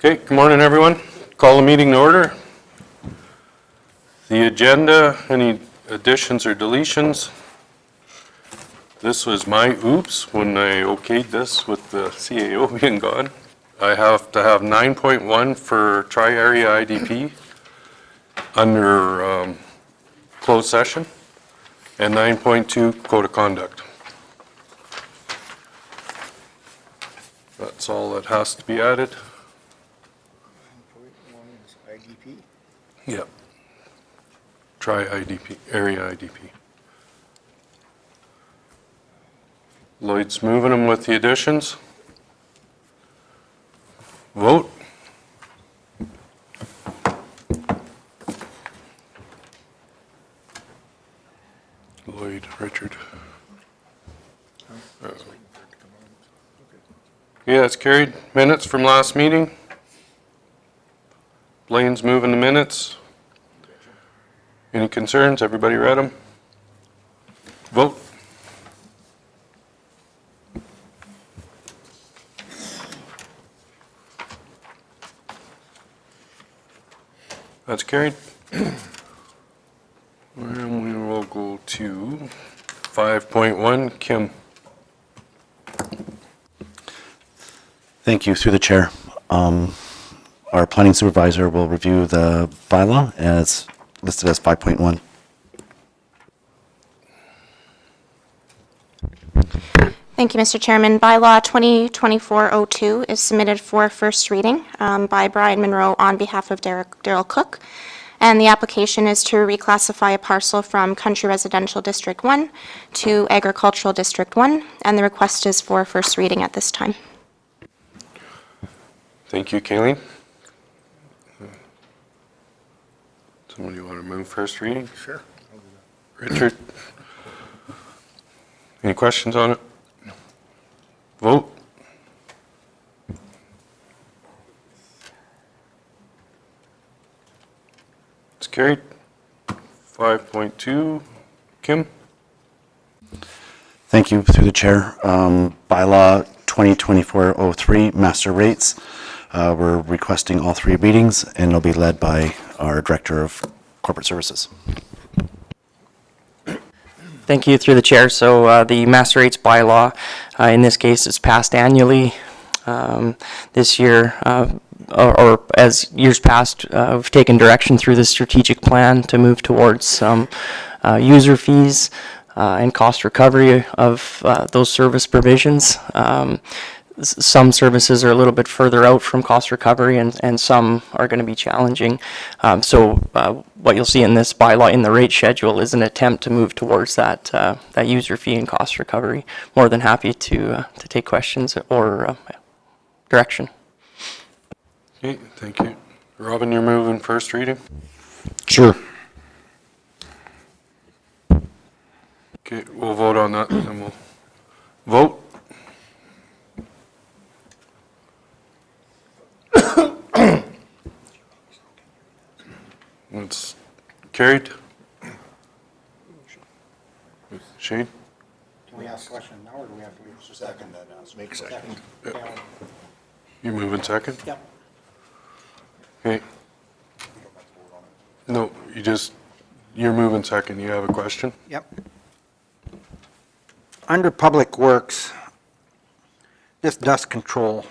Okay, good morning, everyone. Call the meeting to order. The agenda, any additions or deletions? This was my oops when I okayed this with the CAO being gone. I have to have 9.1 for tri-area IDP under closed session and 9.2 code of conduct. That's all that has to be added. IDP? Yep. Tri-IDP, area IDP. Lloyd's moving them with the additions. Vote. Lloyd, Richard. Yeah, it's carried. Minutes from last meeting. Blaine's moving the minutes. Any concerns? Everybody read them? Vote. That's carried. And we will go to 5.1. Kim. Thank you. Through the chair. Our planning supervisor will review the bylaw as listed as 5.1. Thank you, Mr. Chairman. Bylaw 2024-02 is submitted for first reading by Brian Monroe on behalf of Daryl Cook. And the application is to reclassify a parcel from Country Residential District 1 to Agricultural District 1. And the request is for first reading at this time. Thank you, Kayleen. Somebody want to move first reading? Sure. Richard? Any questions on it? No. Vote. It's carried. 5.2. Kim? Thank you. Through the chair. Bylaw 2024-03 master rates. We're requesting all three readings, and it'll be led by our Director of Corporate Services. Thank you, through the chair. So the master rates bylaw, in this case, is passed annually. This year, or as years past, we've taken direction through the strategic plan to move towards some user fees and cost recovery of those service provisions. Some services are a little bit further out from cost recovery, and some are going to be challenging. So what you'll see in this bylaw in the rate schedule is an attempt to move towards that that user fee and cost recovery. More than happy to take questions or direction. Okay, thank you. Robin, you're moving first reading? Sure. Okay, we'll vote on that, and then we'll vote. It's carried. Shane? Can we ask a question now, or do we have to wait for a second? Make a second. You moving second? Yep. Okay. No, you're moving second. You have a question? Yep. Under Public Works, this dust control,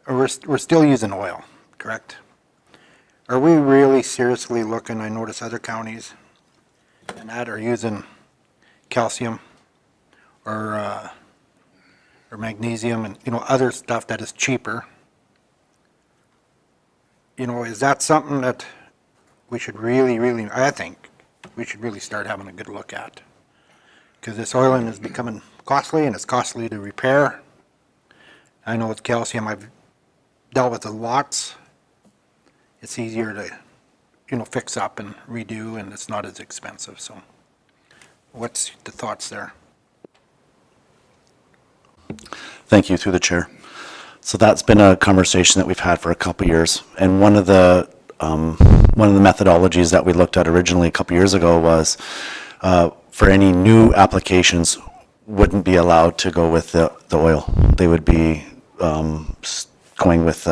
we're still using oil, correct? Are we really seriously looking, I notice other counties and that are using calcium or magnesium and, other stuff that is cheaper. Is that something that we should really, I think we should really start having a good look at? Because this oiling is becoming costly, and it's costly to repair. I know with calcium, I've dealt with it lots. It's easier to, fix up and redo, and it's not as expensive. So what's the thoughts there? Thank you. Through the chair. So that's been a conversation that we've had for a couple of years, and one of the methodologies that we looked at originally a couple of years ago was for any new applications wouldn't be allowed to go with the oil. They would be going with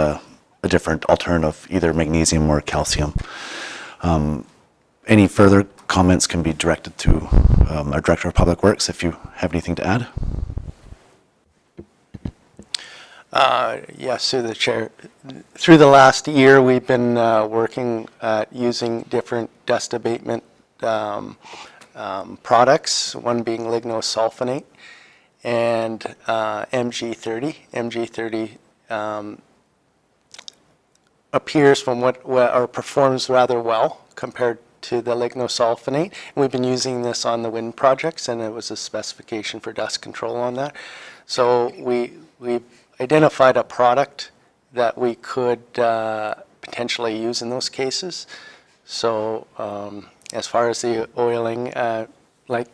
a different alternative, either magnesium or calcium. Any further comments can be directed to our Director of Public Works if you have anything to add. Yes, through the chair. Through the last year, we've been working at using different dust abatement products, one being lignosulfonate and MG30. MG30 appears from or performs rather well compared to the lignosulfonate. And we've been using this on the wind projects, and it was a specification for dust control on that. So we've identified a product that we could potentially use in those cases. So as far as the oiling, like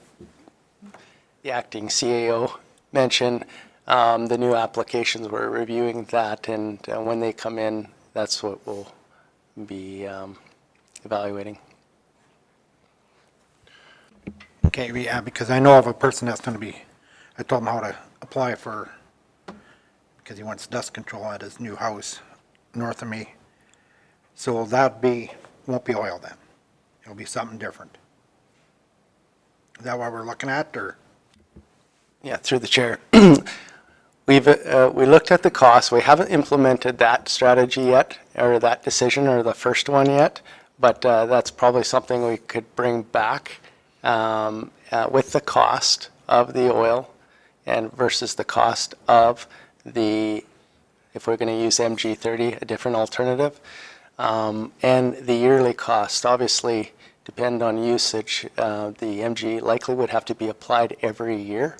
the acting CAO mentioned, the new applications, we're reviewing that, and when they come in, that's what we'll be evaluating. Okay, yeah, because I know of a person that's going to be, I told him how to apply for, because he wants dust control at his new house north of me. So won't be oil then. It'll be something different. Is that what we're looking at, or? Yeah, through the chair. We looked at the cost. We haven't implemented that strategy yet, or that decision, or the first one yet, but that's probably something we could bring back with the cost of the oil and versus the cost of if we're going to use MG30, a different alternative, and the yearly cost. Obviously, depend on usage. The MG likely would have to be applied every year,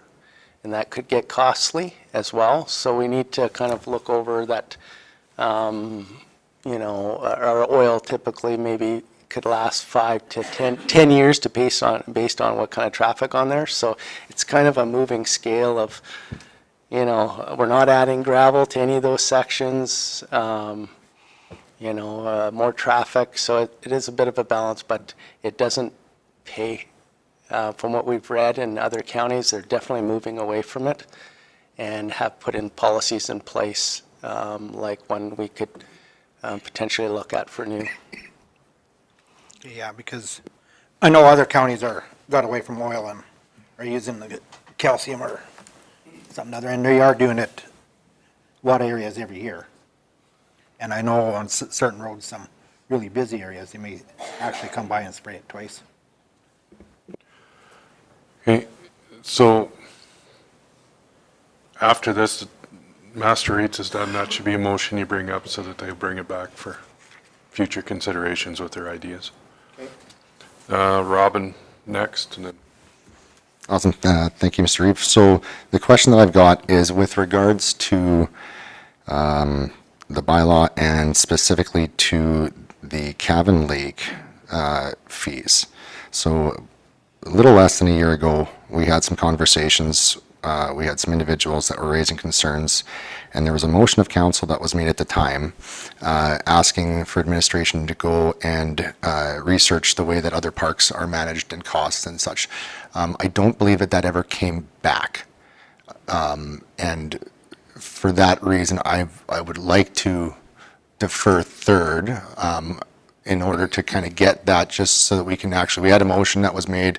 and that could get costly as well. So we need to kind of look over that. Our oil typically maybe could last 5 to 10 years based on what kind of traffic on there. So it's kind of a moving scale of, we're not adding gravel to any of those sections, more traffic. So it is a bit of a balance, but it doesn't pay. From what we've read in other counties, they're definitely moving away from it and have put in policies in place like one we could potentially look at for new. Yeah, because I know other counties got away from oil and are using the calcium or something other, and they are doing it what areas every year. And I know on certain roads, some really busy areas, they may actually come by and spray it twice. Okay, so after this master rates is done, that should be a motion you bring up so that they'll bring it back for future considerations with their ideas. Robin next, and then. Awesome. Thank you, Mr. Reeve. So the question that I've got is with regards to the bylaw and specifically to the Cavan Lake fees. So a little less than a year ago, we had some conversations. We had some individuals that were raising concerns, and there was a motion of council that was made at the time asking for administration to go and research the way that other parks are managed and costs and such. I don't believe that ever came back. And for that reason, I would like to defer third in order to kind of get that, just so that we can actually, we had a motion that was made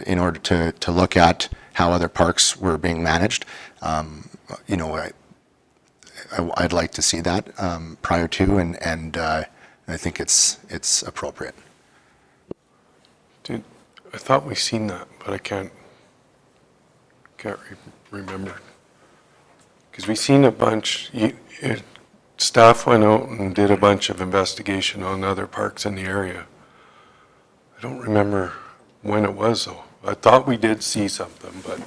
in order to look at how other parks were being managed. I'd like to see that prior to, and I think it's appropriate. Dude, I thought we seen that, but I can't remember. Because we seen a bunch, staff went out and did a bunch of investigation on other parks in the area. I don't remember when it was though. I thought we did see something, but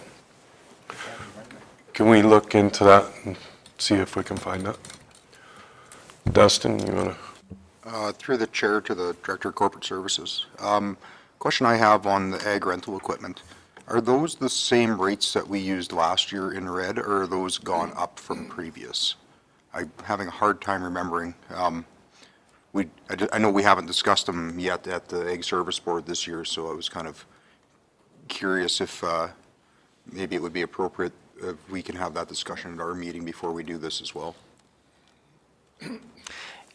can we look into that and see if we can find that? Dustin, you want to? Through the chair to the Director of Corporate Services. Question I have on the ag rental equipment. Are those the same rates that we used last year in red, or are those gone up from previous? I'm having a hard time remembering. I know we haven't discussed them yet at the Ag Service Board this year, so I was kind of curious if maybe it would be appropriate if we can have that discussion at our meeting before we do this as well.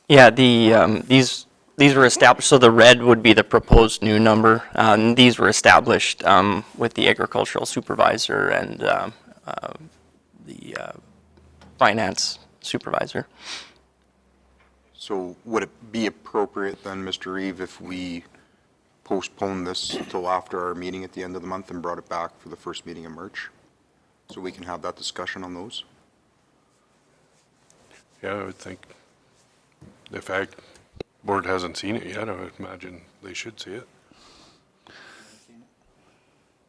Yeah, these were established, so the red would be the proposed new number. And these were established with the agricultural supervisor and the finance supervisor. So would it be appropriate then, Mr. Reeve, if we postpone this until after our meeting at the end of the month and brought it back for the first meeting in March? So we can have that discussion on those? Yeah, I would think if Ag Board hasn't seen it yet, I would imagine they should see it.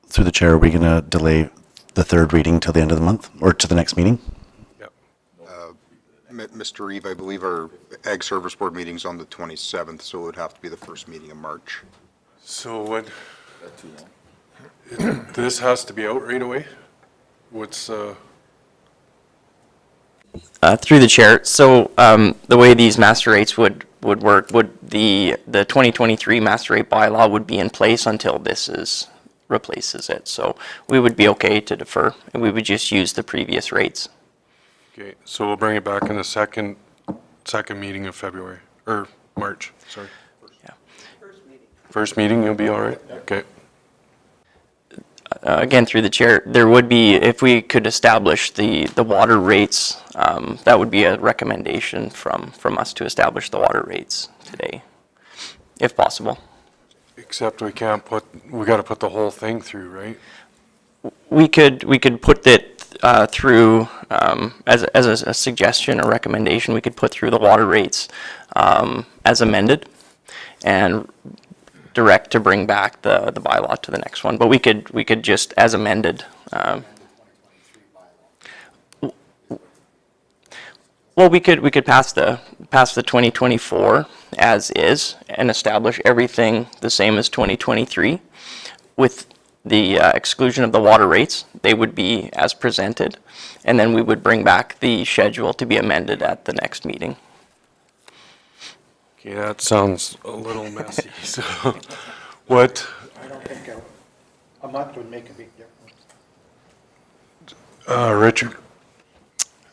Through the chair, are we going to delay the third reading till the end of the month or to the next meeting? Yep. Mr. Reeve, I believe our Ag Service Board meeting's on the 27th, so it would have to be the first meeting in March. So what? This has to be out right away? What's, Through the chair, so the way these master rates would work, the 2023 master rate bylaw would be in place until this replaces it. So we would be okay to defer, and we would just use the previous rates. okay, so we'll bring it back in the second meeting of February, or March, sorry. Yeah. First meeting, you'll be all right? Okay. Again, through the chair, there would be, if we could establish the water rates, that would be a recommendation from us to establish the water rates today, if possible. Except we can't we gotta put the whole thing through, right? We could put it through, as a suggestion or recommendation, we could put through the water rates as amended and direct to bring back the bylaw to the next one. But we could just, as amended. Well, we could pass the 2024 as is and establish everything the same as 2023 with the exclusion of the water rates. They would be as presented, and then we would bring back the schedule to be amended at the next meeting. Okay, that sounds a little messy, so what, I don't think a month would make a big difference. Richard?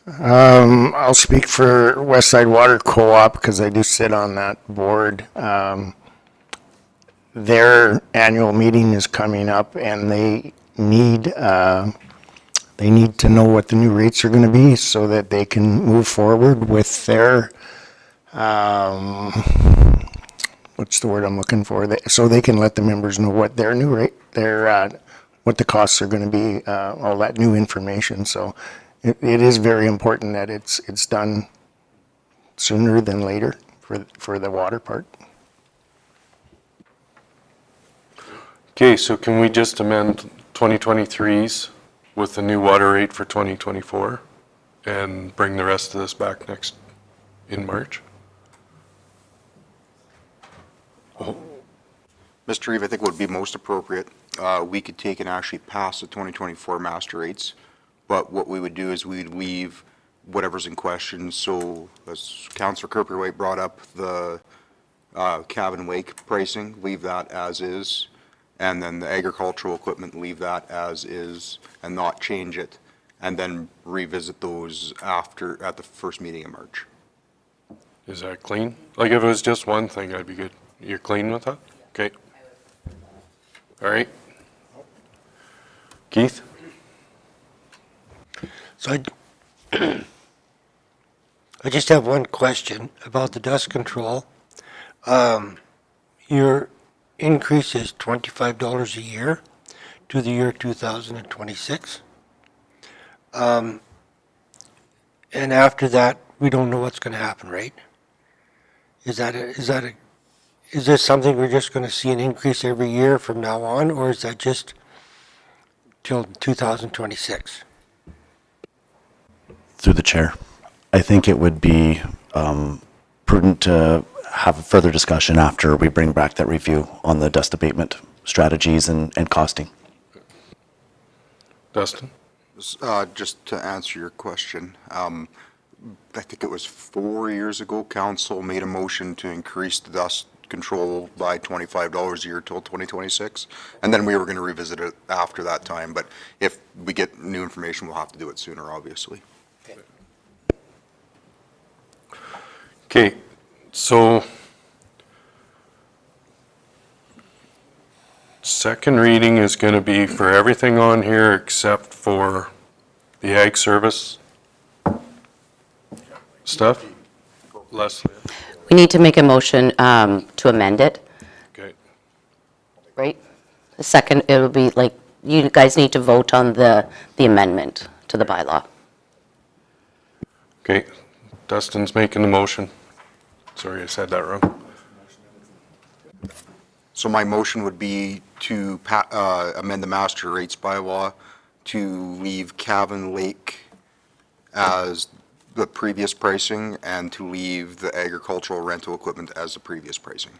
I'll speak for Westside Water Co-op because I do sit on that board. Their annual meeting is coming up and they need to know what the new rates are going to be so that they can move forward with their, what's the word I'm looking for? So they can let the members know what their new rate, what the costs are going to be, all that new information. So it is very important that it's done sooner than later for the water part. Okay, so can we just amend 2023s with the new water rate for 2024 and bring the rest of this back in March? Mr. Reeve, I think what would be most appropriate, we could take and actually pass the 2024 master rates, but what we would do is we'd leave whatever's in question. So as Councillor Kerper-White brought up the cabin wake pricing, leave that as is, and then the agricultural equipment, leave that as is and not change it, and then revisit those at the first meeting in March. Is that clean? Like if it was just one thing, I'd be good. You're clean with that? Okay. All right. Keith? So I just have one question about the dust control. Your increase is $25 a year to the year 2026. And after that, we don't know what's going to happen, right? Is this something we're just going to see an increase every year from now on, or is that just till 2026? Through the chair, I think it would be prudent to have a further discussion after we bring back that review on the dust abatement strategies and costing. Dustin? Just to answer your question, I think it was 4 years ago, council made a motion to increase the dust control by $25 a year till 2026, and then we were going to revisit it after that time, but if we get new information, we'll have to do it sooner, obviously. Okay, So, second reading is going to be for everything on here except for the ag service stuff. Leslie, We need to make a motion to amend it, okay. right? The second, it'll be like, you guys need to vote on the amendment to the bylaw. Okay, Dustin's making the motion. Sorry, I said that wrong. So my motion would be to amend the master rates bylaw to leave Cavan Lake as the previous pricing and to leave the agricultural rental equipment as the previous pricing.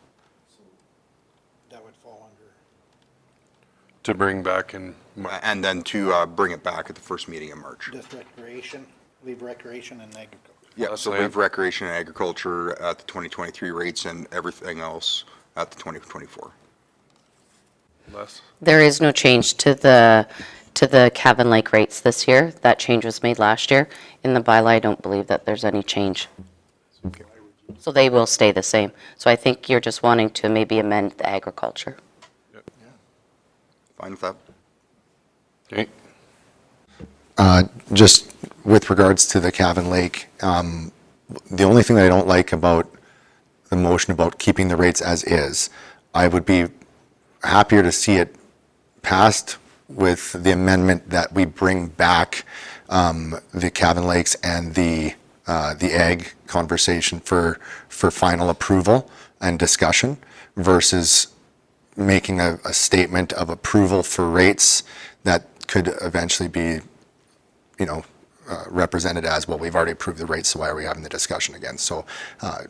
That would fall under. To bring back in, And then to bring it back at the first meeting in March. Just recreation, leave recreation and agriculture. Yeah, so leave recreation and agriculture at the 2023 rates and everything else at the 2024. Les? There is no change to the Cavan Lake rates this year. That change was made last year. In the bylaw, I don't believe that there's any change. So they will stay the same. So I think you're just wanting to maybe amend the agriculture. Fine with that? Okay, Just with regards to the Cavan Lake, the only thing that I don't like about the motion about keeping the rates as is, I would be happier to see it passed with the amendment that we bring back the Cavan Lakes and the ag conversation for final approval and discussion versus making a statement of approval for rates that could eventually be, represented as, well, we've already approved the rates, so why are we having the discussion again? So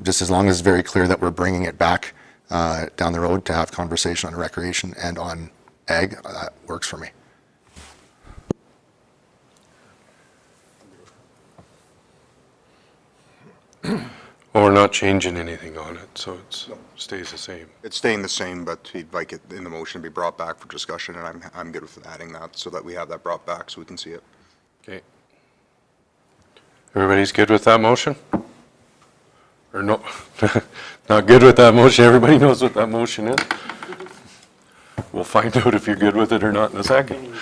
just as long as it's very clear that we're bringing it back down the road to have conversation on recreation and on ag, that works for me. well, we're not changing anything on it, so it stays the same. It's staying the same, but he'd like it in the motion to be brought back for discussion, and I'm good with adding that so that we have that brought back so we can see it. Okay. Everybody's good with that motion? Or no, not good with that motion? Everybody knows what that motion is? We'll find out if you're good with it or not in a second.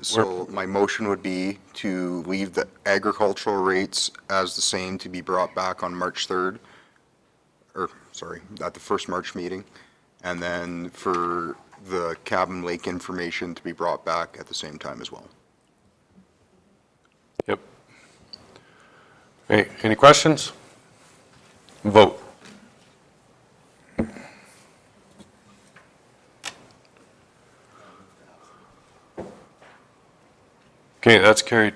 So my motion would be to leave the agricultural rates as the same to be brought back on March 3rd, or, sorry, at the first March meeting, and then for the Cabin Lake information to be brought back at the same time as well. Yep. Hey, any questions? Vote. Okay, that's carried.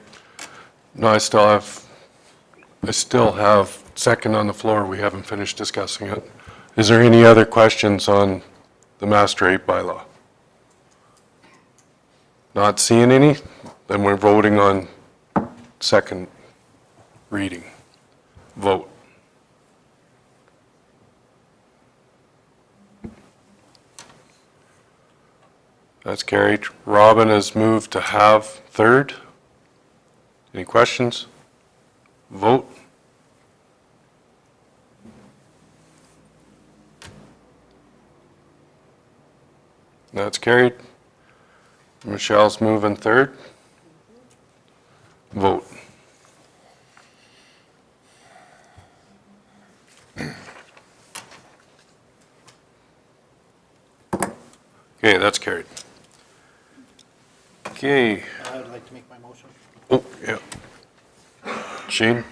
No, I still have second on the floor. We haven't finished discussing it. Is there any other questions on the master rate bylaw? Not seeing any? Then we're voting on second reading. Vote. That's carried. Robin has moved to have third. Any questions? Vote. That's carried. Michelle's moving third. Vote. Okay, that's carried. Okay, I'd like to make my motion. oh, yeah. Shane?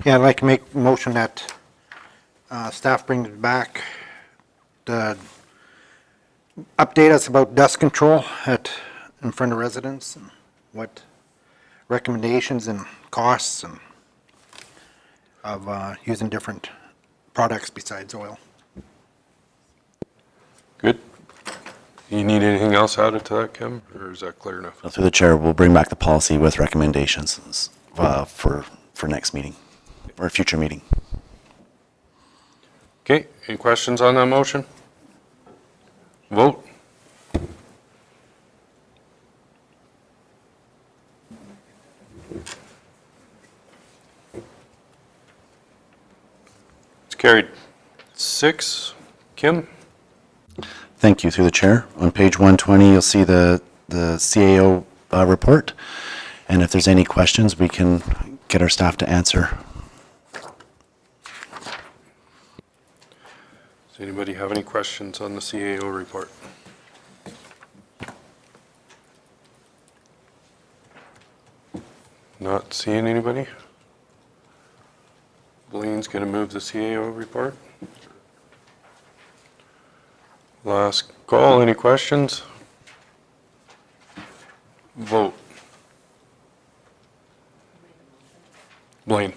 Yeah, I'd like to make a motion that staff brings back the, update us about dust control in front of residents and what recommendations and costs and of using different products besides oil. Good. You need anything else added to that, Kim, or is that clear enough? Through the chair, we'll bring back the policy with recommendations for next meeting or future meeting. Okay, any questions on that motion? Vote. carried. 6, Kim? Thank you, through the chair. On page 120, you'll see the CAO report, and if there's any questions, we can get our staff to answer. Does anybody have any questions on the CAO report? Not seeing anybody? Blaine's going to move the CAO report. Last call, any questions? Vote. Blaine.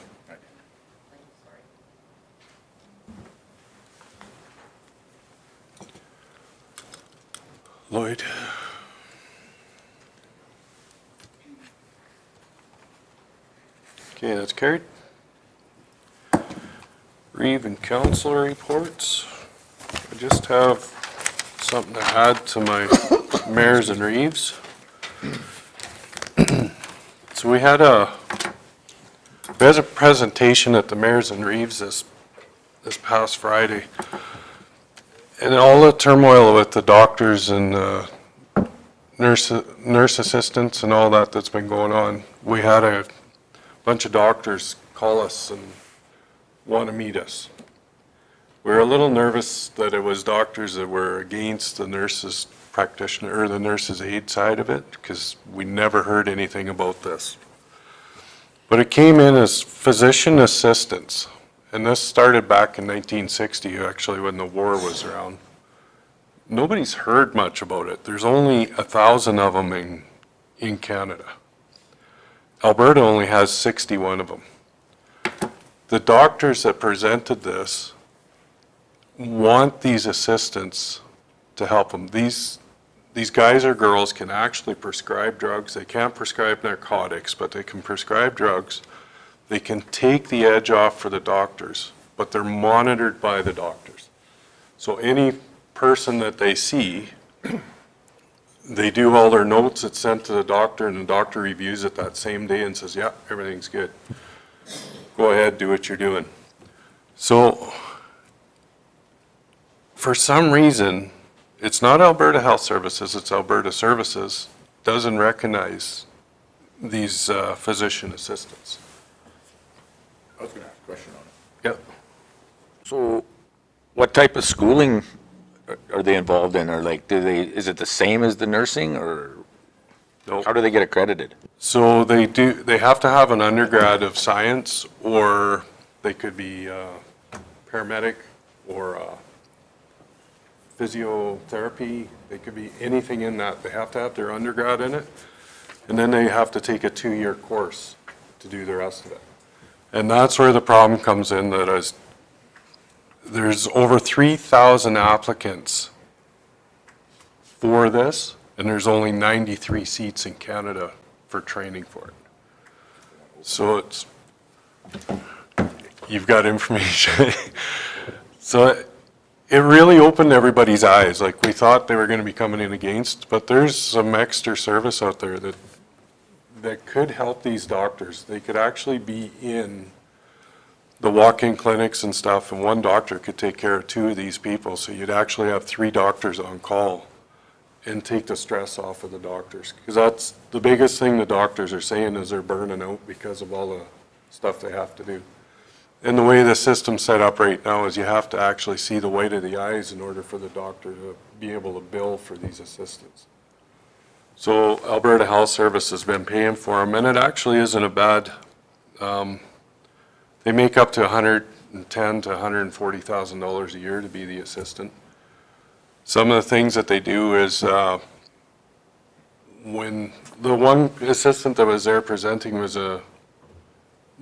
Lloyd. Okay, that's carried. Reeve and council reports. I just have something to add to my mayors and Reeves. So we had a presentation at the mayors and Reeves this past Friday. And all the turmoil with the doctors and nurse assistants and all that's been going on, we had a bunch of doctors call us and want to meet us. We were a little nervous that it was doctors that were against the nurses practitioner or the nurses aid side of it, because we never heard anything about this. But it came in as physician assistants. And this started back in 1960, actually, when the war was around. Nobody's heard much about it. There's only 1,000 of them in Canada. Alberta only has 61 of them. The doctors that presented this want these assistants to help them. These guys or girls can actually prescribe drugs. They can't prescribe narcotics, but they can prescribe drugs. They can take the edge off for the doctors, but they're monitored by the doctors. So any person that they see, they do all their notes, it's sent to the doctor, and the doctor reviews it that same day and says, yeah, everything's good. Go ahead, do what you're doing. So for some reason, it's not Alberta Health Services, it's Alberta Services, doesn't recognize these physician assistants. I was going to ask a question on it. Yep. So what type of schooling are they involved in? Or like, is it the same as the nursing, or Nope. how do they get accredited? So they have to have an undergrad of science, or they could be paramedic or physiotherapy. They could be anything in that. They have to have their undergrad in it. And then they have to take a 2-year course to do the rest of it. And that's where the problem comes in, that there's over 3,000 applicants for this, and there's only 93 seats in Canada for training for it. So you've got information. So it really opened everybody's eyes. Like, we thought they were going to be coming in against, but there's some extra service out there that could help these doctors. They could actually be in the walk-in clinics and stuff, and one doctor could take care of 2 of these people. So you'd actually have 3 doctors on call and take the stress off of the doctors. Because that's the biggest thing the doctors are saying, is they're burning out because of all the stuff they have to do. And the way the system's set up right now is you have to actually see the white of the eyes in order for the doctor to be able to bill for these assistants. So Alberta Health Service has been paying for them, and it actually isn't a bad, they make up to $110,000 to $140,000 a year to be the assistant. Some of the things that they do is, when the one assistant that was there presenting was a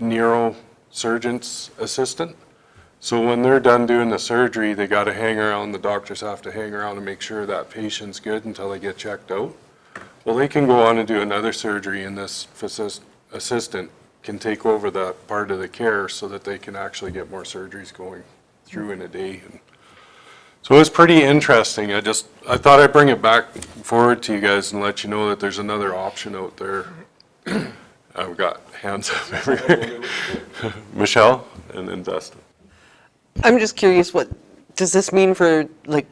neurosurgeon's assistant. So when they're done doing the surgery, they got to hang around, the doctors have to hang around and make sure that patient's good until they get checked out. Well, they can go on and do another surgery, and this assistant can take over that part of the care so that they can actually get more surgeries going through in a day. And so it was pretty interesting. I thought I'd bring it back forward to you guys and let you know that there's another option out there. I've got hands up everywhere. Michelle, and then Dustin. I'm just curious, what does this mean for, like,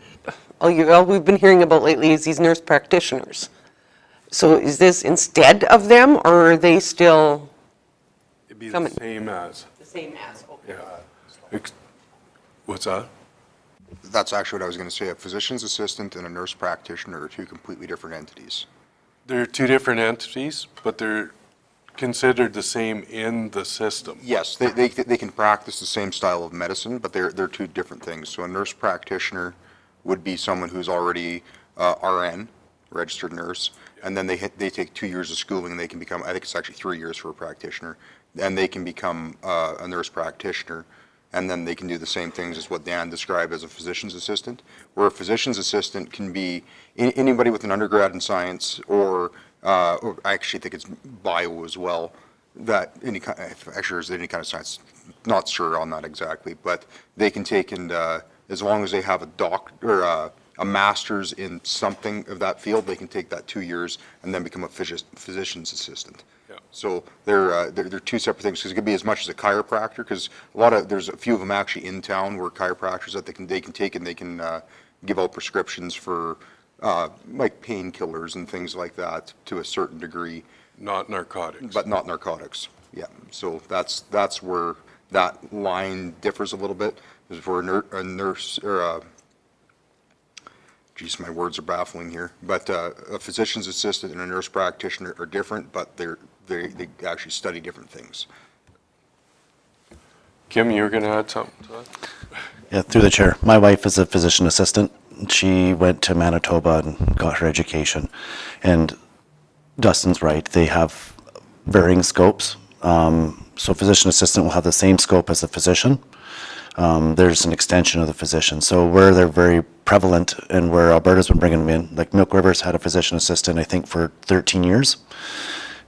all we've been hearing about lately is these nurse practitioners. So is this instead of them, or are they still It'd be the coming? same as, The same as, okay. yeah. What's that? That's actually what I was going to say. A physician's assistant and a nurse practitioner are two completely different entities. They're two different entities, but they're considered the same in the system. Yes, they can practice the same style of medicine, but they're two different things. So a nurse practitioner would be someone who's already RN, registered nurse, and then they take 2 years of schooling and they can become, I think it's actually 3 years for a practitioner, and they can become a nurse practitioner, and then they can do the same things as what Dan described as a physician's assistant, where a physician's assistant can be anybody with an undergrad in science or I actually think it's bio as well, that any kind, actually is any kind of science, not sure on that exactly, but they can take and as long as they have a a master's in something of that field, they can take that 2 years and then become a physician's assistant. Yeah. So they're two separate things, because it could be as much as a chiropractor, because there's a few of them actually in town where chiropractors that they can take and they can give out prescriptions for like painkillers and things like that to a certain degree. Not narcotics. But not narcotics, yeah. So that's where that line differs a little bit, is for a nurse, or geez, my words are baffling here, but a physician's assistant and a nurse practitioner are different, but they actually study different things. Kim, you were going to add something to that? Yeah, through the chair. My wife is a physician assistant. She went to Manitoba and got her education. And Dustin's right, they have varying scopes. So physician assistant will have the same scope as a physician. There's an extension of the physician. So where they're very prevalent and where Alberta's been bringing them in, like Milk River's had a physician assistant, I think, for 13 years,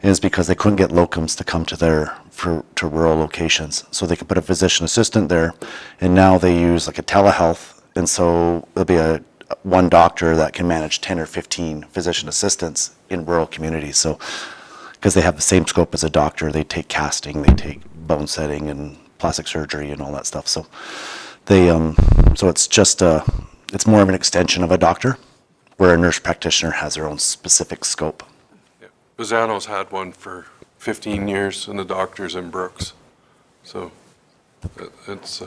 is because they couldn't get locums to come to rural locations. So they could put a physician assistant there, and now they use like a telehealth, and so there'll be one doctor that can manage 10 or 15 physician assistants in rural communities. So because they have the same scope as a doctor, they take casting, they take bone setting and plastic surgery and all that stuff. So so it's just it's more of an extension of a doctor, where a nurse practitioner has their own specific scope. Yeah. Bazzano's had one for 15 years, and the doctor's in Brooks. So it's,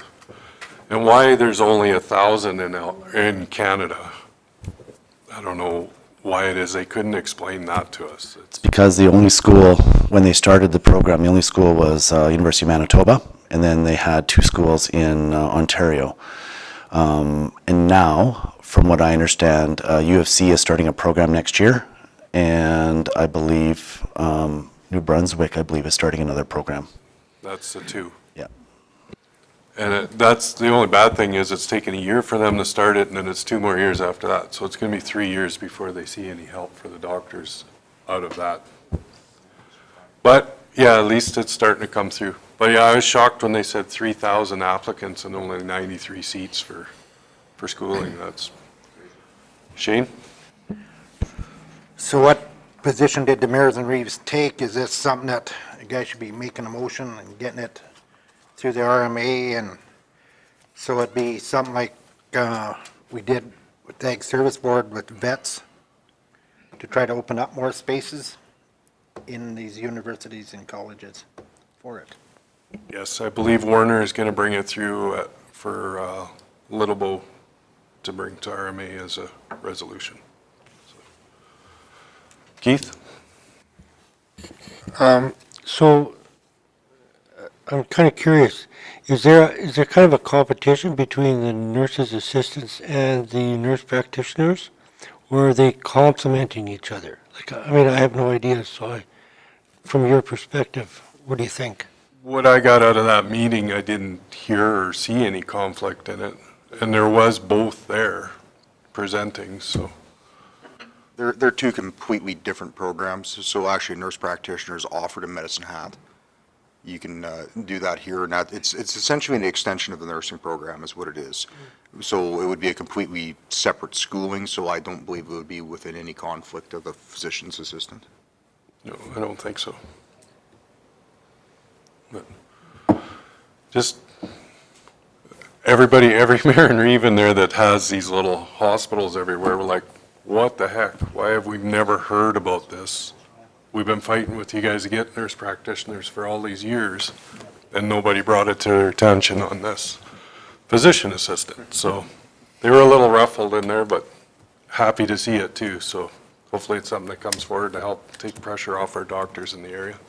and why there's only 1,000 in Canada, I don't know why it is. They couldn't explain that to us. It's because the only school, when they started the program, the only school was University of Manitoba, and then they had 2 schools in Ontario. And now, from what I understand, U of C is starting a program next year, and I believe New Brunswick, I believe, is starting another program. That's the 2. Yeah. And that's the only bad thing, is it's taken a year for them to start it, and then it's 2 more years after that. So it's going to be 3 years before they see any help for the doctors out of that. But yeah, at least it's starting to come through. But yeah, I was shocked when they said 3,000 applicants and only 93 seats for schooling. That's, Shane? So what position did the mayors and Reeves take? Is this something that you guys should be making a motion and getting it through the RMA? And so it'd be something like we did with the Ag Service Board with vets, to try to open up more spaces in these universities and colleges for it. Yes, I believe Warner is going to bring it through for Littlebow to bring to RMA as a resolution. So. Keith? So I'm kind of curious, is there kind of a competition between the nurses' assistants and the nurse practitioners? Or are they complementing each other? Like, I mean, I have no idea, so from your perspective, what do you think? What I got out of that meeting, I didn't hear or see any conflict in it. And there was both there presenting, so. They're two completely different programs. So actually, nurse practitioners offered a medicine hat. You can do that here, and it's essentially an extension of the nursing program is what it is. So it would be a completely separate schooling, so I don't believe it would be within any conflict of a physician's assistant. No, I don't think so. But just everybody, every mayor in Reven there that has these little hospitals everywhere, we're like, what the heck? Why have we never heard about this? We've been fighting with you guys to get nurse practitioners for all these years, and nobody brought it to their attention on this physician assistant. So they were a little ruffled in there, but happy to see it too. So hopefully it's something that comes forward to help take pressure off our doctors in the area.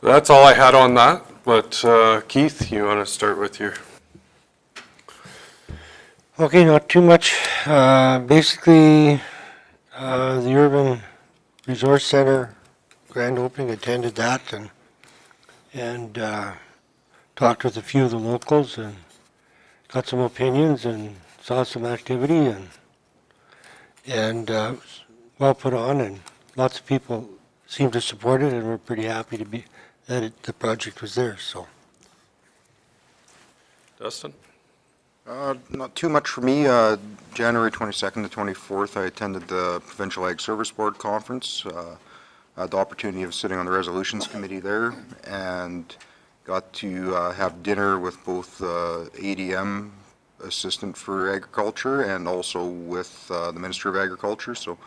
That's all I had on that, but Keith, you want to start with your... Okay, not too much. Basically, the Urban Resource Center grand opening, attended that and talked with a few of the locals and got some opinions and saw some activity and it was well put on, and lots of people seemed to support it, and we're pretty happy to be that the project was there. So, Dustin? Not too much for me. January 22nd to 24th, I attended the Provincial Ag Service Board Conference. I had the opportunity of sitting on the Resolutions Committee there and got to have dinner with both ADM, Assistant for Agriculture, and also with the Minister of Agriculture. So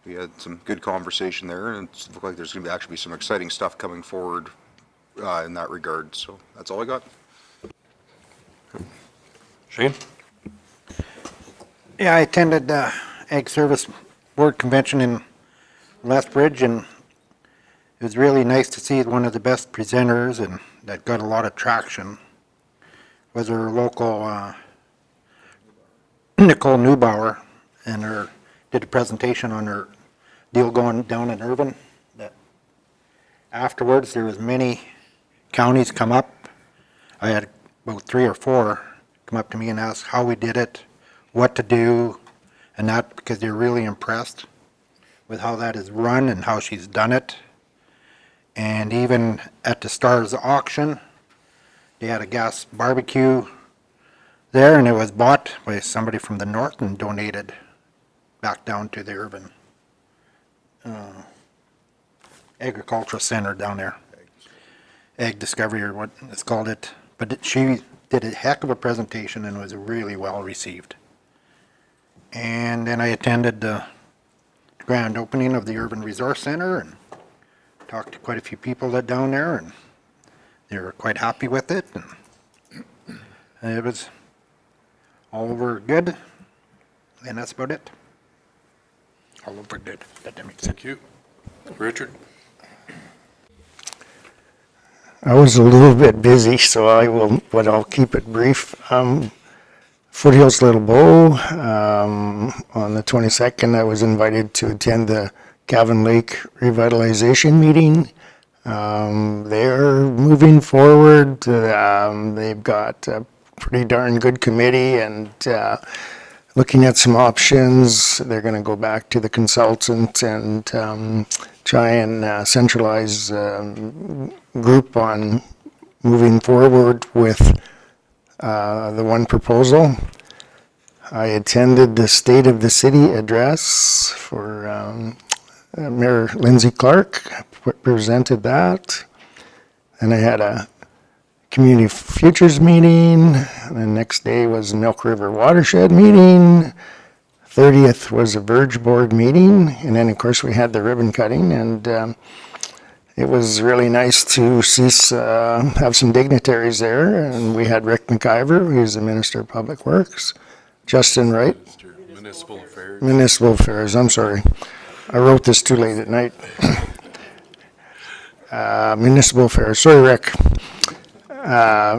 we had some good conversation there, and it looked like there's going to actually be some exciting stuff coming forward in that regard. So that's all I got. Shane? Yeah, I attended the Ag Service Board Convention in Lethbridge, and it was really nice to see one of the best presenters and that got a lot of traction was our local Nicole Neubauer, and her did a presentation on her deal going down in Irvine. That afterwards there was many counties come up. I had about 3 or 4 come up to me and ask how we did it, what to do, and that because they're really impressed with how that is run and how she's done it. And even at the Stars auction, they had a gas barbecue there, and it was bought by somebody from the north and donated back down to the urban agricultural center down there. Ag Discovery, or what it's called it. But she did a heck of a presentation and was really well received. And then I attended the grand opening of the Urban Resource Center and talked to quite a few people that down there, and they were quite happy with it, and it was all over good, and that's about it. All over good. That makes sense. Thank you. Richard? I was a little bit busy, so I'll keep it brief. Foothills Little Bow, on the 22nd, I was invited to attend the Cavan Lake revitalization meeting. They're moving forward. They've got a pretty darn good committee and looking at some options. They're going to go back to the consultant and try and centralize group on moving forward with the one proposal. I attended the State of the City address for Mayor Lindsay Clark, presented that. And I had a Community Futures meeting. The next day was Milk River Watershed meeting. 30th was a Verge Board meeting. And then, of course, we had the ribbon cutting. And it was really nice to see have some dignitaries there. And we had Rick McIver, who's the Minister of Public Works. Justin Wright. Municipal Affairs. Municipal Affairs, I'm sorry. I wrote this too late at night. Municipal Affairs, sorry Rick.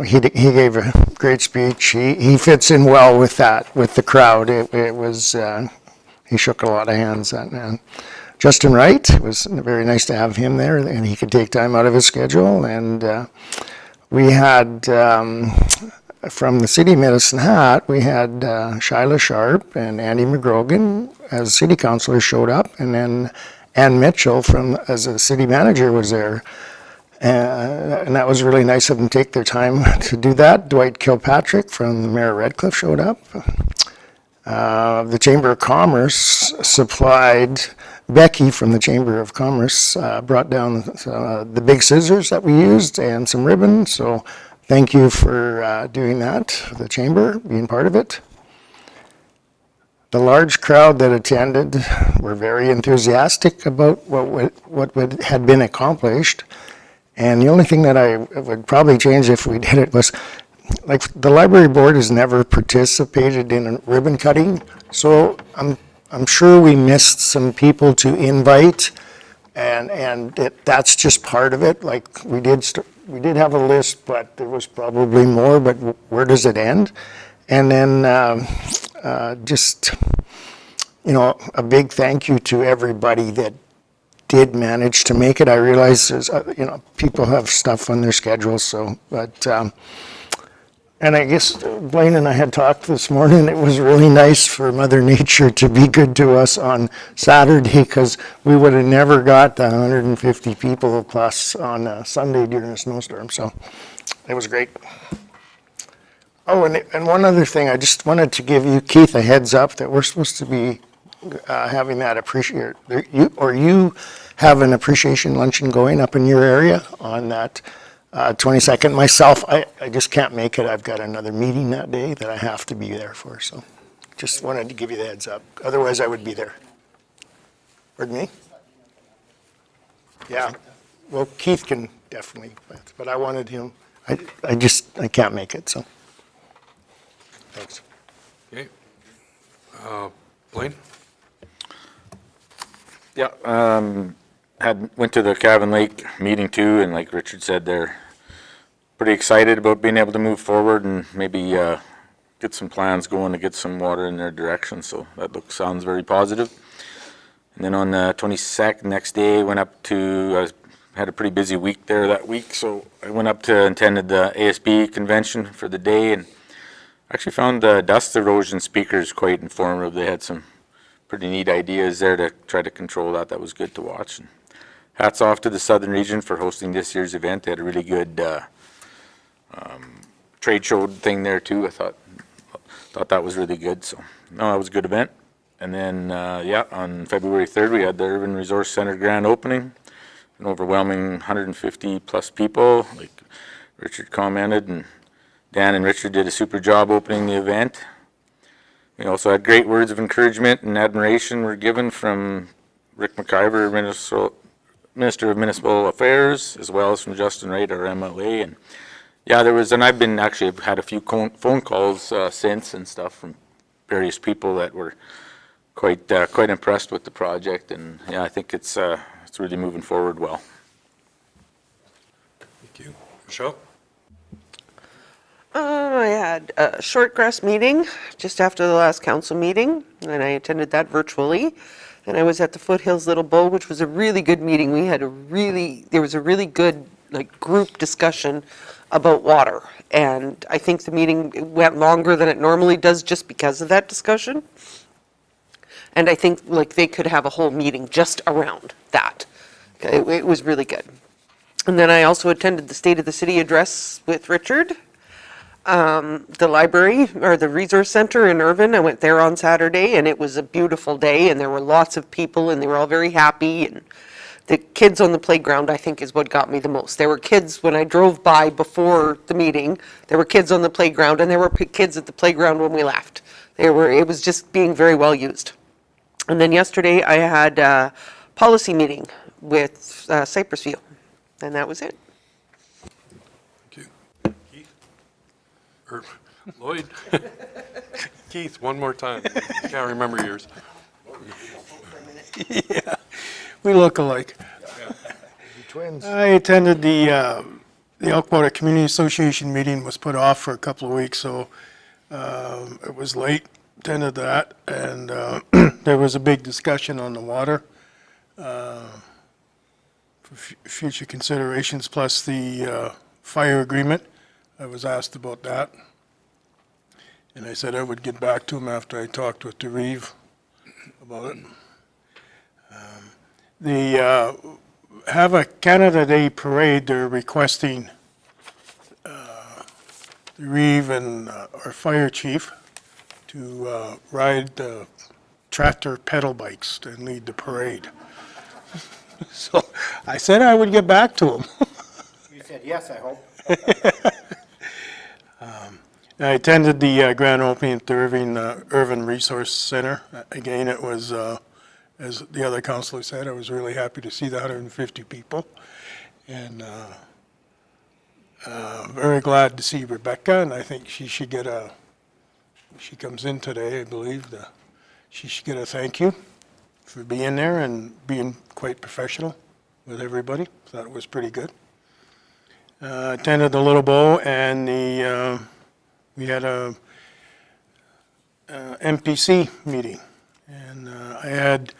He gave a great speech. He fits in well with that, with the crowd. It was, he shook a lot of hands, that man. Justin Wright, it was very nice to have him there, and he could take time out of his schedule. And we had, from the city of Medicine Hat, we had Shyla Sharp and Andy McGrogan as city councilors showed up, and then Ann Mitchell as a city manager was there. And that was really nice of them to take their time to do that. Dwight Kilpatrick from the Mayor of Redcliffe showed up. The Chamber of Commerce supplied, Becky from the Chamber of Commerce brought down the big scissors that we used and some ribbon. So thank you for doing that, the chamber, being part of it. The large crowd that attended were very enthusiastic about what had been accomplished. And the only thing that I would probably change if we did it was, like, the library board has never participated in ribbon cutting, so I'm sure we missed some people to invite, and that's just part of it. Like, we did have a list, but there was probably more, but where does it end? And then just, you know, a big thank you to everybody that did manage to make it. I realize there's, you know, people have stuff on their schedules, so, but, and I guess Blaine and I had talked this morning, it was really nice for Mother Nature to be good to us on Saturday, because we would have never got the 150 people plus on Sunday during a snowstorm, so it was great. Oh, and one other thing, I just wanted to give you, Keith, a heads up that we're supposed to be having that you have an appreciation luncheon going up in your area on that 22nd. Myself, I just can't make it. I've got another meeting that day that I have to be there for, so just wanted to give you the heads up. Otherwise, I would be there. Pardon me? Yeah, well, Keith can definitely, but I wanted him, I can't make it, so. Thanks. Okay. Blaine? Yeah, went to the Cabin Lake meeting too, and like Richard said, they're pretty excited about being able to move forward and maybe get some plans going to get some water in their direction, so that sounds very positive. And then on the 22nd, next day, went up to, I had a pretty busy week there that week, so I went up to attended the ASB convention for the day, and actually found the dust erosion speakers quite informative. They had some pretty neat ideas there to try to control that. That was good to watch. And hats off to the Southern Region for hosting this year's event. They had a really good trade show thing there too. I thought that was really good. So no, that was a good event. And then yeah, on February 3rd we had the Urban Resource Center grand opening. An overwhelming 150 plus people, like Richard commented, and Dan and Richard did a super job opening the event. We also had great words of encouragement and admiration were given from Rick McIver, Minister of Municipal Affairs, as well as from Justin Wright, our MLA. And yeah, and I've had a few phone calls since and stuff from various people that were quite impressed with the project. And yeah, I think it's really moving forward well. Thank you. Michelle? I had a short grass meeting just after the last council meeting, and I attended that virtually. And I was at the Foothills Little Bow, which was a really good meeting. There was a really good group discussion about water. And I think the meeting went longer than it normally does just because of that discussion. And I think they could have a whole meeting just around that. It was really good. And then I also attended the State of the City address with Richard. The library, or the resource center in Irvine, I went there on Saturday, and it was a beautiful day, and there were lots of people, and they were all very happy. And the kids on the playground, I think, is what got me the most. There were kids, when I drove by before the meeting, there were kids on the playground, and there were kids at the playground when we left. It was just being very well used. And then yesterday, I had a policy meeting with Cypress County, and that was it. Lloyd? Keith, one more time. Can't remember yours. Yeah, we look alike. Twins. I attended the Elkwater Community Association meeting, was put off for a couple of weeks, so it was late, attended that, and there was a big discussion on the water for future considerations, plus the fire agreement. I was asked about that, and I said I would get back to him after I talked with DeReeve about it. They have a Canada Day parade. They're requesting DeReeve and our fire chief to ride the tractor pedal bikes and lead the parade. So I said I would get back to him. You said yes, I hope. I attended the grand opening at the Irvin Resource Center. Again, it was, as the other councilor said, I was really happy to see the 150 people. And very glad to see Rebecca, and I think she should get she comes in today, I believe, she should get a thank you for being there and being quite professional with everybody. Thought it was pretty good. Attended the Little Bow, and we had a MPC meeting, and I had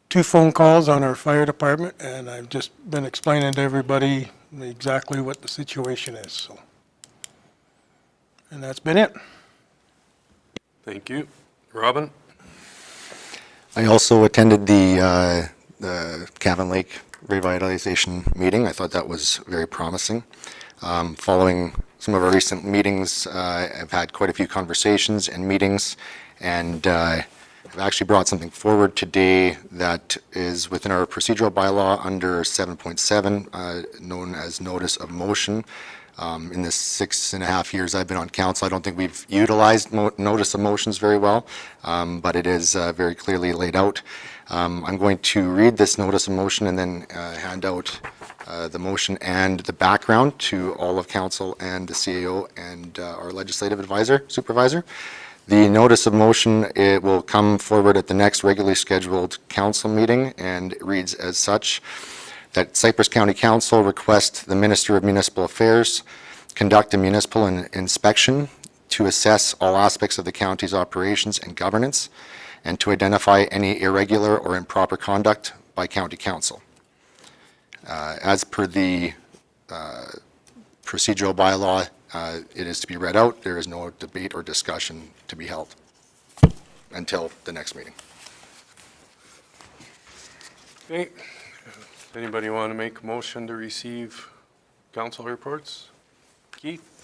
2 phone calls on our fire department, and I've just been explaining to everybody exactly what the situation is. So, and that's been it. Thank you. Robin? I also attended the Cavan Lake revitalization meeting. I thought that was very promising. Following some of our recent meetings, I've had quite a few conversations and meetings, and I've actually brought something forward today that is within our procedural bylaw under 7.7, known as notice of motion. In the 6.5 years I've been on council, I don't think we've utilized notice of motions very well, but it is very clearly laid out. I'm going to read this notice of motion and then hand out the motion and the background to all of council and the CAO and our legislative advisor, supervisor. The notice of motion, it will come forward at the next regularly scheduled council meeting, and it reads as such: that Cypress County Council request the Minister of Municipal Affairs conduct a municipal inspection to assess all aspects of the county's operations and governance, and to identify any irregular or improper conduct by County Council. As per the procedural bylaw, it is to be read out. There is no debate or discussion to be held until the next meeting. Okay. Anybody want to make a motion to receive council reports? Keith?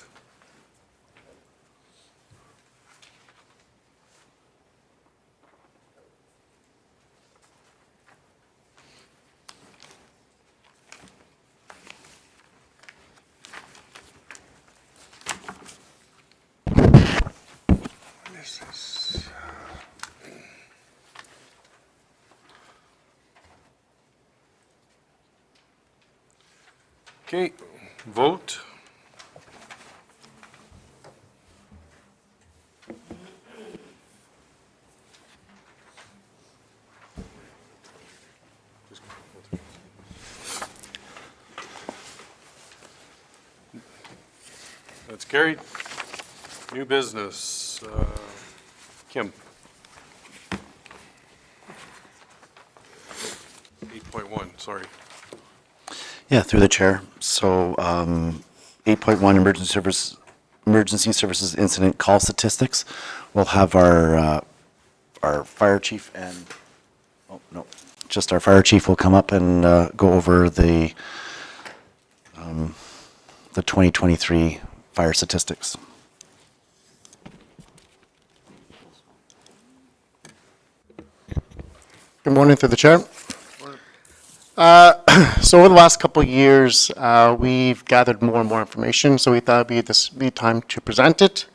Okay, vote. That's carried. New business. Kim. 8.1, sorry. Yeah, through the chair. So 8.1 emergency services incident call statistics. We'll have our fire chief and, oh, no, just our fire chief will come up and go over the 2023 fire statistics. Good morning, through the chair. So over the last couple of years, we've gathered more and more information, so we thought it'd be time to present it.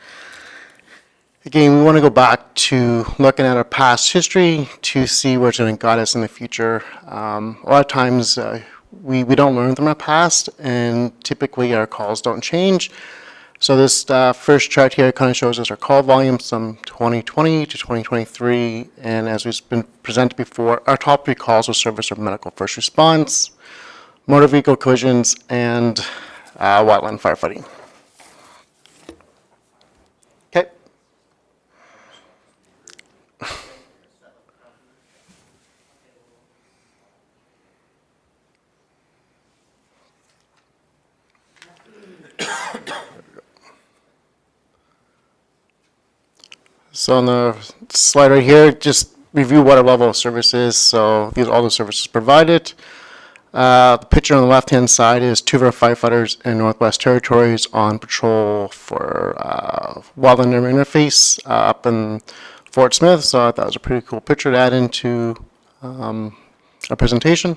Again, we want to go back to looking at our past history to see where it's going to guide us in the future. A lot of times, we don't learn from our past, and typically our calls don't change. So this first chart here kind of shows us our call volumes from 2020 to 2023, and as we've been presented before, our top 3 calls will service our medical first response, motor vehicle collisions, and wetland firefighting. Okay. So on the slide right here, just review what our level of service is. So these are all the services provided. The picture on the left-hand side is 2 of our firefighters in Northwest Territories on patrol for wildland interface up in Fort Smith. So I thought it was a pretty cool picture to add into our presentation.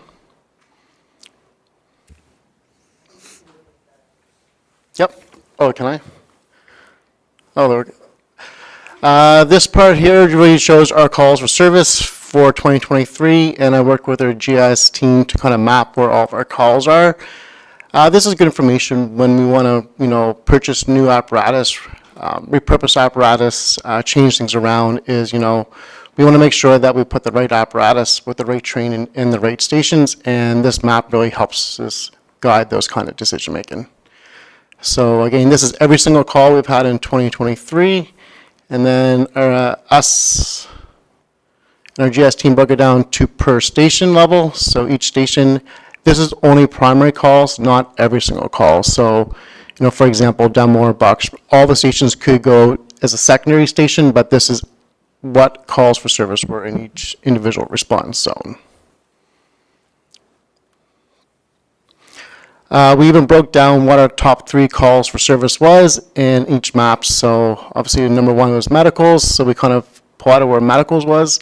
Yep. Oh, can I? Oh, there we go. This part here really shows our calls for service for 2023, and I worked with our GIS team to kind of map where all of our calls are. This is good information when we want to, purchase new apparatus, repurpose apparatus, change things around. We want to make sure that we put the right apparatus with the right training in the right stations, and this map really helps us guide those kind of decision making. So again, this is every single call we've had in 2023, and then us and our GS team broke it down to per station level. So each station, this is only primary calls, not every single call. So, for example, Dunmore, Bucks, all the stations could go as a secondary station, but this is what calls for service were in each individual response zone. We even broke down what our top 3 calls for service was in each map. So obviously number 1 was medicals, so we kind of plotted where medicals was.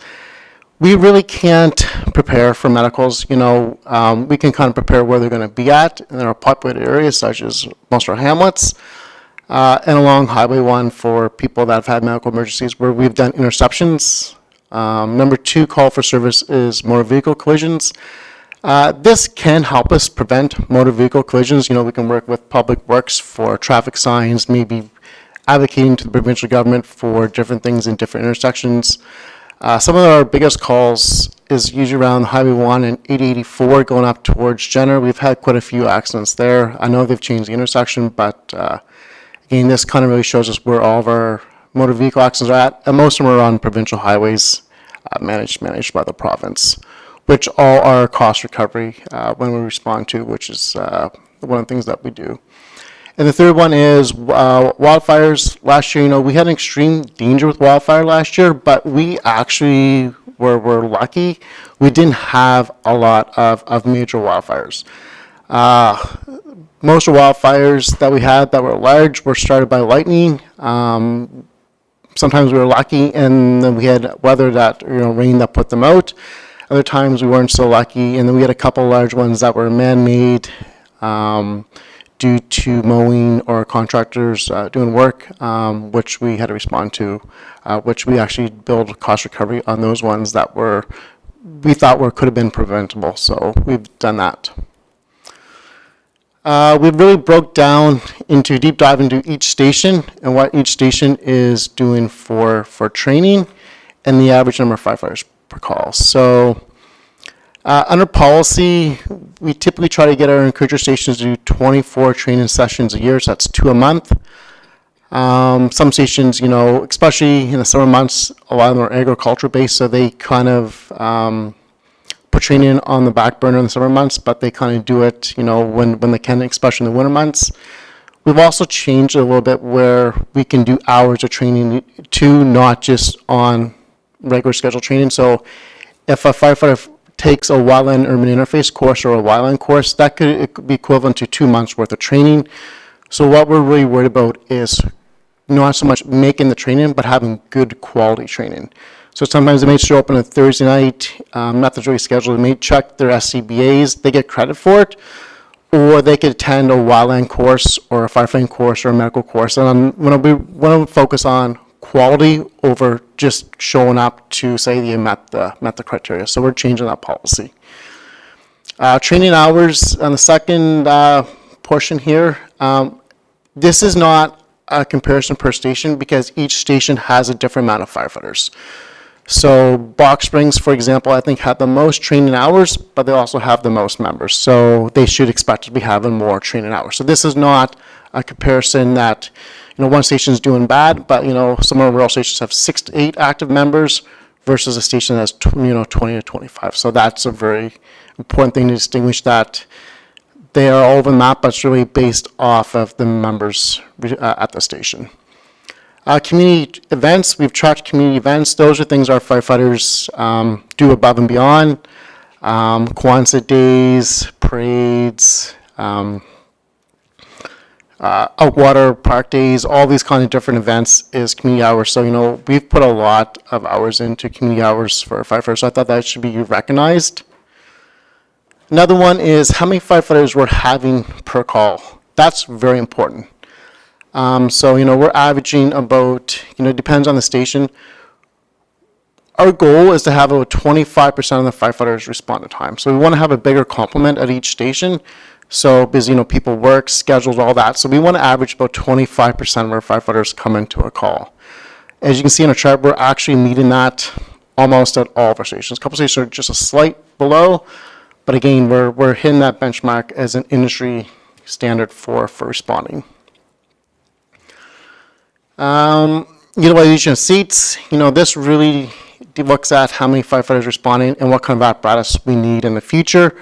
We really can't prepare for medicals. We can kind of prepare where they're going to be at in our populated areas, such as most of our hamlets. And along Highway 1 for people that have had medical emergencies where we've done interceptions. Number 2 call for service is motor vehicle collisions. This can help us prevent motor vehicle collisions. We can work with Public Works for traffic signs, maybe advocating to the provincial government for different things in different intersections. Some of our biggest calls is usually around Highway 1 and 884 going up towards Jenner. We've had quite a few accidents there. I know they've changed the intersection, but again, this kind of really shows us where all of our motor vehicle accidents are at, and most of them are on provincial highways managed by the province, which all are cost recovery when we respond to, which is one of the things that we do. And the third one is wildfires. Last year, we had an extreme danger with wildfire last year, but we actually were lucky. We didn't have a lot of major wildfires. Most of the wildfires that we had that were large were started by lightning. Sometimes we were lucky, and then we had weather that, rain that put them out. Other times we weren't so lucky, and then we had a couple large ones that were man-made due to mowing or contractors doing work, which we had to respond to, which we actually billed cost recovery on those ones that we thought could have been preventable. So we've done that. We really broke down into deep dive into each station and what each station is doing for training and the average number of firefighters per call. So under policy, we typically try to get our encourager stations to do 24 training sessions a year, so that's 2 a month. Some stations, especially in the summer months, a lot of them are agriculture based, so they kind of put training on the back burner in the summer months, but they kind of do it, when they can, especially in the winter months. We've also changed a little bit where we can do hours of training too, not just on regular scheduled training. So if a firefighter takes a wildland urban interface course or a wildland course, it could be equivalent to 2 months worth of training. So what we're really worried about is not so much making the training, but having good quality training. So sometimes they may show up on a Thursday night, nothing's really scheduled, they may check their SCBAs, they get credit for it, or they could attend a wildland course or a firefighting course or a medical course. And we want to focus on quality over just showing up to say you met the criteria. So we're changing that policy. Training hours on the second portion here. This is not a comparison per station because each station has a different amount of firefighters. So Box Springs, for example, I think had the most training hours, but they also have the most members. So they should expect to be having more training hours. So this is not a comparison that, one station is doing bad, but, some of our rural stations have 6 to 8 active members versus a station that has, 20 to 25. So that's a very important thing to distinguish, that they are all over the map, but it's really based off of the members at the station. Community events, we've tracked community events. Those are things our firefighters do above and beyond. Kwanzaa days, parades, Outwater Park days, all these kind of different events is community hours. So, we've put a lot of hours into community hours for firefighters. So I thought that should be recognized. Another one is how many firefighters we're having per call. That's very important. So, we're averaging about, depends on the station. Our goal is to have about 25% of the firefighters respond to time. So we want to have a bigger complement at each station. So, because, people work, schedules, all that. So we want to average about 25% of our firefighters come into a call. As you can see in our chart, we're actually meeting that almost at all of our stations. A couple stations are just a slight below, but again, we're hitting that benchmark as an industry standard for responding. Utilization of seats, this really looks at how many firefighters responding and what kind of apparatus we need in the future.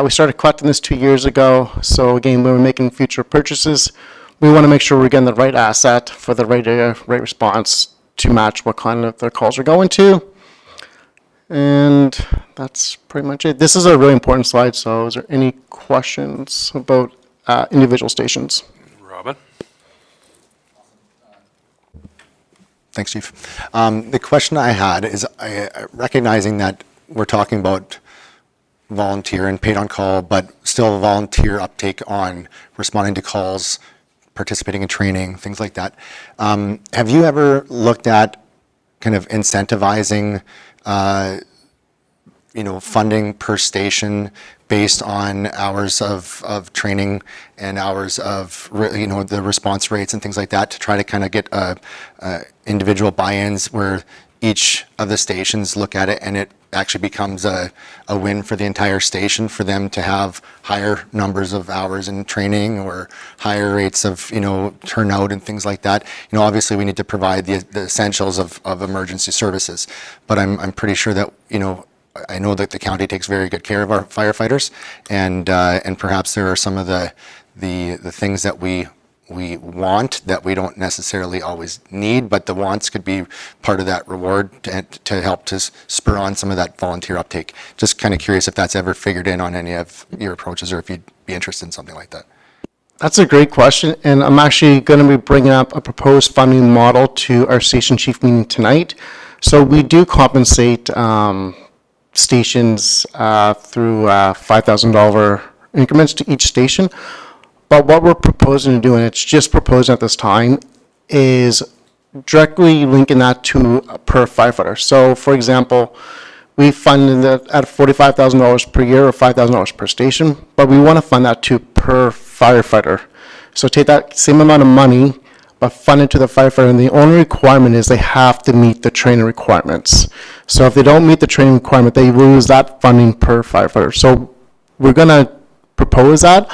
We started collecting this 2 years ago, so again, when we're making future purchases, we want to make sure we're getting the right asset for the right response to match what kind of the calls are going to. And that's pretty much it. This is a really important slide, so is there any questions about individual stations? Robin? Thanks, Chief. The question I had is recognizing that we're talking about volunteer and paid on call, but still volunteer uptake on responding to calls, participating in training, things like that. Have you ever looked at kind of incentivizing, funding per station based on hours of training and hours of, the response rates and things like that to try to kind of get individual buy-ins where each of the stations look at it and it actually becomes a win for the entire station for them to have higher numbers of hours in training or higher rates of, turnout and things like that. Obviously we need to provide the essentials of emergency services, but I'm pretty sure that, I know that the county takes very good care of our firefighters, and perhaps there are some of the things that we want that we don't necessarily always need, but the wants could be part of that reward to help to spur on some of that volunteer uptake. Just kind of curious if that's ever figured in on any of your approaches, or if you'd be interested in something like that. That's a great question, and I'm actually going to be bringing up a proposed funding model to our station chief meeting tonight. So we do compensate stations through $5,000 increments to each station. But what we're proposing to do, and it's just proposed at this time, is directly linking that to per firefighter. So, for example, we funded it at $45,000 per year or $5,000 per station, but we want to fund that to per firefighter. So take that same amount of money, but fund it to the firefighter, and the only requirement is they have to meet the training requirements. So if they don't meet the training requirement, they lose that funding per firefighter. So we're going to propose that.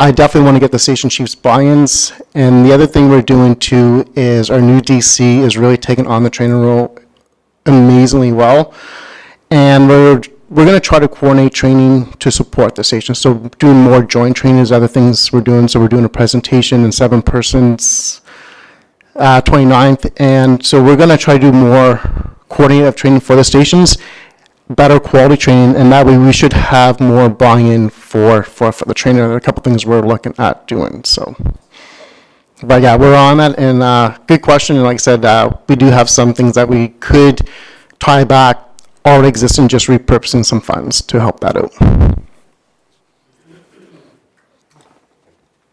I definitely want to get the station chief's buy-ins. And the other thing we're doing too is our new DC is really taking on the training role amazingly well. And we're going to try to coordinate training to support the station. So doing more joint training is other things we're doing. So we're doing a presentation in 7 persons, 29th. And so we're going to try to do more coordinated training for the stations, better quality training, and that way we should have more buy-in for the trainer. There are a couple things we're looking at doing. So, but yeah, we're on that, and good question. And like I said, we do have some things that we could tie back already existing, just repurposing some funds to help that out.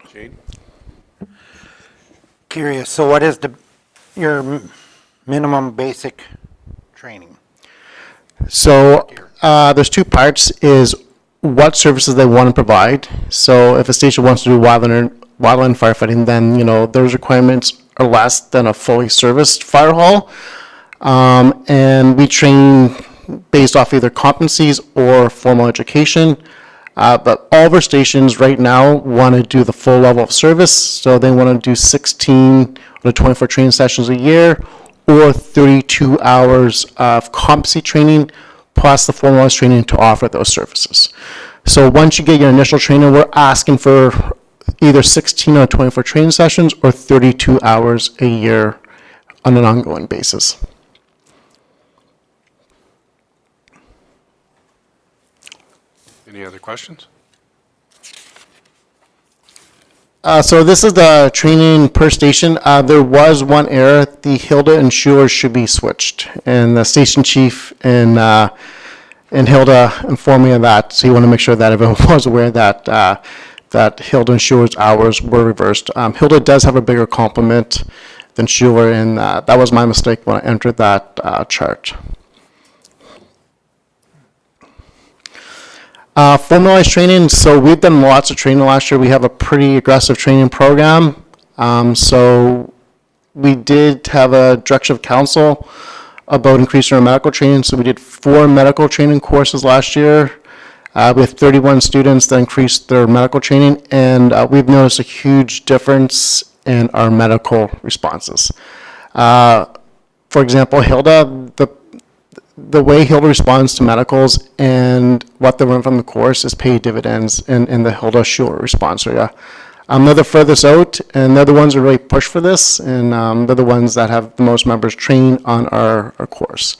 Jade? Curious, so what is your minimum basic training? So there's 2 parts, is what services they want to provide. So if a station wants to do wildland firefighting, then, those requirements are less than a fully serviced fire hall. And we train based off either competencies or formal education. But all of our stations right now want to do the full level of service. So they want to do 16 or 24 training sessions a year, or 32 hours of competency training plus the formalized training to offer those services. So once you get your initial training, we're asking for either 16 or 24 training sessions or 32 hours a year on an ongoing basis. Any other questions? So this is the training per station. There was one error. The Hilda and Schuler should be switched, and the station chief and Hilda informed me of that. So you want to make sure that everyone was aware that that Hilda and Schuler's hours were reversed. Hilda does have a bigger complement than Schuler, and that was my mistake when I entered that chart. Formalized training, so we've done lots of training last year. We have a pretty aggressive training program. So we did have a direction of council about increasing our medical training. So we did 4 medical training courses last year. We have 31 students that increased their medical training, and we've noticed a huge difference in our medical responses. For example, Hilda, the way Hilda responds to medicals and what they learn from the course is paid dividends in the Hilda Schuler response area. They're the furthest out, and they're the ones who really push for this, and they're the ones that have the most members trained on our course.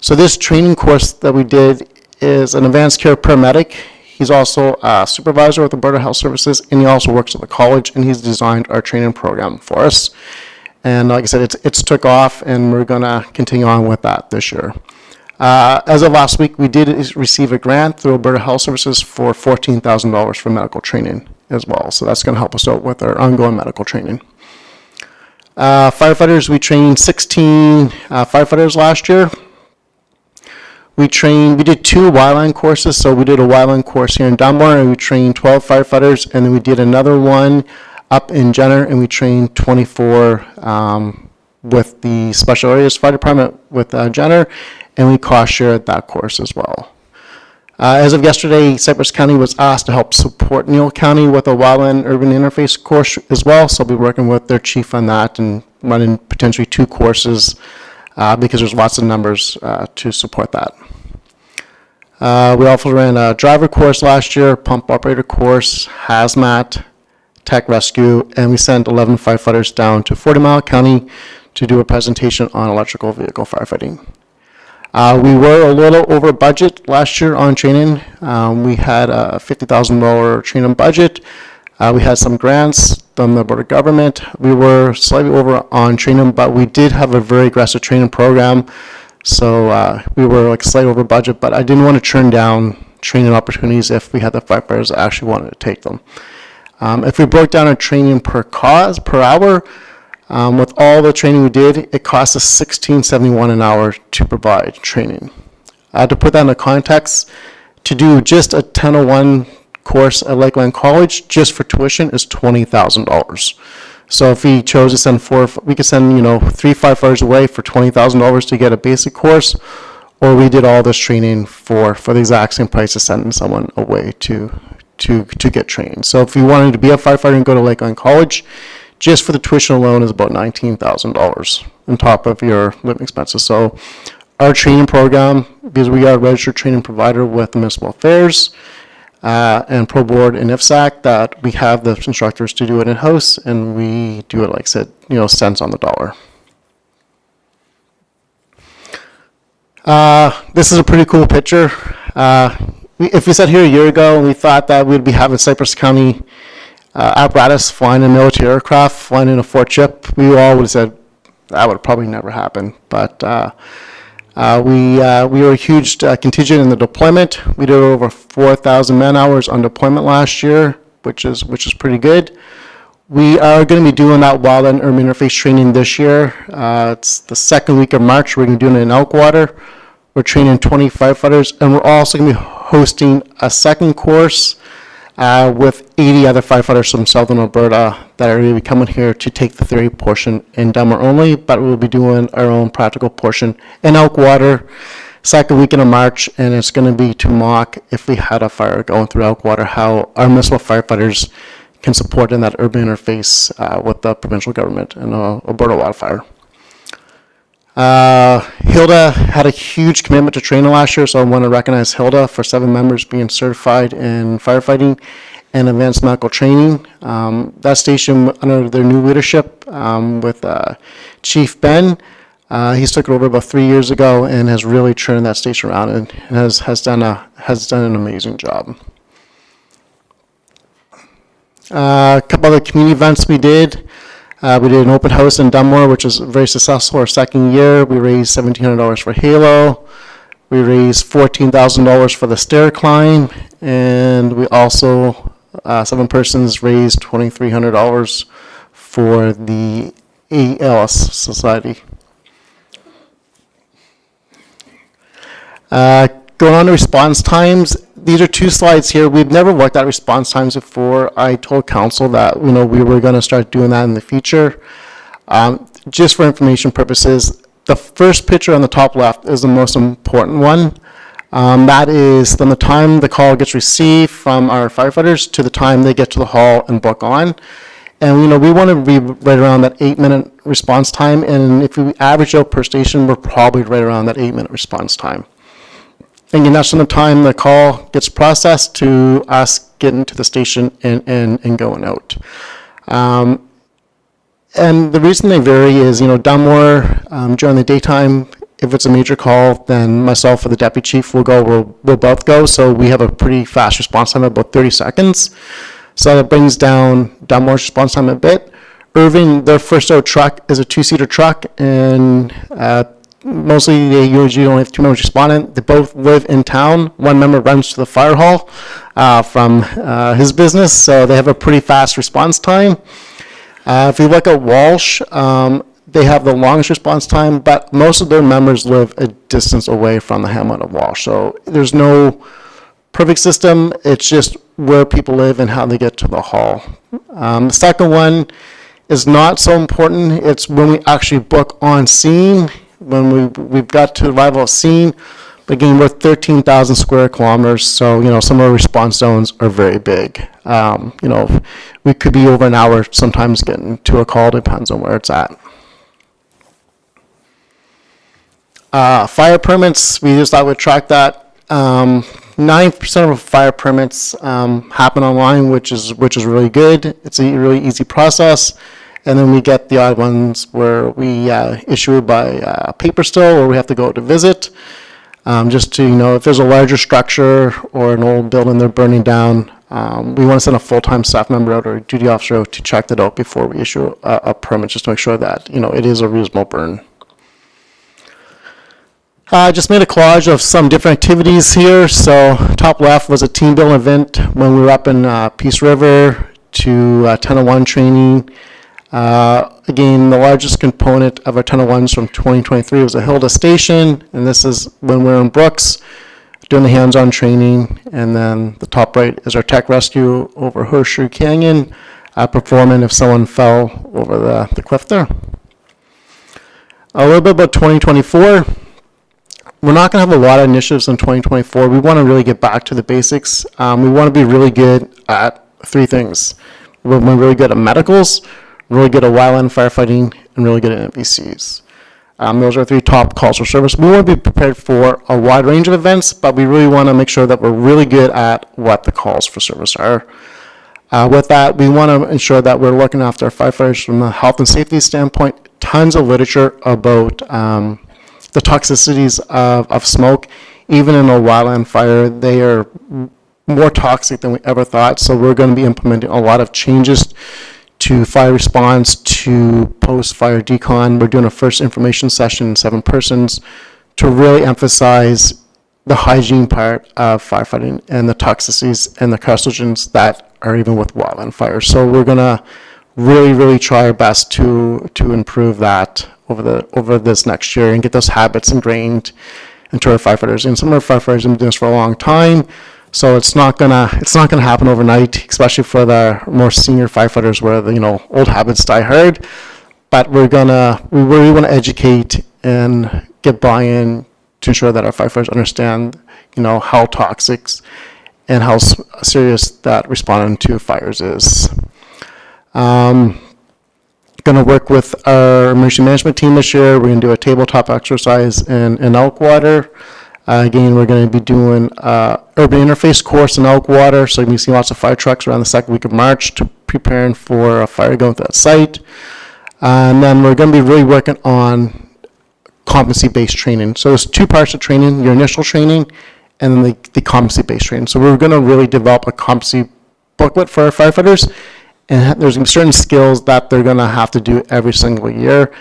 So this training course that we did is an advanced care paramedic. He's also a supervisor with Alberta Health Services, and he also works at the college, and he's designed our training program for us. And like I said, it's took off, and we're going to continue on with that this year. As of last week, we did receive a grant through Alberta Health Services for $14,000 for medical training as well. So that's going to help us out with our ongoing medical training. Firefighters, we trained 16 firefighters last year. We did 2 wildland courses. So we did a wildland course here in Dunmore, and we trained 12 firefighters. And then we did another one up in Jenner, and we trained 24 with the Special Areas Fire Department with Jenner, and we cost shared that course as well. As of yesterday, Cypress County was asked to help support Neal County with a wildland urban interface course as well, so I'll be working with their chief on that and running potentially 2 courses because there's lots of numbers to support that. We also ran a driver course last year, pump operator course, hazmat, tech rescue, and we sent 11 firefighters down to 40 Mile County to do a presentation on electrical vehicle firefighting. We were a little over budget last year on training. We had a $50,000 training budget. We had some grants from the Alberta government. We were slightly over on training, but we did have a very aggressive training program. So we were like slightly over budget, but I didn't want to turn down training opportunities if we had the firefighters that actually wanted to take them. If we broke down our training per hour, with all the training we did, it cost us $16.71 an hour to provide training. To put that into context, to do just a 1001 course at Lakeland College, just for tuition, is $20,000. So if we chose to send 4, we could send 3 firefighters away for $20,000 to get a basic course, or we did all this training for the exact same price as sending someone away to get trained. So if you wanted to be a firefighter and go to Lakeland College, just for the tuition alone is about $19,000 on top of your living expenses. So our training program, because we are a registered training provider with Municipal Affairs and Pro Board and IFSAC, that we have the instructors to do it in-house, and we do it, like I said, cents on the dollar. This is a pretty cool picture. If we sat here a year ago and we thought that we'd be having Cypress County apparatus flying in military aircraft, flying in a Fort Chip, we all would have said that would probably never happen. But we were a huge contingent in the deployment. We did over 4,000 man hours on deployment last year, which is pretty good. We are going to be doing that wildland urban interface training this year. It's the second week of March. We're going to be doing it in Elkwater. We're training 20 firefighters, and we're also going to be hosting a second course with 80 other firefighters from Southern Alberta that are going to be coming here to take the theory portion in Dunmore only, but we'll be doing our own practical portion in Elkwater, second weekend of March, and it's going to be to mock, if we had a fire going through Elkwater, how our municipal firefighters can support in that urban interface with the provincial government and Alberta wildfire. Hilda had a huge commitment to training last year, so I want to recognize Hilda for 7 members being certified in firefighting and advanced medical training. That station, under their new leadership with Chief Ben, he's took it over about 3 years ago and has really turned that station around and has done an amazing job. A couple other community events we did. We did an open house in Dunmore, which was very successful. Our second year, we raised $1,700 for Halo. We raised $14,000 for the stair climb, and we also 7 persons raised $2,300 for the ALS Society. Going on to response times, these are 2 slides here. We've never looked at response times before. I told council that we were going to start doing that in the future. Just for information purposes, the first picture on the top left is the most important one. That is from the time the call gets received from our firefighters to the time they get to the hall and book on. And we want to be right around that 8-minute response time. And if we average out per station, we're probably right around that 8-minute response time. Again, that's from the time the call gets processed to us getting to the station and going out. And the reason they vary is, Dunmore, during the daytime, if it's a major call, then myself or the deputy chief will go, we'll both go. So we have a pretty fast response time of about 30 seconds. So that brings down Dunmore's response time a bit. Irving, their first out truck is a 2-seater truck, and mostly they usually only have 2 members responding. They both live in town. One member runs to the fire hall from his business, so they have a pretty fast response time. If you look at Walsh, they have the longest response time, but most of their members live a distance away from the hamlet of Walsh. So there's no perfect system. It's just where people live and how they get to the hall. The second one is not so important. It's when we actually book on scene, when we've got to arrival at scene. But again, we're 13,000 square kilometers, so some of our response zones are very big. We could be over an hour sometimes getting to a call, depends on where it's at. Fire permits, we just thought we'd track that. 9% of fire permits happen online, which is really good. It's a really easy process. And then we get the odd ones where we issue it by paper still, or we have to go to visit. Just to, if there's a larger structure or an old building they're burning down, we want to send a full-time staff member out or a duty officer out to check that out before we issue a permit, just to make sure that, it is a reasonable burn. I just made a collage of some different activities here. So top left was a team building event when we were up in Peace River to 1001 training. Again, the largest component of our 1001s from 2023 was a Hilda Station, and this is when we're in Brooks doing the hands-on training. And then the top right is our tech rescue over Horseshoe Canyon, performing if someone fell over the cliff there. A little bit about 2024. We're not going to have a lot of initiatives in 2024. We want to really get back to the basics. We want to be really good at 3 things. We're really good at medicals, really good at wildland firefighting, and really good at NVCs. Those are 3 top calls for service. We want to be prepared for a wide range of events, but we really want to make sure that we're really good at what the calls for service are. With that, we want to ensure that we're looking after our firefighters from a health and safety standpoint. Tons of literature about the toxicities of smoke. Even in a wildland fire, they are more toxic than we ever thought. So we're going to be implementing a lot of changes to fire response, to post-fire decon. We're doing a first information session, 7 persons, to really emphasize the hygiene part of firefighting and the toxicities and the carcinogens that are even with wildland fires. So we're going to really, really try our best to improve that over this next year and get those habits ingrained into our firefighters. And some of our firefighters have been doing this for a long time, so it's not gonna happen overnight, especially for the more senior firefighters where the old habits die hard. But we really want to educate and get buy-in to ensure that our firefighters understand how toxic and how serious that responding to fires is. Going to work with our emergency management team this year. We're going to do a tabletop exercise in Elkwater. Again, we're going to be doing urban interface course in Elkwater, so you see lots of fire trucks around the second week of March to preparing for a fire going to that site. And then we're going to be really working on competency-based training. So there's 2 parts of training: your initial training and then the competency-based training. So we're going to really develop a competency booklet for our firefighters. And there's certain skills that they're going to have to do every single year.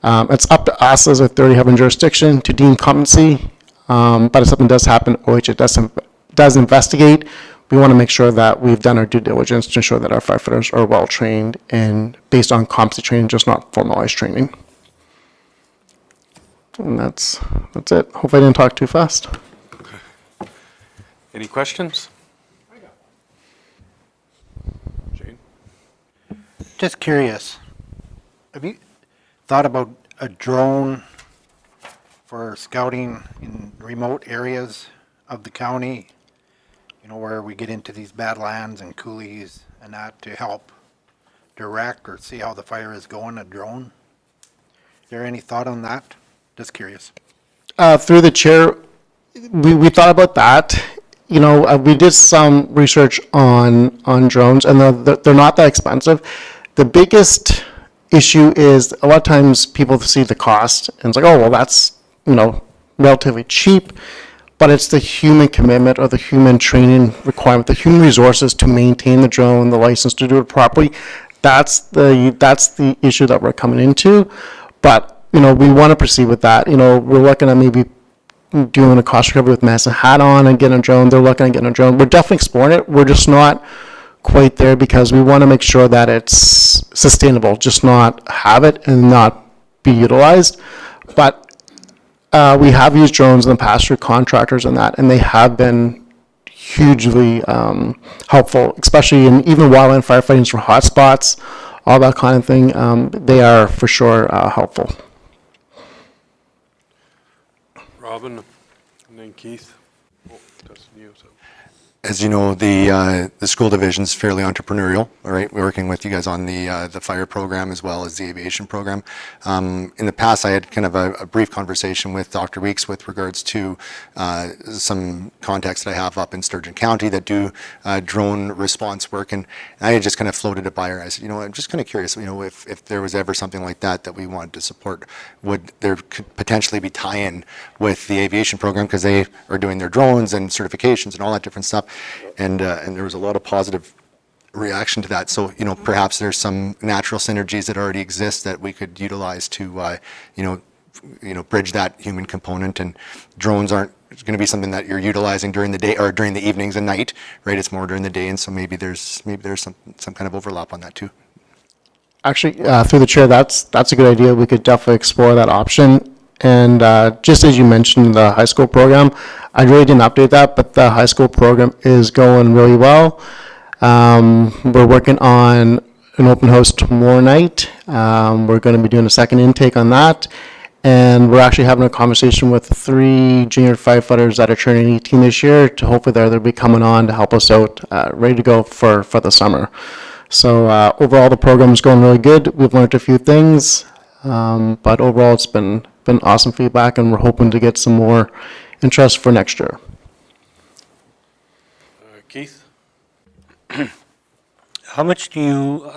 It's up to us as a authority having jurisdiction to deem competency, but if something does happen, OHA does investigate. we want to make sure that we've done our due diligence to ensure that our firefighters are well-trained and based on competency training, just not formalized training. And that's it. Hope I didn't talk too fast. Any questions? Shane? Just curious, have you thought about a drone for scouting in remote areas of the county? You know, where we get into these badlands and coulees and that to help direct or see how the fire is going, a drone? Is there any thought on that? Just curious. Through the chair, we thought about that. You know, we did some research on drones, and they're not that expensive. The biggest issue is a lot of times people see the cost, and it's like, oh, well, that's, you know, relatively cheap, but it's the human commitment or the human training requirement, the human resources to maintain the drone, the license to do it properly. That's the issue that we're coming into. But you know, we want to proceed with that. You know, we're looking at maybe doing a cost recovery with Medicine Hat on and getting a drone. They're looking at getting a drone. We're definitely exploring it. We're just not quite there because we want to make sure that it's sustainable, just not have it and not be utilized. But we have used drones in the past through contractors and that, and they have been hugely helpful, especially in even wildland firefighting for hotspots, all that kind of thing. They are for sure helpful. Robin, and then Keith. Oh, that's you, so. As you know, the school division's fairly entrepreneurial, all right? We're working with you guys on the fire program as well as the aviation program. In the past, I had kind of a brief conversation with Dr. Weeks with regards to some contacts that I have up in Sturgeon County that do drone response work, and I had just kind of floated it by her. I said, you know, I'm just kind of curious, you know, if there was ever something like that we wanted to support, would there could potentially be tie-in with the aviation program because they are doing their drones and certifications and all that different stuff. And there was a lot of positive reaction to that. So, you know, perhaps there's some natural synergies that already exist that we could utilize to, you know, bridge that human component. And drones aren't going to be something that you're utilizing during the day or during the evenings and night, right? It's more during the day, and so maybe there's some kind of overlap on that too. Actually, through the chair, that's a good idea. We could definitely explore that option. And just as you mentioned, the high school program, I really didn't update that, but the high school program is going really well. We're working on an open house tomorrow night. We're going to be doing a second intake on that. And we're actually having a conversation with 3 junior firefighters that are turning 18 this year to hopefully they'll be coming on to help us out, ready to go for the summer. So overall, the program is going really good. We've learned a few things, but overall, it's been awesome feedback, and we're hoping to get some more interest for next year. Keith? How much do you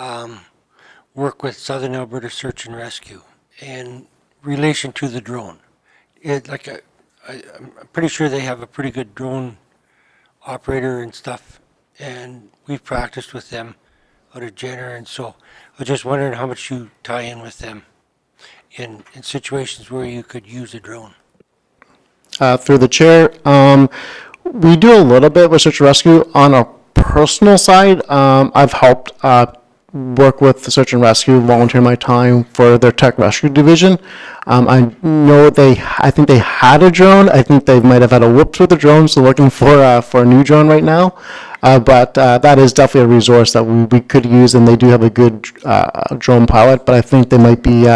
work with Southern Alberta Search and Rescue in relation to the drone? I'm pretty sure they have a pretty good drone operator and stuff, and we've practiced with them out of Jenner, and so I was just wondering how much you tie in with them in situations where you could use a drone. Through the chair, we do a little bit with search and rescue on a personal side. I've helped work with the search and rescue, volunteer my time for their tech rescue division. I know I think they had a drone. I think they might have had a whoops with the drone, so looking for a new drone right now. But that is definitely a resource that we could use, and they do have a good drone pilot, but I think they might be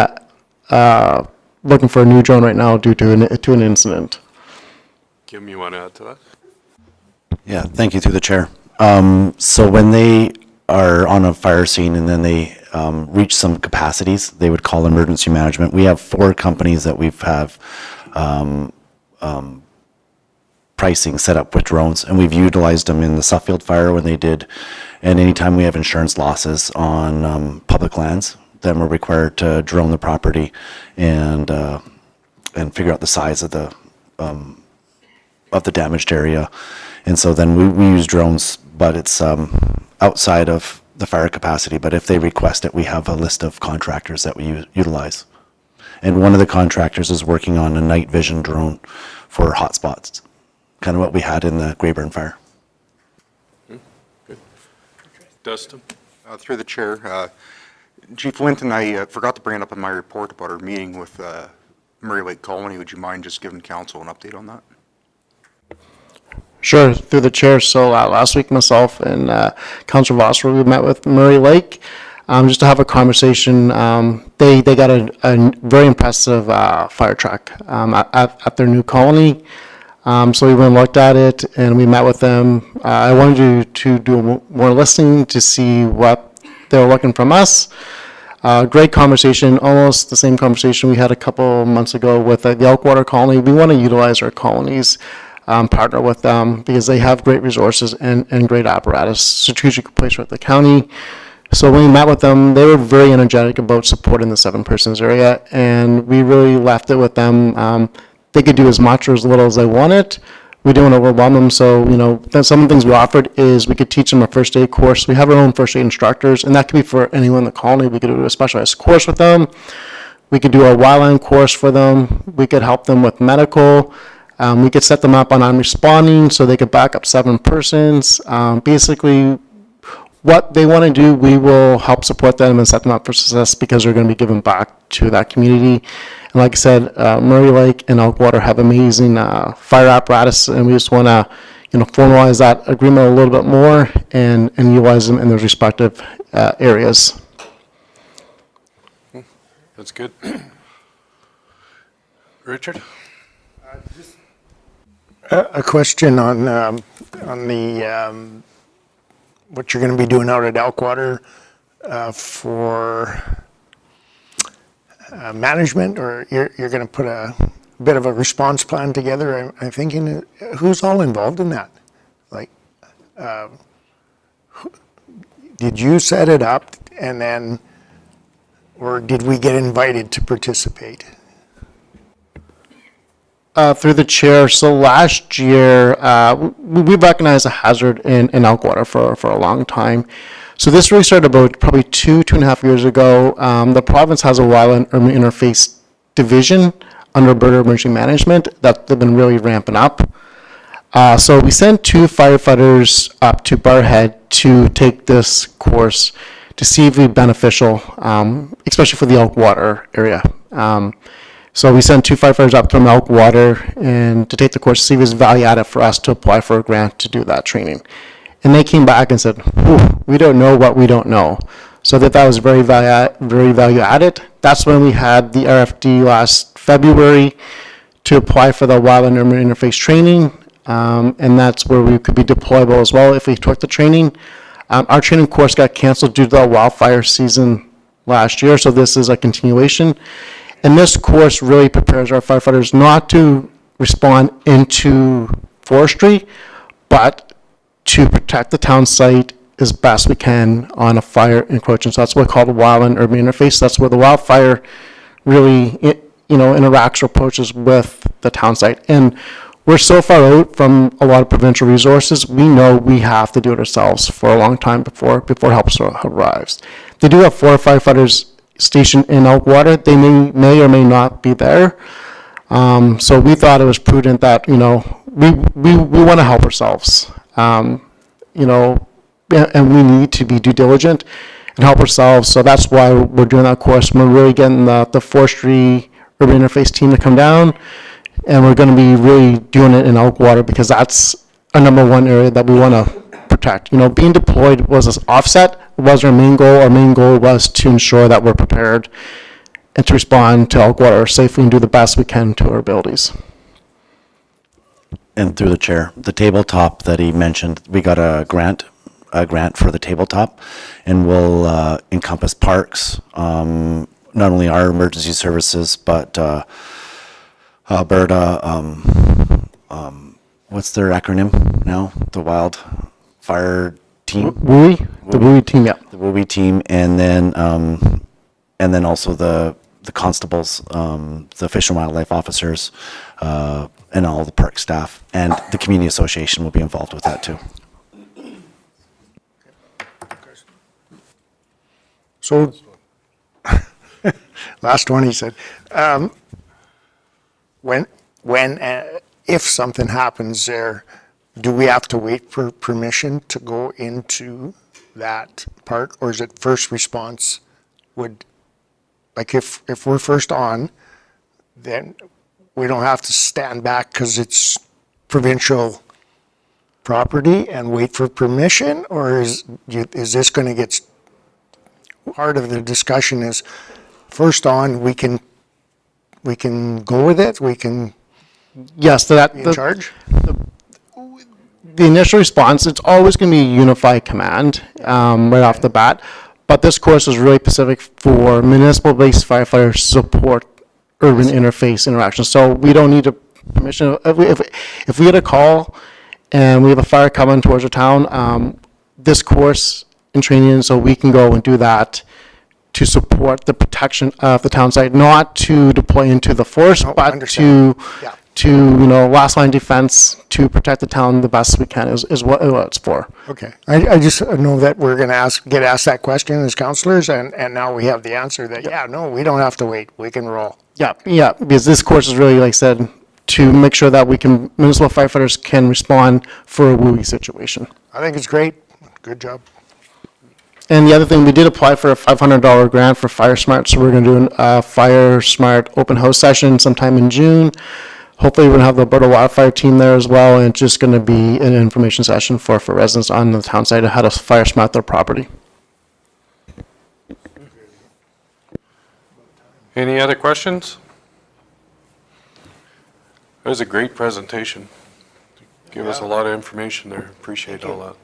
looking for a new drone right now due to an incident. Kim, you want to add to that? Yeah, thank you through the chair. So when they are on a fire scene and then they reach some capacities, they would call emergency management. We have 4 companies that we've have pricing set up with drones, and we've utilized them in the Suffield fire when they did, and anytime we have insurance losses on public lands, then we're required to drone the property and figure out the size of the damaged area. And so then we use drones, but it's outside of the fire capacity. But if they request it, we have a list of contractors that we utilize. And one of the contractors is working on a night vision drone for hotspots, kind of what we had in the Greyburn fire. Dustin? Through the chair, Chief Linton, I forgot to bring it up in my report about our meeting with Murray Lake Colony. Would you mind just giving council an update on that? Sure, through the chair. So last week, myself and Councillor Vosser, we met with Murray Lake just to have a conversation. They got a very impressive fire truck at their new colony. So we went and looked at it, and we met with them. I wanted to do more listening to see what they were looking from us. Great conversation, almost the same conversation we had a couple months ago with the Elkwater colony. We want to utilize our colonies, partner with them because they have great resources and great apparatus, strategic place with the county. So when we met with them, they were very energetic about supporting the 7 persons area, and we really left it with them. They could do as much or as little as they wanted. We didn't want to overwhelm them, so some of the things we offered is we could teach them a first aid course. We have our own first aid instructors, and that could be for anyone in the colony. We could do a specialized course with them. We could do a wildland course for them. We could help them with medical. We could set them up on responding so they could back up 7 persons. Basically, what they want to do, we will help support them and set them up for success because they're going to be giving back to that community. And like I said, Murray Lake and Elkwater have amazing fire apparatus, and we just want to formalize that agreement a little bit more and utilize them in their respective areas. That's good. Richard? A question on the what you're going to be doing out at Elkwater for management, or you're going to put a bit of a response plan together. I'm thinking, who's all involved in that? Like, did you set it up, and then, or did we get invited to participate? Through the chair, so last year, we recognized a hazard in Elkwater for a long time. So this really started about probably 2.5 years ago. The province has a wildland urban interface division under Alberta Emergency Management that they've been really ramping up. So we sent 2 firefighters up to Barrhead to take this course to see if it would be beneficial, especially for the Elkwater area. So we sent 2 firefighters up from Elkwater and to take the course to see if it was value added for us to apply for a grant to do that training. And they came back and said, we don't know what we don't know. So that was very value added. That's when we had the RFD last February to apply for the wildland urban interface training. And that's where we could be deployable as well if we took the training. Our training course got canceled due to the wildfire season last year. So this is a continuation. And this course really prepares our firefighters not to respond into forestry, but to protect the town site as best we can on a fire encroachment. So that's what we call the wildland urban interface. That's where the wildfire really, interacts or approaches with the town site. And we're so far out from a lot of provincial resources, we know we have to do it ourselves for a long time before help arrives. They do have 4 firefighters stationed in Elkwater. They may or may not be there. So we thought it was prudent that, we want to help ourselves, and we need to be due diligent and help ourselves. So that's why we're doing that course. We're really getting the forestry urban interface team to come down, and we're going to be really doing it in Elkwater because that's a #1 area that we want to protect. Being deployed was an offset, was our main goal. Our main goal was to ensure that we're prepared and to respond to Elkwater safely and do the best we can to our abilities. And through the chair, the tabletop that he mentioned, we got a grant for the tabletop, and will encompass parks, not only our emergency services, but Alberta, what's their acronym now? The Wild Fire Team? WUI? The WUI team, yeah. The WUI team, and then also the constables, the Fish and Wildlife officers, and all the park staff, and the community association will be involved with that too. So, last one, he said, if something happens there, do we have to wait for permission to go into that part, or is it first response would, like if we're first on, then we don't have to stand back because it's provincial property and wait for permission, or is this going to get, part of the discussion is first on, we can go with it, we can Yes, be in charge? the initial response, it's always going to be a unified command right off the bat. But this course is really specific for municipal-based firefighters support urban interface interactions. So we don't need a permission. If we get a call and we have a fire coming towards our town, this course and training, so we can go and do that to support the protection of the town site, not to deploy into the force, but understand. to, last line defense, to protect the town the best we can is what it's for. Okay, I just know that we're going to get asked that question as counselors, and now we have the answer that, yeah, no, we don't have to wait, we can roll. Yeah, because this course is really, like I said, to make sure that municipal firefighters can respond for a WUI situation. I think it's great, good job. And the other thing, we did apply for a $500 grant for Fire Smart, so we're going to do a Fire Smart open house session sometime in June. Hopefully, we're going to have the Alberta Wildfire team there as well, and it's just going to be an information session for residents on the town site on how to Fire Smart their property. Any other questions? That was a great presentation. Give us a lot of information there. Appreciate all that.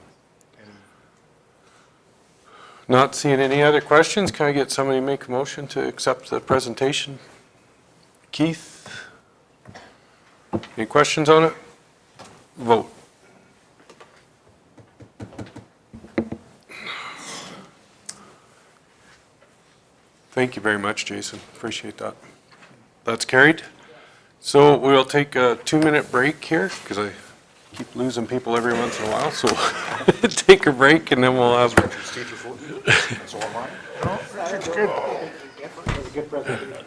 Not seeing any other questions, can I get somebody to make a motion to accept the presentation? Keith? Any questions on it? Vote. Thank you very much, Jason. Appreciate that. That's carried. So we'll take a 2-minute break here because I keep losing people every once in a while. So take a break and then we'll have. Good.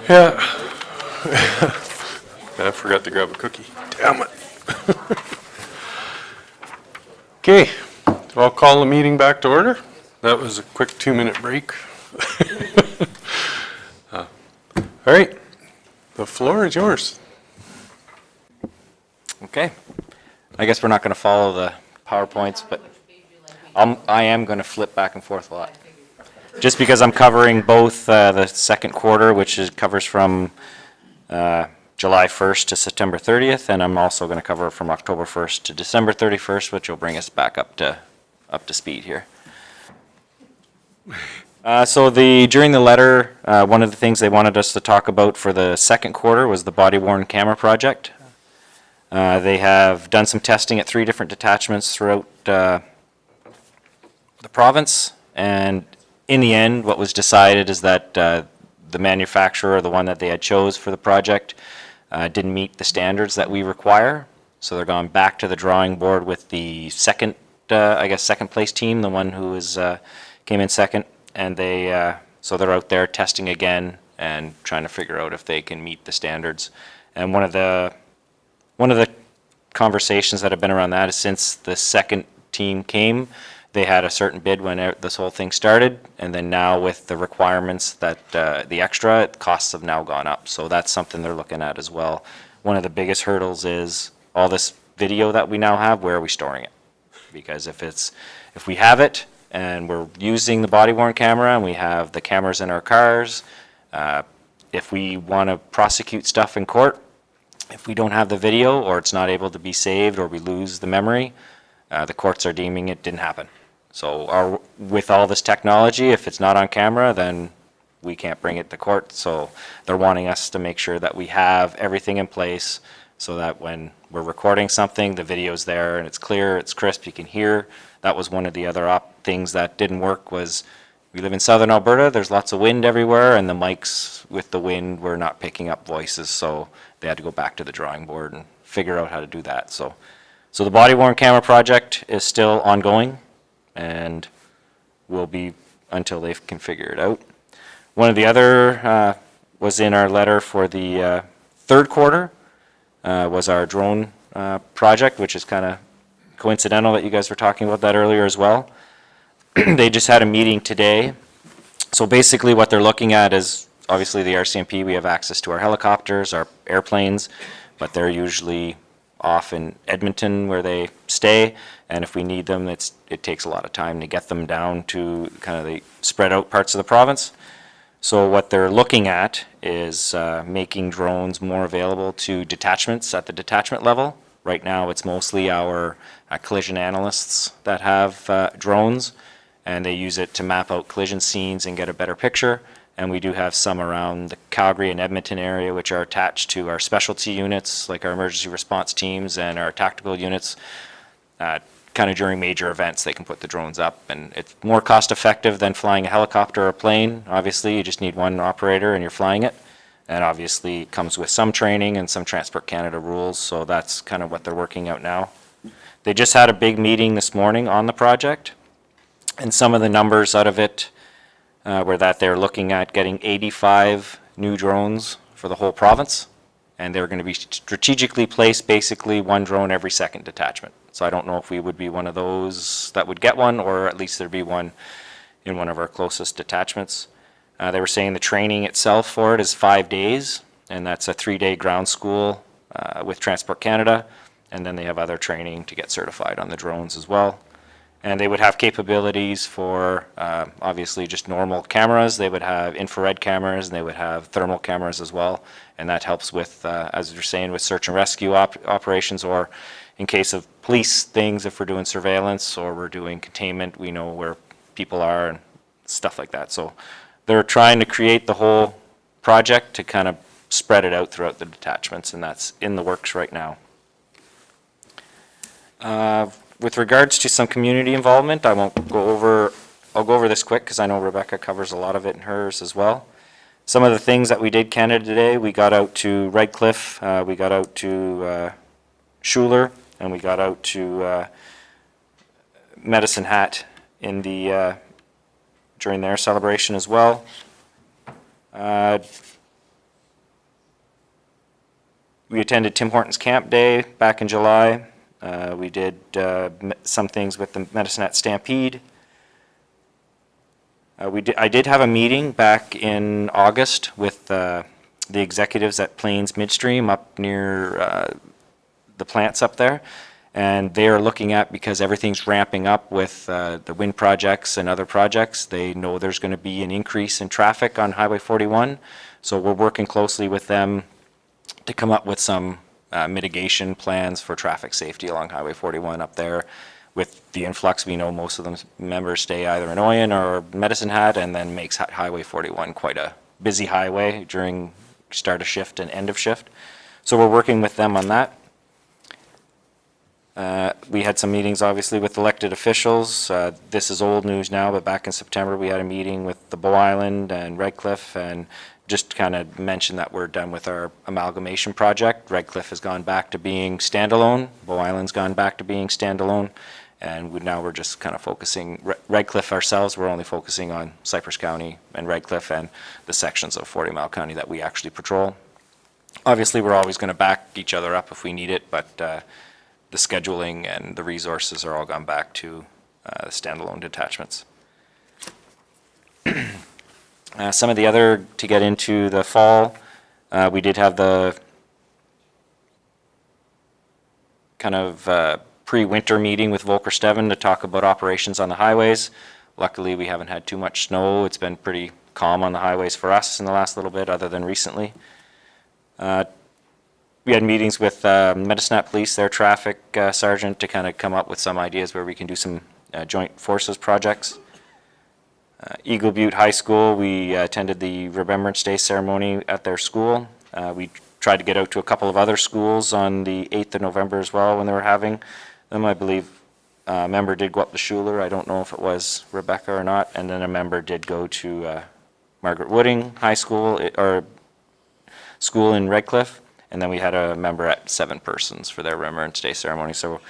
Yeah. I forgot to grab a cookie. Damn it. Okay, I'll call the meeting back to order. That was a quick 2-minute break. All right, the floor is yours. Okay. I guess we're not going to follow the PowerPoints, but I am going to flip back and forth a lot. Just because I'm covering both the second quarter, which covers from July 1st to September 30th, and I'm also going to cover from October 1st to December 31st, which will bring us back up to speed here. During the letter, one of the things they wanted us to talk about for the second quarter was the body-worn camera project. They have done some testing at 3 different detachments throughout the province, and in the end, what was decided is that the manufacturer, the one that they had chose for the project, didn't meet the standards that we require. So they're going back to the drawing board with the second place team, the one who came in second, and so they're out there testing again and trying to figure out if they can meet the standards. And one of the conversations that have been around that is since the second team came, they had a certain bid when this whole thing started, and then now with the requirements that the extra costs have now gone up. So that's something they're looking at as well. One of the biggest hurdles is all this video that we now have, where are we storing it? Because if we have it and we're using the body-worn camera and we have the cameras in our cars, if we want to prosecute stuff in court, if we don't have the video or it's not able to be saved or we lose the memory, the courts are deeming it didn't happen. So with all this technology, if it's not on camera, then we can't bring it to court. So they're wanting us to make sure that we have everything in place so that when we're recording something, the video's there and it's clear, it's crisp, you can hear. That was one of the other things that didn't work was we live in southern Alberta, there's lots of wind everywhere, and the mics with the wind were not picking up voices, so they had to go back to the drawing board and figure out how to do that. So the body-worn camera project is still ongoing and will be until they can figure it out. One of the other was in our letter for the third quarter was our drone project, which is kind of coincidental that you guys were talking about that earlier as well. They just had a meeting today. So basically what they're looking at is obviously the RCMP, we have access to our helicopters, our airplanes, but they're usually off in Edmonton where they stay, and if we need them, it takes a lot of time to get them down to kind of the spread out parts of the province. So what they're looking at is making drones more available to detachments at the detachment level. Right now it's mostly our collision analysts that have drones, and they use it to map out collision scenes and get a better picture. And we do have some around the Calgary and Edmonton area which are attached to our specialty units, like our emergency response teams and our tactical units. Kind of during major events, they can put the drones up, and it's more cost effective than flying a helicopter or a plane. Obviously, you just need one operator and you're flying it. And obviously, it comes with some training and some Transport Canada rules, so that's kind of what they're working out now. They just had a big meeting this morning on the project, and some of the numbers out of it were that they're looking at getting 85 new drones for the whole province, and they're going to be strategically placed, basically one drone every second detachment. So I don't know if we would be one of those that would get one, or at least there'd be one in one of our closest detachments. They were saying the training itself for it is 5 days, and that's a 3-day ground school with Transport Canada, and then they have other training to get certified on the drones as well. And they would have capabilities for obviously just normal cameras. They would have infrared cameras, and they would have thermal cameras as well. And that helps with, as you're saying, with search and rescue operations, or in case of police things, if we're doing surveillance or we're doing containment, we know where people are and stuff like that. So they're trying to create the whole project to kind of spread it out throughout the detachments, and that's in the works right now. With regards to some community involvement, I'll go over this quick because I know Rebecca covers a lot of it in hers as well. Some of the things that we did Canada Day, we got out to Red Cliff, we got out to Schuler, and we got out to Medicine Hat in the during their celebration as well. We attended Tim Hortons Camp Day back in July. We did some things with the Medicinet Stampede. I did have a meeting back in August with the executives at Plains Midstream up near the plants up there. And they are looking at, because everything's ramping up with the wind projects and other projects, they know there's going to be an increase in traffic on Highway 41. So we're working closely with them to come up with some mitigation plans for traffic safety along Highway 41 up there. With the influx, we know most of the members stay either in Oyen or Medicine Hat, and then makes Highway 41 quite a busy highway during start of shift and end of shift. So we're working with them on that. We had some meetings, obviously, with elected officials. This is old news now, but back in September, we had a meeting with the Bow Island and Redcliffe, and just kind of mentioned that we're done with our amalgamation project. Redcliffe has gone back to being standalone. Bow Island's gone back to being standalone. And now we're just kind of focusing, Redcliffe ourselves, we're only focusing on Cypress County and Redcliffe and the sections of 40 Mile County that we actually patrol. Obviously, we're always going to back each other up if we need it, but the scheduling and the resources are all gone back to standalone detachments. Some of the other, to get into the fall, we did have the kind of pre-winter meeting with Volker Steven to talk about operations on the highways. Luckily, we haven't had too much snow. It's been pretty calm on the highways for us in the last little bit, other than recently. We had meetings with Medicinet Police, their traffic sergeant, to kind of come up with some ideas where we can do some joint forces projects. Eagle Butte High School, we attended the Remembrance Day ceremony at their school. We tried to get out to a couple of other schools on the 8th of November as well when they were having them. I believe a member did go up to Schuler. I don't know if it was Rebecca or not. And then a member did go to Margaret Wooding High School or school in Redcliffe. And then we had a member at 7 Persons for their Remembrance Day ceremony. So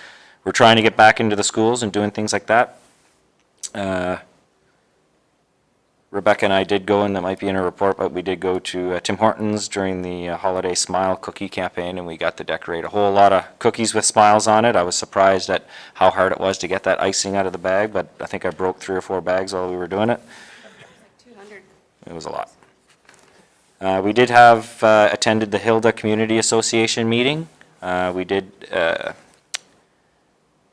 we're trying to get back into the schools and doing things like that. Rebecca and I did go, and that might be in her report, but we did go to Tim Hortons during the Holiday Smile cookie campaign, and we got to decorate a whole lot of cookies with smiles on it. I was surprised at how hard it was to get that icing out of the bag, but I think I broke 3 or 4 bags while we were doing it. 200. It was a lot. We did have attended the Hilda Community Association meeting.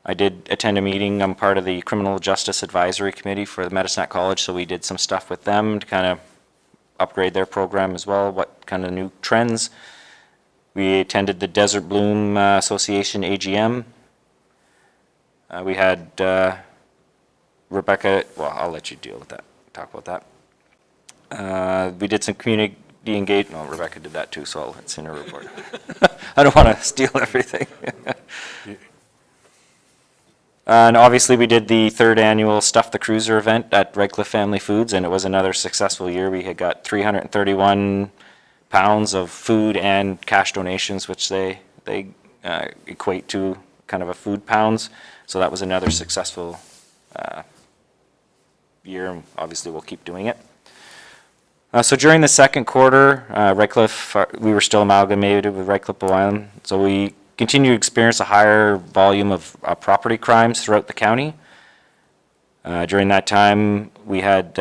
I did attend a meeting. I'm part of the Criminal Justice Advisory Committee for the Medicinet College, so we did some stuff with them to kind of upgrade their program as well, what kind of new trends. We attended the Desert Bloom Association AGM. We had Rebecca, well, I'll let you deal with that, talk about that. We did some community engagement. No, Rebecca did that too, so it's in her report. I don't want to steal everything. And obviously, we did the 3rd annual Stuff the Cruiser event at Redcliffe Family Foods, and it was another successful year. We had got 331 pounds of food and cash donations, which they equate to kind of a food pounds. So that was another successful year, and obviously we'll keep doing it. So during the second quarter, Redcliffe, we were still amalgamated with Redcliffe Bow Island, so we continue to experience a higher volume of property crimes throughout the county. During that time, we had,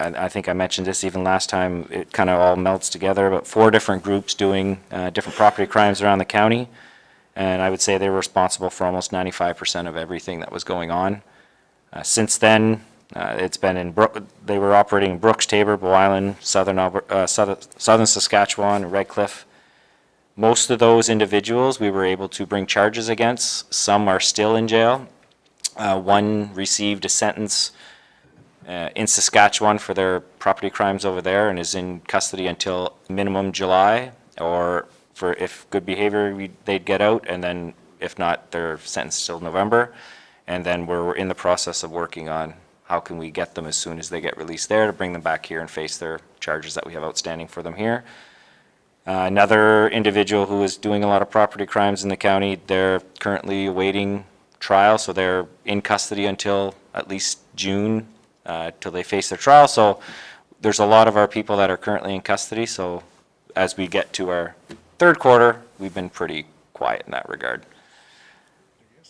I think I mentioned this even last time, it kind of all melts together, but 4 different groups doing different property crimes around the county. And I would say they were responsible for almost 95% of everything that was going on. Since then, it's been they were operating in Brooks, Tabor, Bow Island, southern Saskatchewan, and Redcliffe. Most of those individuals we were able to bring charges against. Some are still in jail. One received a sentence in Saskatchewan for their property crimes over there and is in custody until minimum July, or for if good behavior, they'd get out, and then if not, they're sentenced till November. And then we're in the process of working on how can we get them as soon as they get released there to bring them back here and face their charges that we have outstanding for them here. Another individual who is doing a lot of property crimes in the county, they're currently awaiting trial, so they're in custody until at least June, till they face their trial. So there's a lot of our people that are currently in custody, so as we get to our third quarter, we've been pretty quiet in that regard.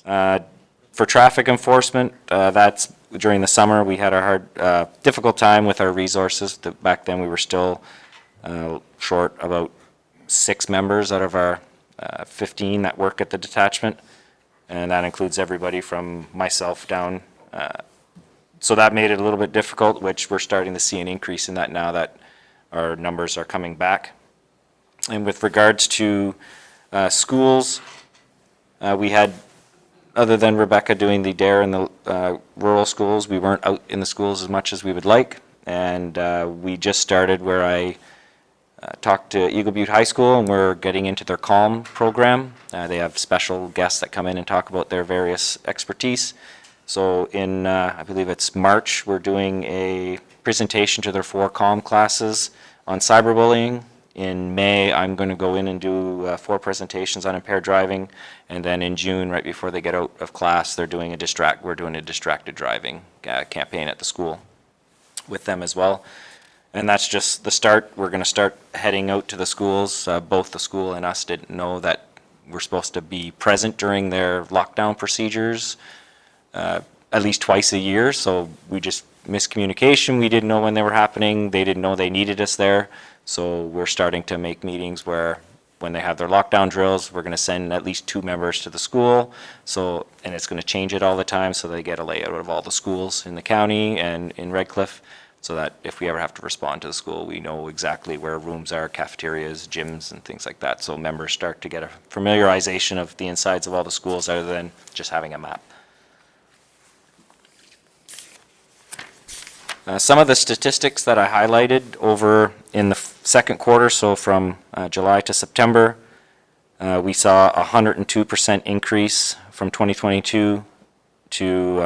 For traffic enforcement, that's during the summer, we had a difficult time with our resources. Back then, we were still short about 6 members out of our 15 that work at the detachment, and that includes everybody from myself down. So that made it a little bit difficult, which we're starting to see an increase in that now that our numbers are coming back. And with regards to schools, we had, other than Rebecca doing the DARE in the rural schools, we weren't out in the schools as much as we would like. And we just started where I talked to Eagle Butte High School, and we're getting into their CALM program. They have special guests that come in and talk about their various expertise. So in, I believe it's March, we're doing a presentation to their 4 CALM classes on cyberbullying. In May, I'm going to go in and do 4 presentations on impaired driving, and then in June, right before they get out of class, we're doing a distracted driving campaign at the school with them as well. And that's just the start. We're going to start heading out to the schools. Both the school and us didn't know that we're supposed to be present during their lockdown procedures at least twice a year, so we just miscommunication. We didn't know when they were happening. They didn't know they needed us there. So we're starting to make meetings where when they have their lockdown drills, we're going to send at least 2 members to the school. So, and it's going to change it all the time, so they get a layout of all the schools in the county and in Redcliffe, so that if we ever have to respond to the school, we know exactly where rooms are, cafeterias, gyms, and things like that. So members start to get a familiarization of the insides of all the schools other than just having a map. Some of the statistics that I highlighted over in the second quarter, so from July to September, we saw a 102% increase from 2022 to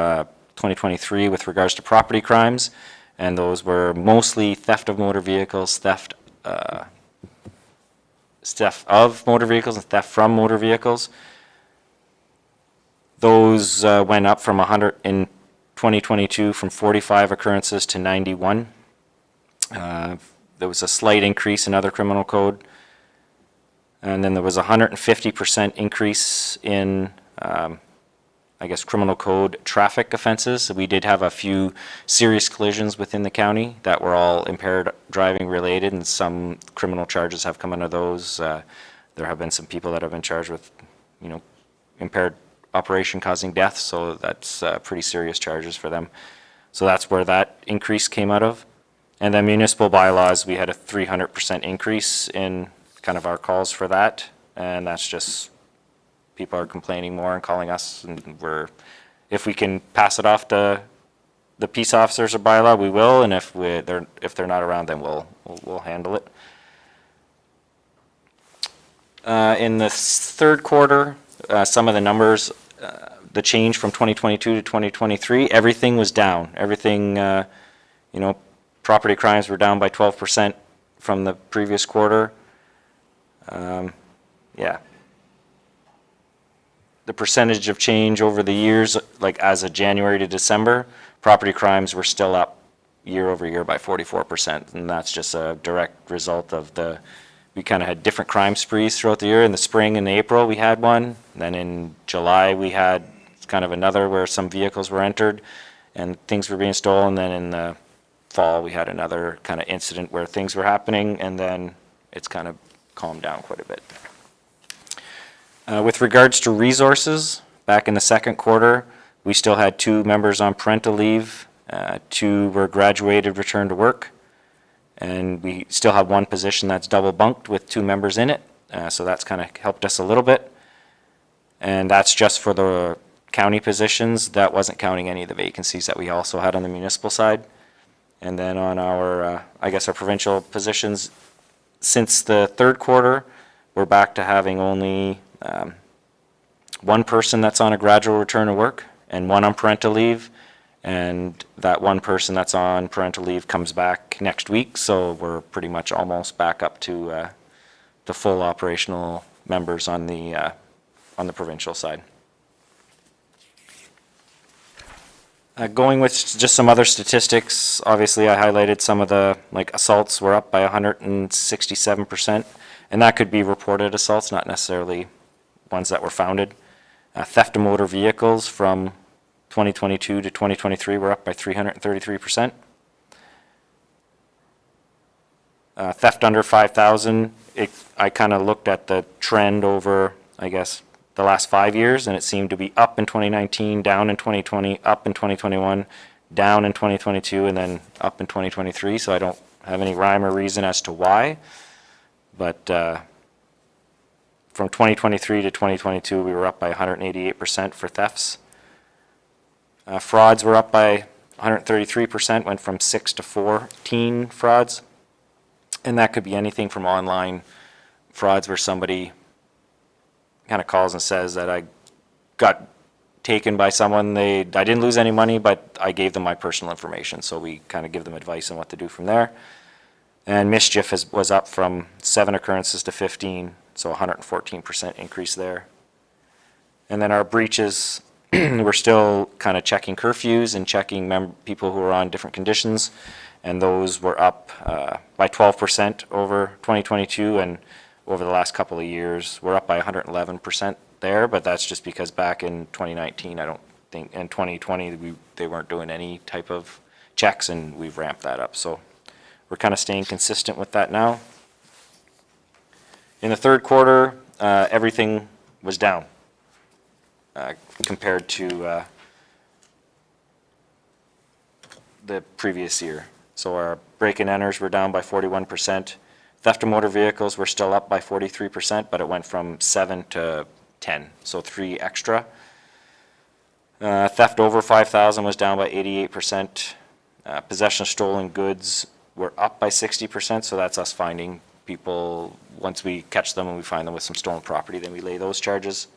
2023 with regards to property crimes, and those were mostly theft of motor vehicles, theft of motor vehicles, and theft from motor vehicles. Those went up from 100 in 2022 from 45 occurrences to 91. There was a slight increase in other criminal code. And then there was a 150% increase in, I guess, criminal code traffic offenses. So we did have a few serious collisions within the county that were all impaired driving related, and some criminal charges have come under those. There have been some people that have been charged with, impaired operation causing death, so that's pretty serious charges for them. So that's where that increase came out of. And then municipal bylaws, we had a 300% increase in kind of our calls for that, and that's just people are complaining more and calling us, and if we can pass it off to the peace officers or bylaw, we will, and if they're not around, then we'll handle it. In the third quarter, some of the numbers, the change from 2022 to 2023, everything was down. Everything, property crimes were down by 12% from the previous quarter. The percentage of change over the years, like as of January to December, property crimes were still up year over year by 44%, and that's just a direct result of we kind of had different crime sprees throughout the year. In the spring and April, we had one. Then in July, we had kind of another where some vehicles were entered and things were being stolen. Then in the fall, we had another kind of incident where things were happening, and then it's kind of calmed down quite a bit. With regards to resources, back in the second quarter, we still had 2 members on parental leave. 2 were graduated, returned to work. And we still have 1 position that's double bunked with 2 members in it. So that's kind of helped us a little bit. And that's just for the county positions. That wasn't counting any of the vacancies that we also had on the municipal side. And then on our, our provincial positions, since the third quarter, we're back to having only 1 person that's on a gradual return to work and 1 on parental leave. And that 1 person that's on parental leave comes back next week, so we're pretty much almost back up to the full operational members on the provincial side. Going with just some other statistics, obviously I highlighted some of the, like assaults were up by 167%, and that could be reported assaults, not necessarily ones that were founded. Theft of motor vehicles from 2022 to 2023 were up by 333%. Theft under 5,000, I kind of looked at the trend over, I guess, the last 5 years, and it seemed to be up in 2019, down in 2020, up in 2021, down in 2022, and then up in 2023. So I don't have any rhyme or reason as to why. But from 2023 to 2022, we were up by 188% for thefts. Frauds were up by 133%, went from 6 to 14 frauds. And that could be anything from online frauds where somebody kind of calls and says that I got taken by someone. I didn't lose any money, but I gave them my personal information. So we kind of give them advice on what to do from there. And mischief was up from 7 occurrences to 15, so 114% increase there. And then our breaches, we're still kind of checking curfews and checking people who are on different conditions. And those were up by 12% over 2022, and over the last couple of years, we're up by 111% there, but that's just because back in 2019, I don't think, in 2020, they weren't doing any type of checks, and we've ramped that up. So we're kind of staying consistent with that now. In the third quarter, everything was down compared to the previous year. So our break-in enters were down by 41%. Theft of motor vehicles were still up by 43%, but it went from 7 to 10, so 3 extra. Theft over 5,000 was down by 88%. Possession of stolen goods were up by 60%, so that's us finding people. Once we catch them and we find them with some stolen property, then we lay those charges.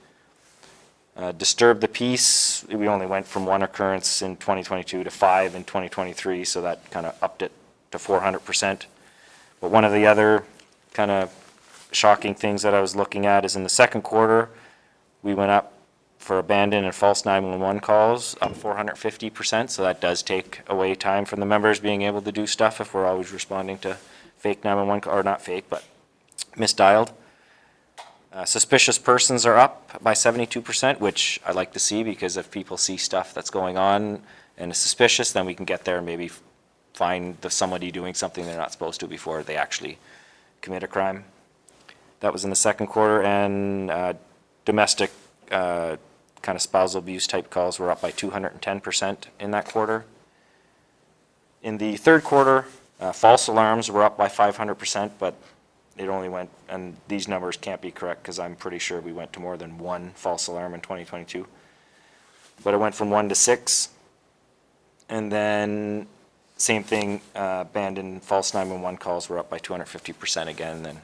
Disturb the peace, we only went from 1 occurrence in 2022 to 5 in 2023, so that kind of upped it to 400%. But one of the other kind of shocking things that I was looking at is in the second quarter, we went up for abandoned and false 911 calls, up 450%, so that does take away time from the members being able to do stuff if we're always responding to fake 911, or not fake, but misdialed. Suspicious persons are up by 72%, which I like to see, because if people see stuff that's going on and is suspicious, then we can get there and maybe find somebody doing something they're not supposed to before they actually commit a crime. That was in the second quarter, and domestic kind of spousal abuse type calls were up by 210% in that quarter. In the third quarter, false alarms were up by 500%, but it only went, and these numbers can't be correct because I'm pretty sure we went to more than 1 false alarm in 2022. But it went from 1 to 6. And then same thing, abandoned false 911 calls were up by 250% again. And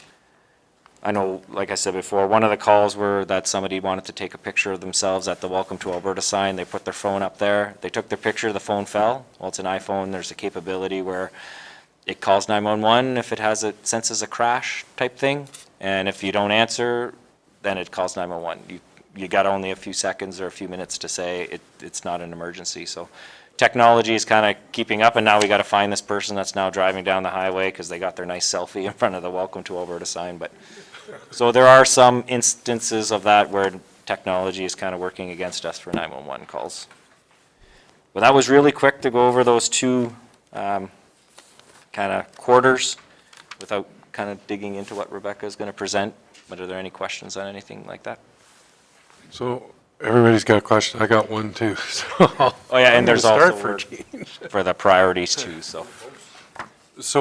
I know, like I said before, one of the calls were that somebody wanted to take a picture of themselves at the Welcome to Alberta sign. They put their phone up there. They took their picture, the phone fell. Well, it's an iPhone. There's a capability where it calls 911 if it senses a crash type thing. And if you don't answer, then it calls 911. You got only a few seconds or a few minutes to say it's not an emergency. So technology is kind of keeping up, and now we got to find this person that's now driving down the highway because they got their nice selfie in front of the Welcome to Alberta sign. But so there are some instances of that where technology is kind of working against us for 911 calls. But that was really quick to go over those two kind of quarters without kind of digging into what Rebecca is going to present. But are there any questions on anything like that? So everybody's got a question. I got one too. So Oh yeah, and there's also for word for the priorities too. So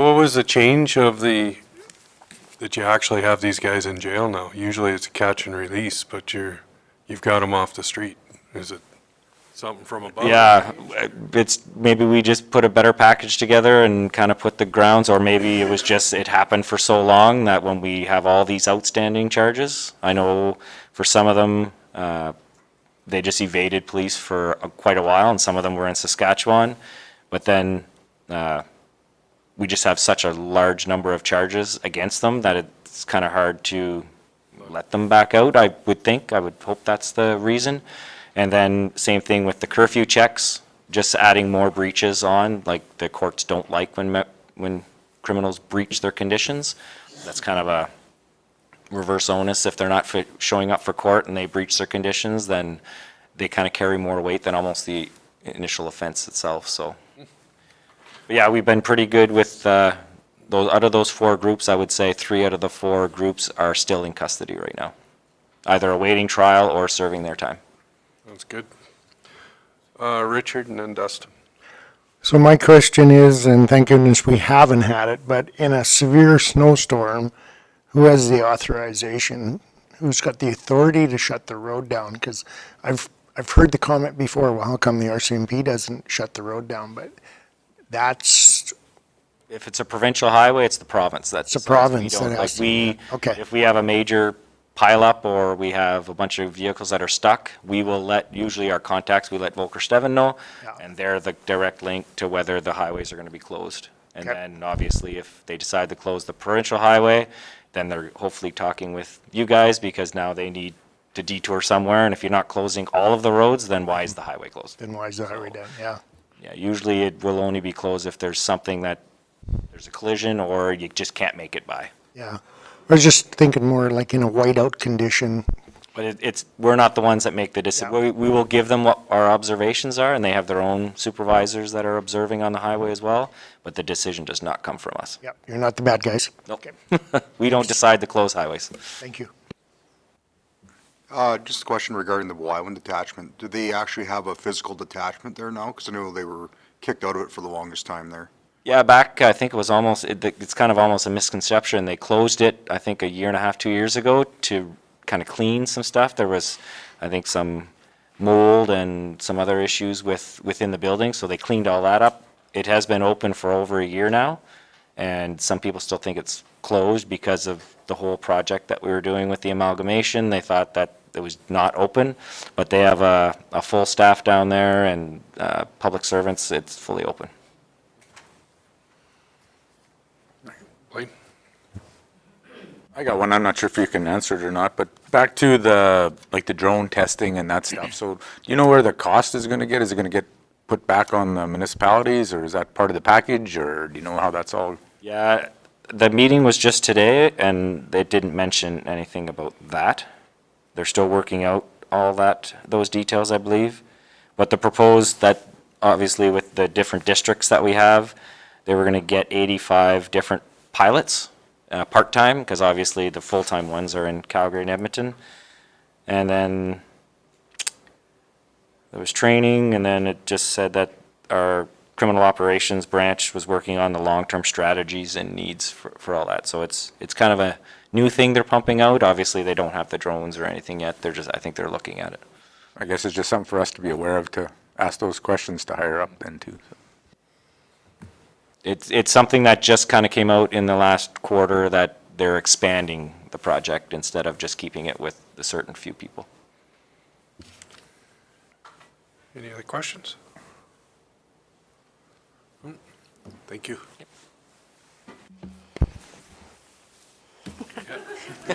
what was the change of that you actually have these guys in jail now? Usually it's a catch and release, but you've got them off the street. Is it something from above? yeah, it's maybe we just put a better package together and kind of put the grounds, or maybe it was just it happened for so long that when we have all these outstanding charges, I know for some of them. They just evaded police for quite a while, and some of them were in Saskatchewan. But then we just have such a large number of charges against them that it's kind of hard to let them back out, I would think. I would hope that's the reason. And then same thing with the curfew checks. just adding more breaches on, like the courts don't like when criminals breach their conditions. That's kind of a reverse onus. If they're not showing up for court and they breach their conditions, then they kind of carry more weight than almost the initial offense itself, so. But yeah, we've been pretty good with out of those 4 groups, I would say 3 out of the 4 groups are still in custody right now, either awaiting trial or serving their time. That's good. Richard and then Dustin. So my question is, and thank goodness we haven't had it, but in a severe snowstorm, who has the authorization? Who's got the authority to shut the road down? Because I've heard the comment before, well, how come the RCMP doesn't shut the road down? But that's... If it's a provincial highway, it's the province. That's It's the province that like has to we, do that. Okay. if we have a major pileup or we have a bunch of vehicles that are stuck, we will let, usually our contacts, we let Volker Steven know, Yeah. and they're the direct link to whether the highways are going to be closed. And Okay. then obviously if they decide to close the provincial highway, then they're hopefully talking with you guys because now they need to detour somewhere. And if you're not closing all of the roads, then why is the highway closed? Then why is the highway down? Yeah. Yeah, usually it will only be closed if there's something that, there's a collision or you just can't make it by. Yeah. I was just thinking more like in a whiteout condition. But we're not the ones that make the decision. Yeah. We will give them what our observations are, and they have their own supervisors that are observing on the highway as well, but the decision does not come from us. Yep, you're not the bad guys. Nope. We don't decide to close highways. Thank you. Just a question regarding the Wyland detachment. Do they actually have a physical detachment there now? Because I know they were kicked out of it for the longest time there. Yeah, back, I think it was almost, it's kind of almost a misconception. They closed it, I think, 1.5 years, 2 years ago to kind of clean some stuff. There was, I think, some mold and some other issues within the building, so they cleaned all that up. It has been open for over 1 year now, and some people still think it's closed because of the whole project that we were doing with the amalgamation. They thought that it was not open, but they have a full staff down there and public servants. It's fully open. Blaine? I got one. I'm not sure if you can answer it or not, but back to the drone testing and that stuff. So do you know where the cost is going to get? Is it going to get put back on the municipalities, or is that part of the package, or do you know how that's all? Yeah, the meeting was just today, and they didn't mention anything about that. They're still working out all those details, I believe. But the proposed, that obviously with the different districts that we have, they were going to get 85 different pilots, part-time, because obviously the full-time ones are in Calgary and Edmonton. And then there was training, and then it just said that our criminal operations branch was working on the long-term strategies and needs for all that. So it's kind of a new thing they're pumping out. Obviously, they don't have the drones or anything yet. I think they're looking at it. I guess it's just something for us to be aware of, to ask those questions to higher up then too. It's something that just kind of came out in the last quarter, that they're expanding the project instead of just keeping it with a certain few people. Any other questions? Thank you.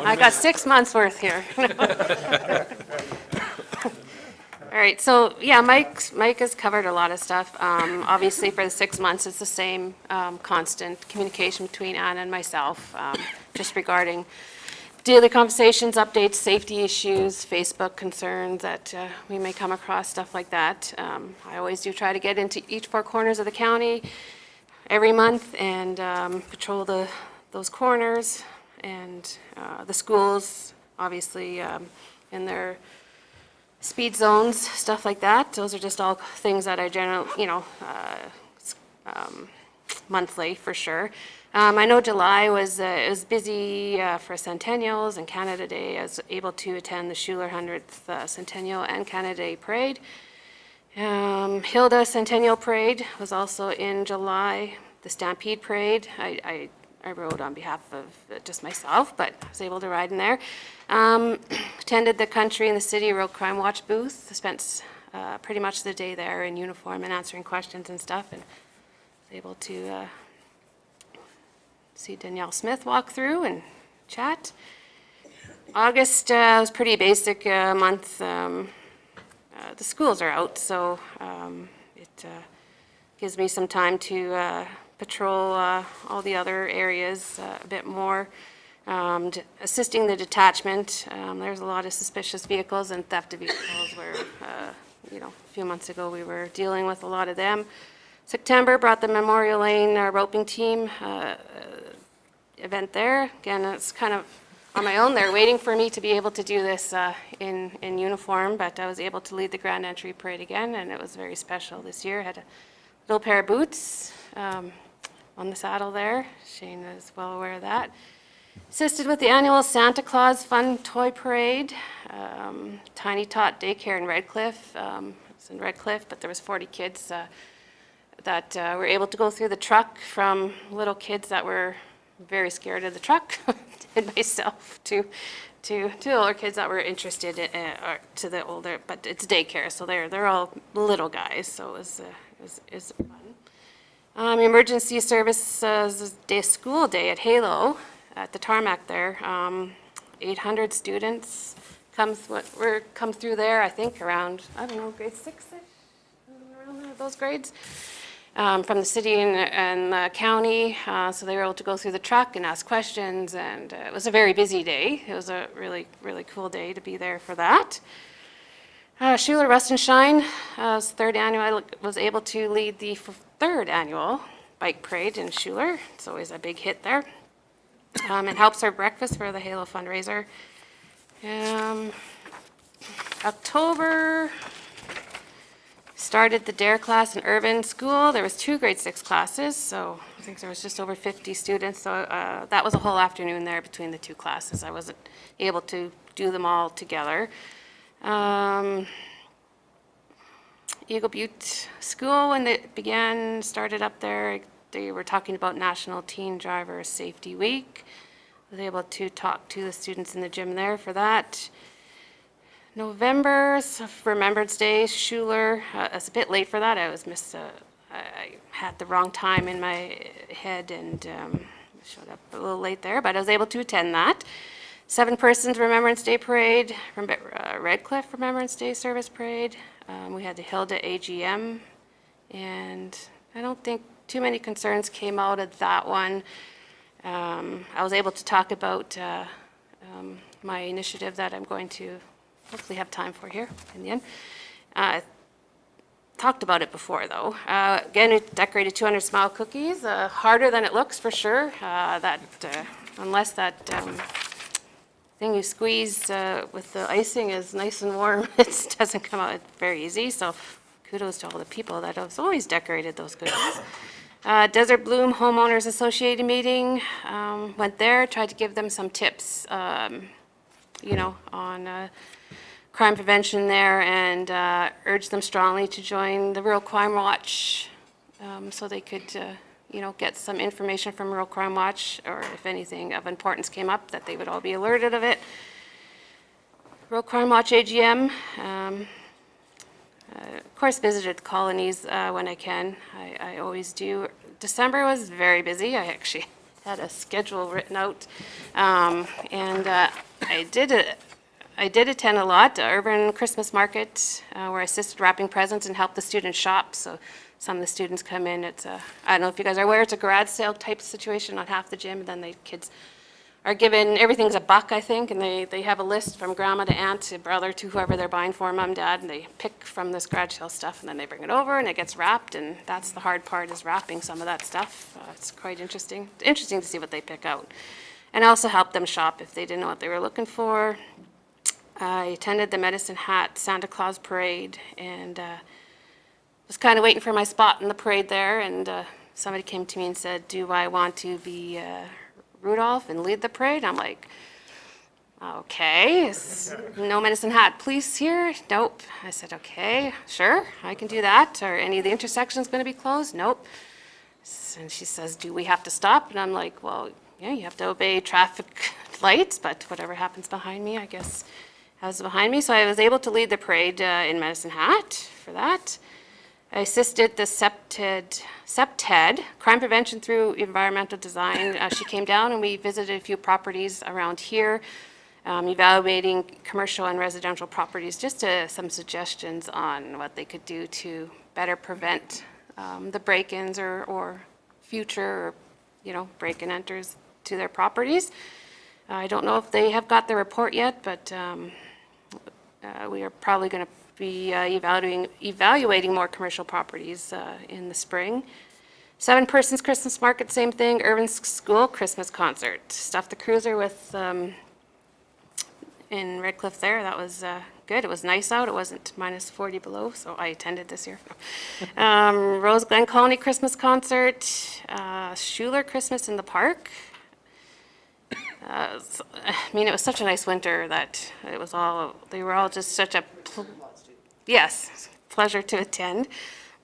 I got 6 months worth here. All right, so yeah, Mike has covered a lot of stuff. Obviously, for the 6 months, it's the same constant communication between Anna and myself, just regarding daily conversations, updates, safety issues, Facebook concerns that we may come across, stuff like that. I always do try to get into each 4 corners of the county every month and patrol those corners, and the schools, obviously, in their speed zones, stuff like that. Those are just all things that I generally, monthly for sure. I know July was busy for centennials and Canada Day. I was able to attend the Schuler 100th Centennial and Canada Day Parade. Hilda Centennial Parade was also in July. The Stampede Parade, I rode on behalf of just myself, but I was able to ride in there. Attended the Country and the City Road Crime Watch booth. Spent pretty much the day there in uniform and answering questions and stuff, and was able to see Danielle Smith walk through and chat. August was pretty basic month. The schools are out, so it gives me some time to patrol all the other areas a bit more. Assisting the detachment, there's a lot of suspicious vehicles and theft of vehicles where, a few months ago we were dealing with a lot of them. September brought the Memorial Lane roping team event there. Again, it's kind of on my own. They're waiting for me to be able to do this in uniform, but I was able to lead the grand entry parade again, and it was very special this year. I had a little pair of boots on the saddle there. Shane is well aware of that. Assisted with the annual Santa Claus Fun Toy Parade. Tiny Tot Daycare in Redcliffe. It's in Redcliffe, but there was 40 kids that were able to go through the truck, from little kids that were very scared of the truck, and myself, to older kids that were interested or to the older, but it's daycare, so they're all little guys, so it was fun. Emergency services school day at Halo at the tarmac there. 800 students come through there, I think around, I don't know, grade 6-ish, around those grades. From the city and the county, so they were able to go through the truck and ask questions, and it was a very busy day. It was a really, really cool day to be there for that. Schuler Rust and Shine, third annual, I was able to lead the third annual bike parade in Schuler. It's always a big hit there. It helps our breakfast for the Halo fundraiser. October, started the DARE class in Irvine School. There was 2 grade 6 classes, so I think there was just over 50 students. So that was a whole afternoon there between the 2 classes. I wasn't able to do them all together. Eagle Butte School, when it started up there, they were talking about National Teen Driver Safety Week. I was able to talk to the students in the gym there for that. November, Remembrance Day, Schuler. I was a bit late for that. I had the wrong time in my head and showed up a little late there, but I was able to attend that. 7 Persons Remembrance Day Parade, Redcliffe Remembrance Day Service Parade. We had the Hilda AGM, and I don't think too many concerns came out of that one. I was able to talk about my initiative that I'm going to hopefully have time for here in the end. Talked about it before, though. Again, we decorated 200 smile cookies. Harder than it looks, for sure. Unless that thing you squeeze with the icing is nice and warm, it doesn't come out very easy. So kudos to all the people that have always decorated those cookies. Desert Bloom Homeowners Associated meeting. Went there, tried to give them some tips, on crime prevention there, and urged them strongly to join the Rural Crime Watch, so they could, get some information from Rural Crime Watch, or if anything of importance came up, that they would all be alerted of it. Rural Crime Watch AGM. Of course, visited the colonies when I can. I always do. December was very busy. I actually had a schedule written out, and I did attend a lot. The Urban Christmas Market, where I assisted wrapping presents and helped the students shop. So some of the students come in. It's I don't know if you guys are aware. It's a garage sale type situation on half the gym, and then the kids are given, everything's $1, I think, and they have a list from grandma to aunt to brother to whoever they're buying for, mom, dad, and they pick from this garage sale stuff, and then they bring it over, and it gets wrapped, and that's the hard part, is wrapping some of that stuff. It's quite interesting. Interesting to see what they pick out. And also help them shop if they didn't know what they were looking for. I attended the Medicine Hat Santa Claus Parade, and was kind of waiting for my spot in the parade there, and somebody came to me and said, do I want to be Rudolph and lead the parade? I'm like, okay, is no Medicine Hat police here? Nope. I said, okay, sure, I can do that. Are any of the intersections going to be closed? Nope. And she says, do we have to stop? And I'm like, well, yeah, you have to obey traffic lights, but whatever happens behind me, I guess, has behind me. So I was able to lead the parade in Medicine Hat for that. I assisted the CEPTED, Crime Prevention Through Environmental Design. She came down and we visited a few properties around here, evaluating commercial and residential properties, just some suggestions on what they could do to better prevent the break-ins or future, break-and enters to their properties. I don't know if they have got the report yet, but we are probably going to be evaluating more commercial properties in the spring. 7 Persons Christmas Market, same thing. Urban School Christmas Concert. Stuffed the Cruiser with in Red Cliff there. That was good. It was nice out. It wasn't minus 40 below, so I attended this year. Rose Glen Colony Christmas Concert. Schuler Christmas in the Park. I mean, it was such a nice winter that they were all just such a, pleasure to attend.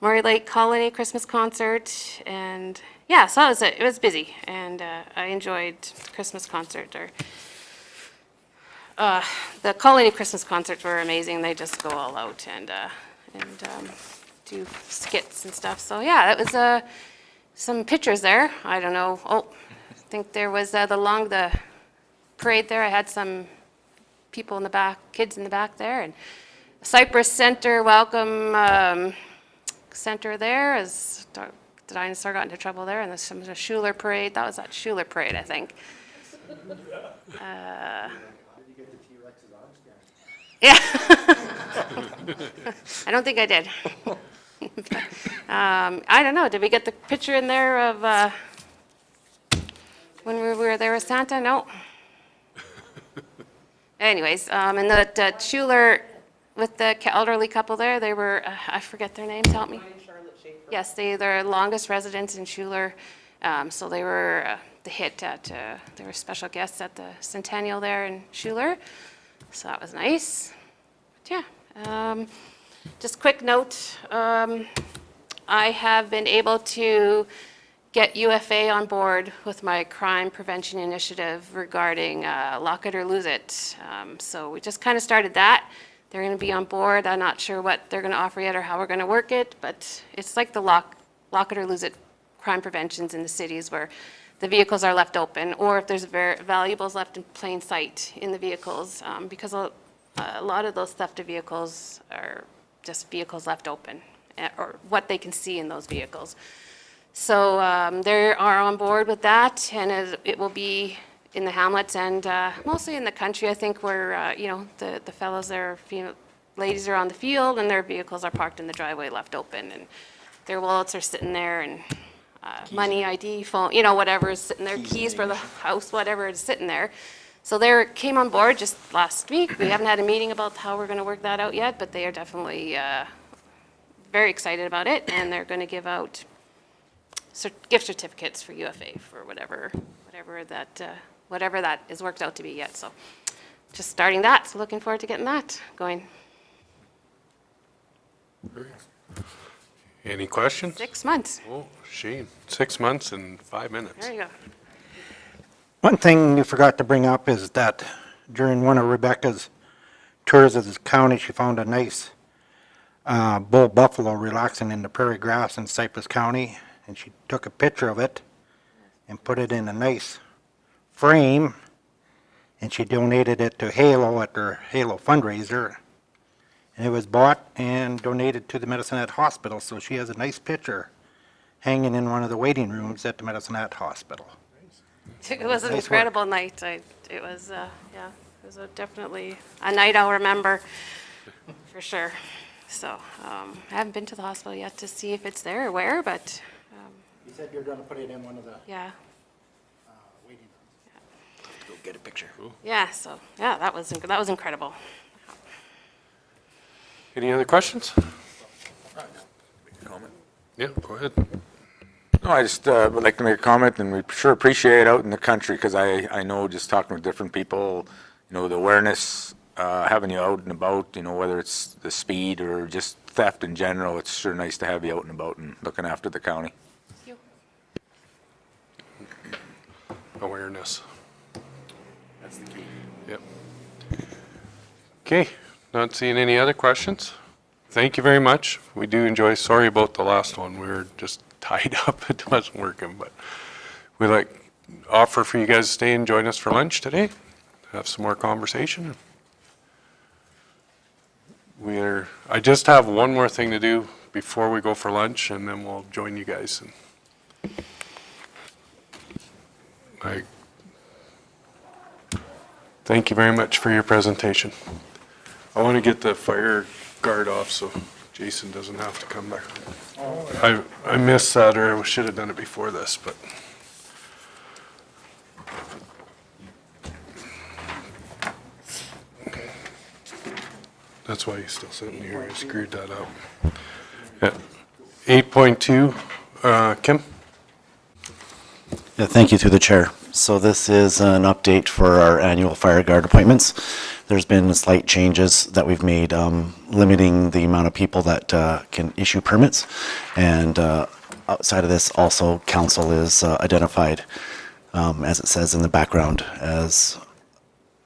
Murray Lake Colony Christmas Concert, and yeah, so that was it. It was busy, and I enjoyed the Christmas concert. The Colony Christmas concerts were amazing. They just go all out and do skits and stuff. So yeah, that was some pictures there. I don't know. Oh, I think there was the parade there. I had some people in the back, kids in the back there, and Cypress Center welcome center there as the dinosaur got into trouble there, and there's a Schuler parade. That was that Schuler parade, I think. Yeah. I don't think I did. I don't know. Did we get the picture in there of when we were there with Santa? No. Anyways, and the Schuler with the elderly couple there, they were, I forget their names, help me. Yes, they're the longest residents in Schuler. So they were the hit they were special guests at the Centennial there in Schuler. So that was nice. But yeah, just quick note, I have been able to get UFA on board with my crime prevention initiative regarding Lock It or Lose It. So we just kind of started that. They're going to be on board. I'm not sure what they're going to offer yet or how we're going to work it, but it's like the Lock It or Lose It crime preventions in the cities where the vehicles are left open, or if there's valuables left in plain sight in the vehicles, because a lot of those theft of vehicles are just vehicles left open, or what they can see in those vehicles. So they are on board with that, and it will be in the hamlets and mostly in the country, I think, where, the fellows there, ladies are on the field and their vehicles are parked in the driveway left open, and their wallets are sitting there, and money, ID, phone, whatever is sitting there, keys for the house, whatever is sitting there. So they came on board just last week. We haven't had a meeting about how we're going to work that out yet, but they are definitely very excited about it, and they're going to give out gift certificates for UFA for whatever that is worked out to be yet. So just starting that, so looking forward to getting that going. Any questions? 6 months. Oh, Shane, 6 months and 5 minutes. There you go. One thing you forgot to bring up is that during one of Rebecca's tours of this county, she found a nice bull buffalo relaxing in the prairie grass in Cypress County, and she took a picture of it and put it in a nice frame, and she donated it to Halo at their Halo fundraiser, and it was bought and donated to the Medicine Hat Hospital, so she has a nice picture hanging in one of the waiting rooms at the Medicine Hat Hospital. It was an Nice incredible night. It was, definitely a night I'll remember for sure. So I haven't been to the hospital yet to see if it's there or where, but You said you're going to put it in one of the yeah. waiting rooms. Go get a picture. Yeah, so, yeah, that was incredible. Any other questions? Yeah, go ahead. No, I just would like to make a comment, and we sure appreciate it out in the country, because I know just talking with different people, the awareness, having you out and about, whether it's the speed or just theft in general, it's sure nice to have you out and about and looking after the county. Awareness. That's the key. Yep. Okay, not seeing any other questions. Thank you very much. We do enjoy, sorry about the last one. We were just tied up. It wasn't working, but we offer for you guys to stay and join us for lunch today. Have some more conversation. I just have one more thing to do before we go for lunch, and then we'll join you guys. I thank you very much for your presentation. I want to get the fire guard off so Jason doesn't have to come back. I missed that, or I should have done it before this, but. That's why he's still sitting here. I screwed that up. Yeah. 8.2, Kim? Yeah, thank you through the chair. So this is an update for our annual fire guard appointments. There's been slight changes that we've made, limiting the amount of people that can issue permits. And outside of this, also council is identified, as it says in the background, as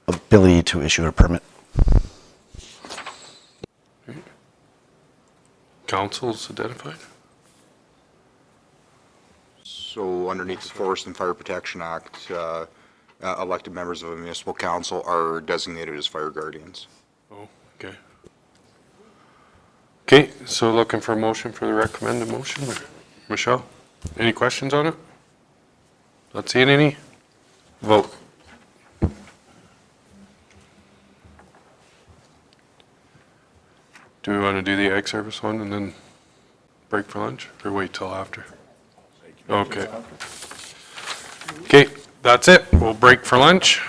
ability to issue a permit. Council's identified? So underneath the Forest and Fire Protection Act, elected members of a municipal council are designated as fire guardians. Oh, okay. Okay, so looking for a motion for the recommended motion. Michelle, any questions on it? Not seeing any? Vote. Do we want to do the Ag Service one and then break for lunch, or wait till after? Okay. Okay, that's it. We'll break for lunch.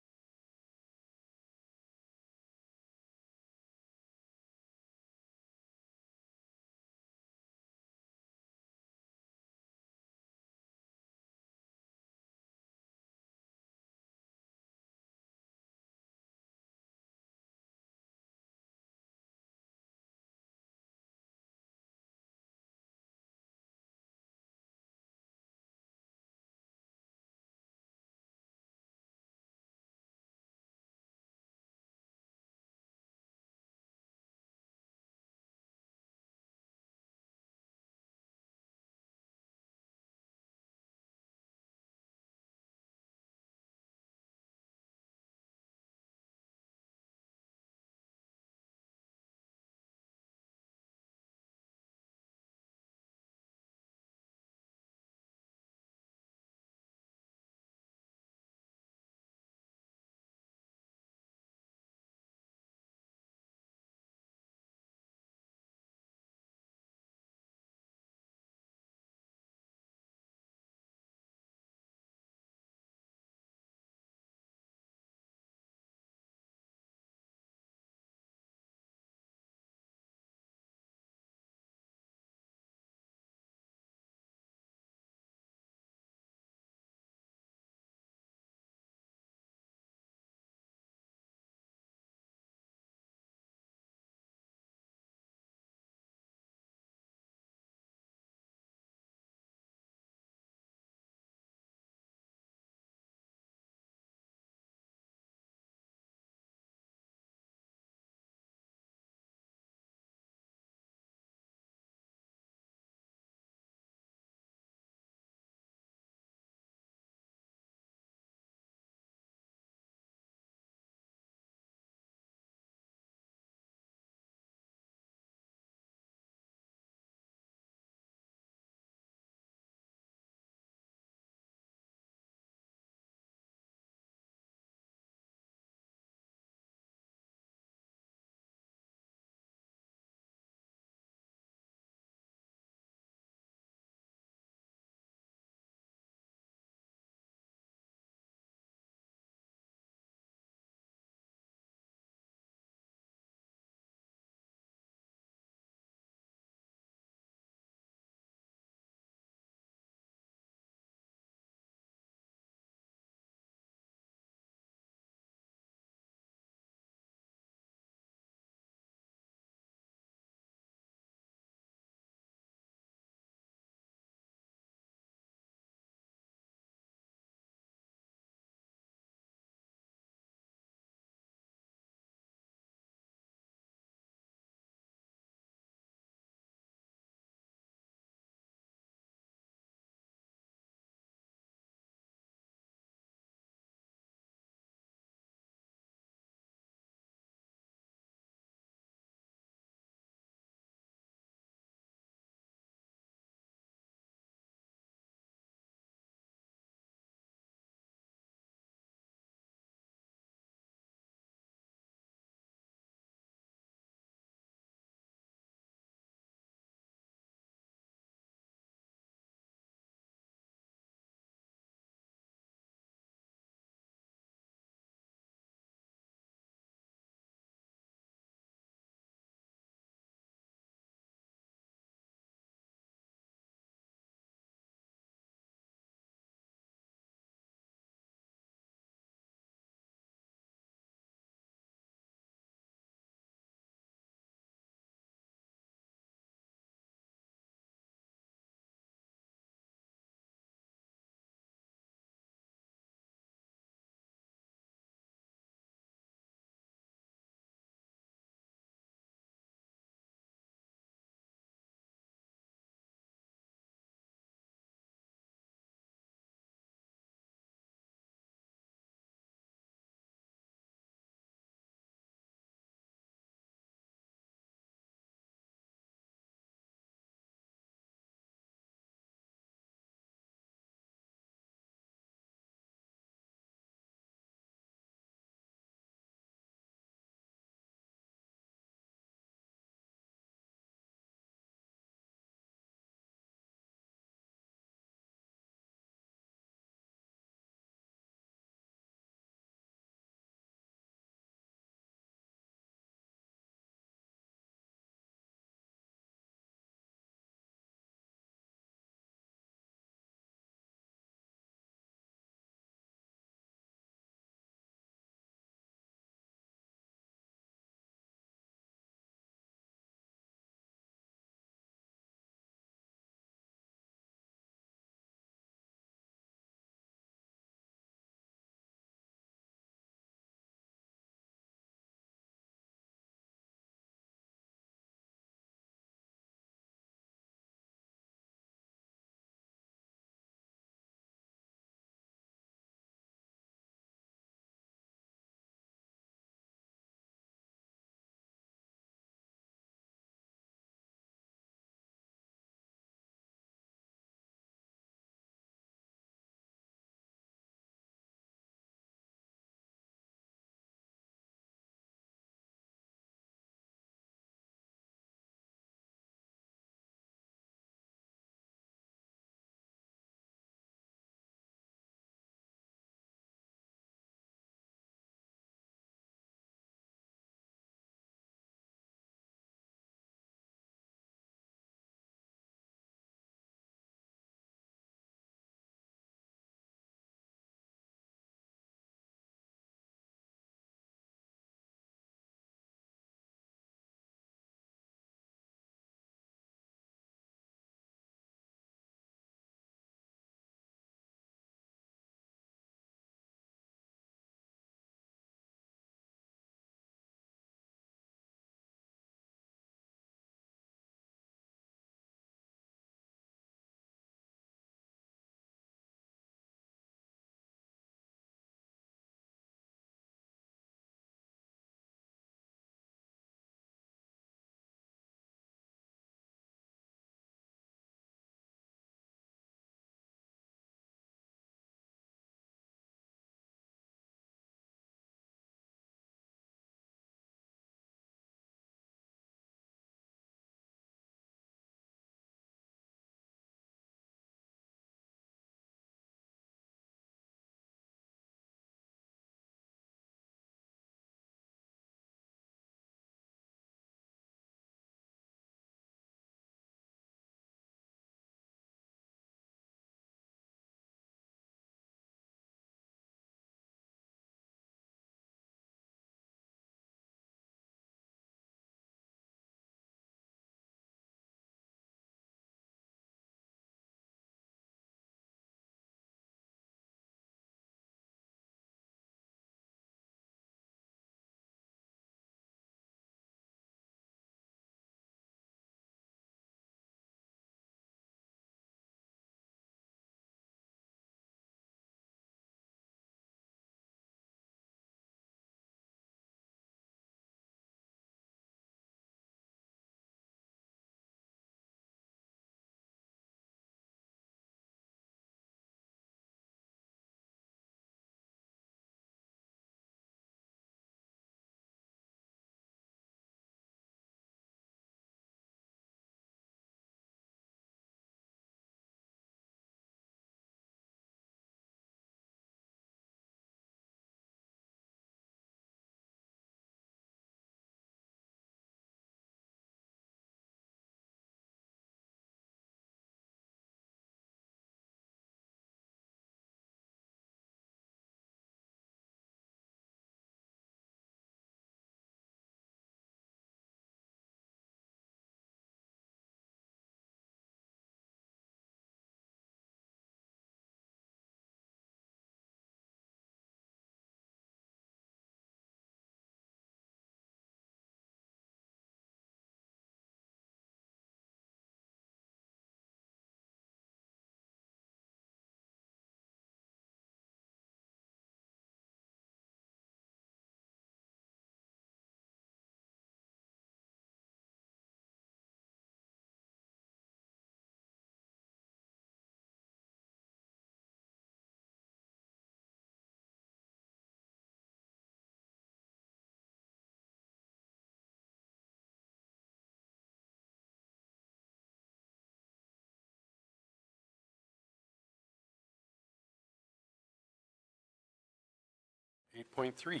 8.3.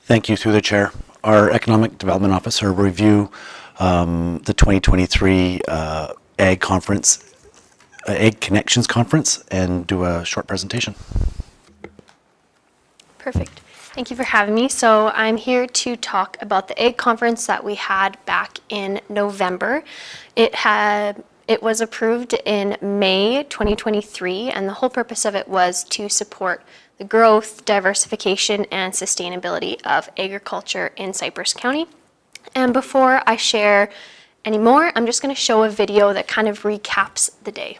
Thank you, through the chair. Our Economic Development Officer will review the 2023 Ag Conference, Ag Connections Conference, and do a short presentation. Perfect. Thank you for having me. So I'm here to talk about the Ag Conference that we had back in November. It was approved in May 2023, and the whole purpose of it was to support the growth, diversification, and sustainability of agriculture in Cypress County. And before I share any more, I'm just going to show a video that kind of recaps the day.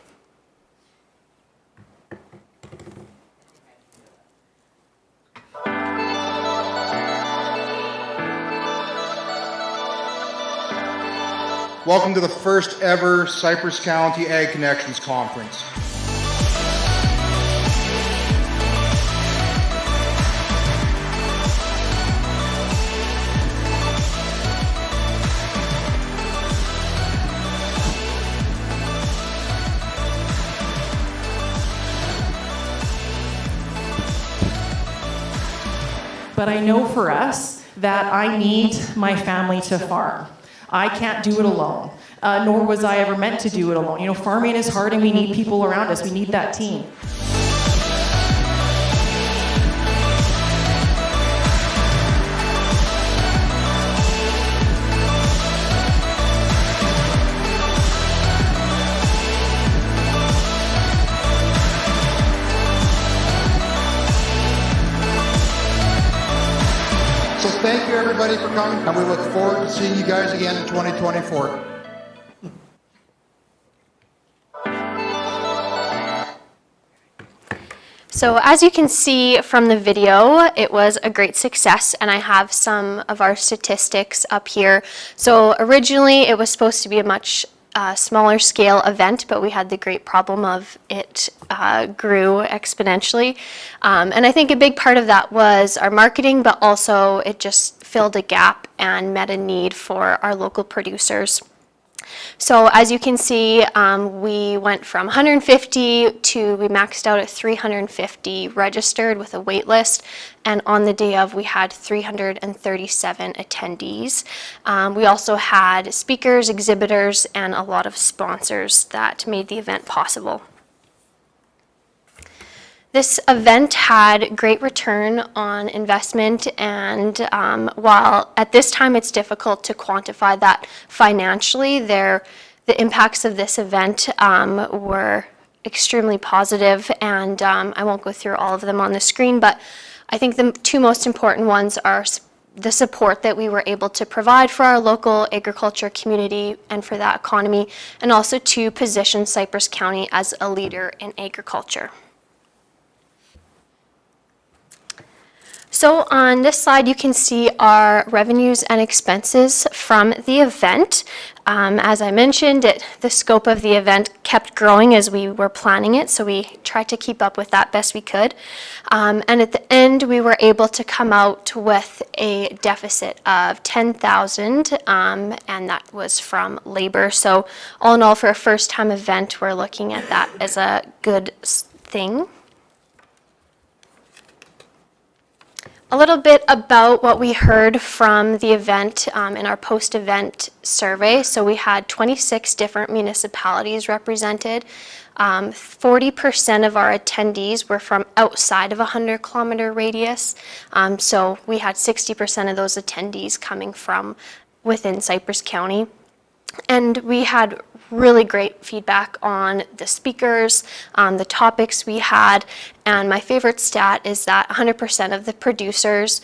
Welcome to the first ever Cypress County Ag Connections Conference. But I know for us that I need my family to farm. I can't do it alone, nor was I ever meant to do it alone. You know, farming is hard and we need people around us. We need that team. So thank you everybody for coming, and we look forward to seeing you guys again in 2024. So as you can see from the video, it was a great success, and I have some of our statistics up here. So originally it was supposed to be a much smaller scale event, but we had the great problem of it grew exponentially. And I think a big part of that was our marketing, but also it just filled a gap and met a need for our local producers. So as you can see, we went from 150 to, we maxed out at 350 registered with a wait list, and on the day of we had 337 attendees. We also had speakers, exhibitors, and a lot of sponsors that made the event possible. This event had great return on investment, and while at this time it's difficult to quantify that financially, the impacts of this event were extremely positive, and I won't go through all of them on the screen, but I think the two most important ones are the support that we were able to provide for our local agriculture community and for that economy, and also to position Cypress County as a leader in agriculture. So on this slide, you can see our revenues and expenses from the event. As I mentioned, the scope of the event kept growing as we were planning it, so we tried to keep up with that best we could. And at the end, we were able to come out with a deficit of $10,000, and that was from labor. So all in all, for a first-time event, we're looking at that as a good thing. A little bit about what we heard from the event in our post-event survey. So we had 26 different municipalities represented. 40% of our attendees were from outside of a 100-kilometer radius. So we had 60% of those attendees coming from within Cypress County. And we had really great feedback on the speakers, the topics we had, and my favorite stat is that 100% of the producers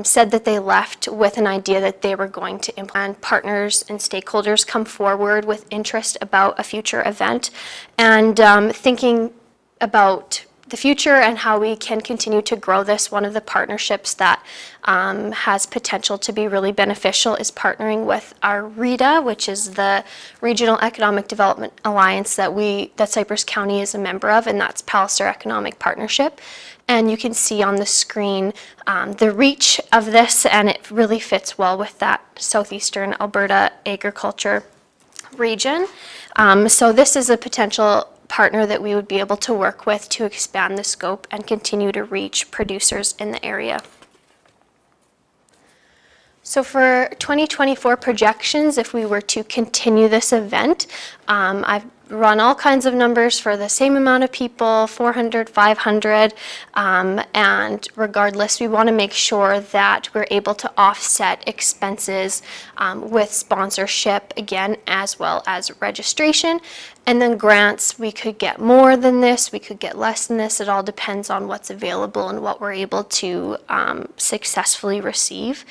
said that they left with an idea that they were going to implement. Partners and stakeholders come forward with interest about a future event, and thinking about the future and how we can continue to grow this. One of the partnerships that has potential to be really beneficial is partnering with our REDA, which is the Regional Economic Development Alliance that Cypress County is a member of, and that's Palliser Economic Partnership. And you can see on the screen the reach of this, and it really fits well with that southeastern Alberta agriculture region. So this is a potential partner that we would be able to work with to expand the scope and continue to reach producers in the area. So for 2024 projections, if we were to continue this event, I've run all kinds of numbers for the same amount of people, 400, 500, and regardless, we want to make sure that we're able to offset expenses with sponsorship, again, as well as registration. And then grants, we could get more than this, we could get less than this. It all depends on what's available and what we're able to successfully receive.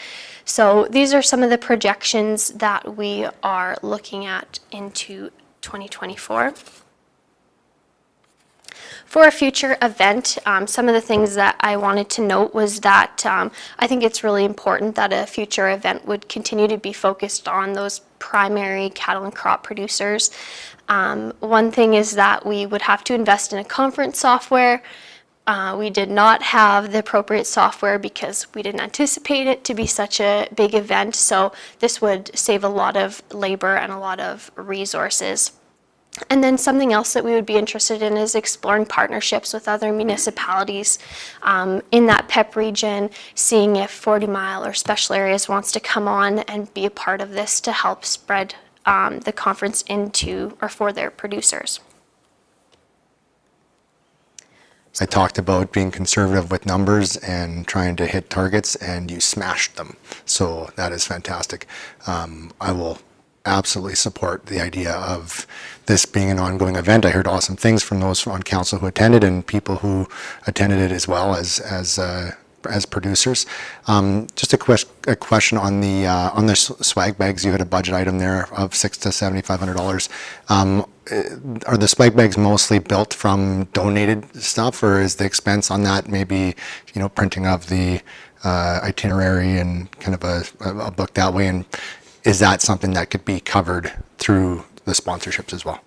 So these are some of the projections that we are looking at into 2024. For a future event, some of the things that I wanted to note was that I think it's really important that a future event would continue to be focused on those primary cattle and crop producers. One thing is that we would have to invest in a conference software. We did not have the appropriate software because we didn't anticipate it to be such a big event, so this would save a lot of labor and a lot of resources. And then something else that we would be interested in is exploring partnerships with other municipalities in that PEP region, seeing if 40 Mile or Special Areas wants to come on and be a part of this to help spread the conference into or for their producers. I talked about being conservative with numbers and trying to hit targets, and you smashed them. So that is fantastic. I will absolutely support the idea of this being an ongoing event. I heard awesome things from those on council who attended and people who attended it as well as producers. Just a question on the swag bags. You had a budget item there of $600 to $7,500. Are the swag bags mostly built from donated stuff, or is the expense on that maybe, printing of the itinerary and kind of a book that way? And is that something that could be covered through the sponsorships as well?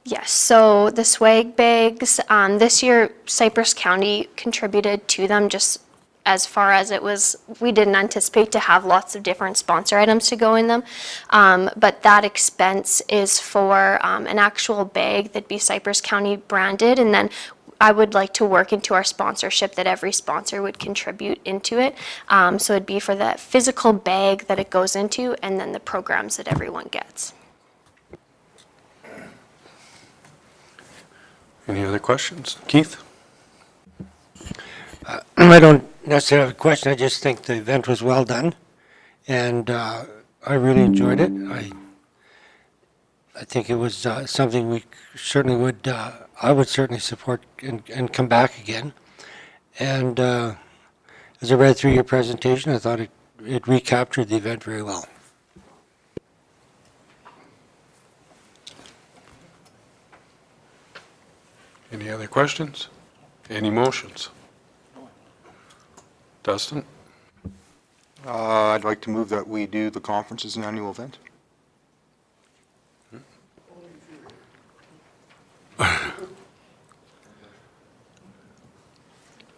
Yes, so the swag bags, this year Cypress County contributed to them just as far as it was. We didn't anticipate to have lots of different sponsor items to go in them, but that expense is for an actual bag that'd be Cypress County branded, and then I would like to work into our sponsorship that every sponsor would contribute into it. So it'd be for the physical bag that it goes into and then the programs that everyone gets. Any other questions? Keith? I don't necessarily have a question. I just think the event was well done, and I really enjoyed it. I think it was something we certainly would, I would certainly support and come back again. And as I read through your presentation, I thought it recaptured the event very well. Any other questions? Any motions? Dustin? I'd like to move that we do the conference as an annual event.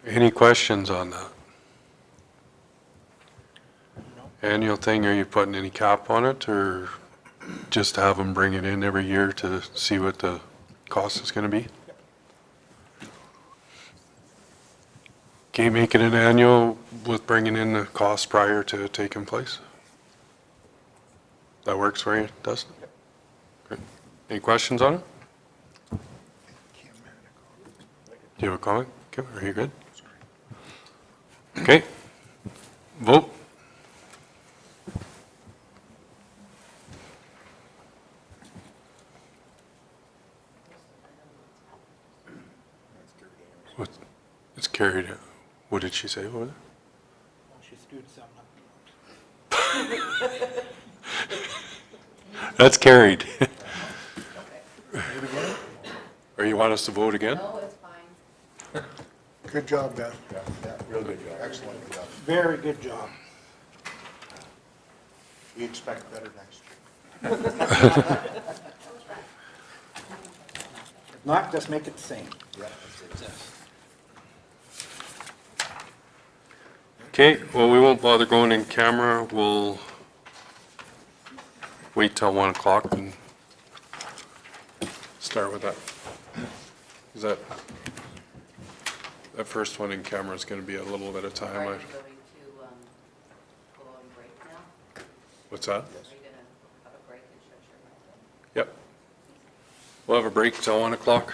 Any questions on that? Annual thing, are you putting any cap on it, or just have them bring it in every year to see what the cost is going to be? Can you make it an annual with bringing in the cost prior to it taking place? That works for you, Dustin? Great. Any questions on it? Do you have a comment? Okay, are you good? Okay. Vote. It's carried. What did she say over there? She screwed something up. That's carried. Or you want us to vote again? No, it's fine. Good job, Beth. Yeah, real good job. Excellent job. Very good job. We expect better next year. If not, just make it the same. Yeah. Okay, well, we won't bother going in camera. We'll wait till 1 o'clock and start. start with that. Is that first one in camera is going to be a little bit of time. What's that? Yep. We'll have a break till 1 o'clock.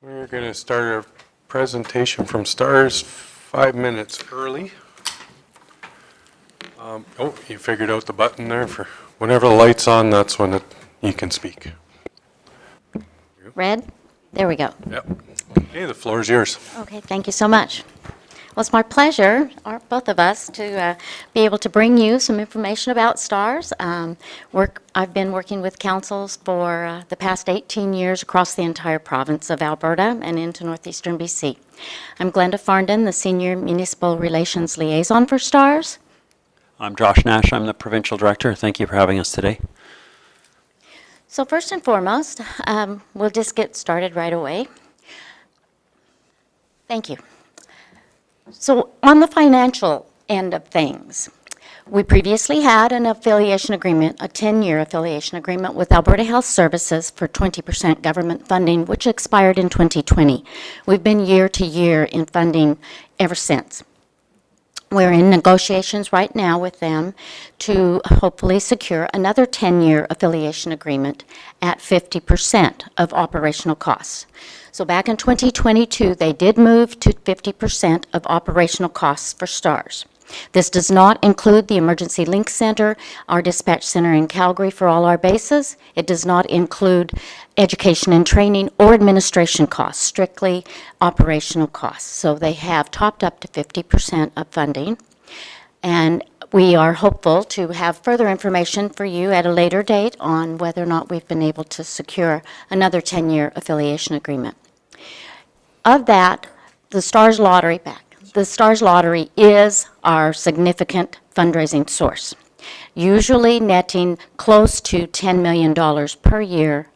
We're going to start our presentation from STARS 5 minutes early. Oh, you figured out the button there for whenever the light's on, that's when you can speak. Red? There we go. Yep. Okay, the floor is yours. Okay, thank you so much. Well, it's my pleasure, or both of us, to be able to bring you some information about STARS. I've been working with councils for the past 18 years across the entire province of Alberta and into northeastern BC. I'm Glenda Farndon, the Senior Municipal Relations Liaison for STARS. I'm Josh Nash. I'm the Provincial Director. Thank you for having us today. So first and foremost, we'll just get started right away. Thank you. So on the financial end of things, we previously had an affiliation agreement, a 10-year affiliation agreement with Alberta Health Services for 20% government funding, which expired in 2020. We've been year to year in funding ever since. We're in negotiations right now with them to hopefully secure another 10-year affiliation agreement at 50% of operational costs. So back in 2022, they did move to 50% of operational costs for STARS. This does not include the Emergency Link Center, our dispatch center in Calgary for all our bases. It does not include education and training or administration costs, strictly operational costs. So they have topped up to 50% of funding. And we are hopeful to have further information for you at a later date on whether or not we've been able to secure another 10-year affiliation agreement. Of that, the STARS Lottery The STARS Lottery is our significant fundraising source, usually netting close to $10 million per year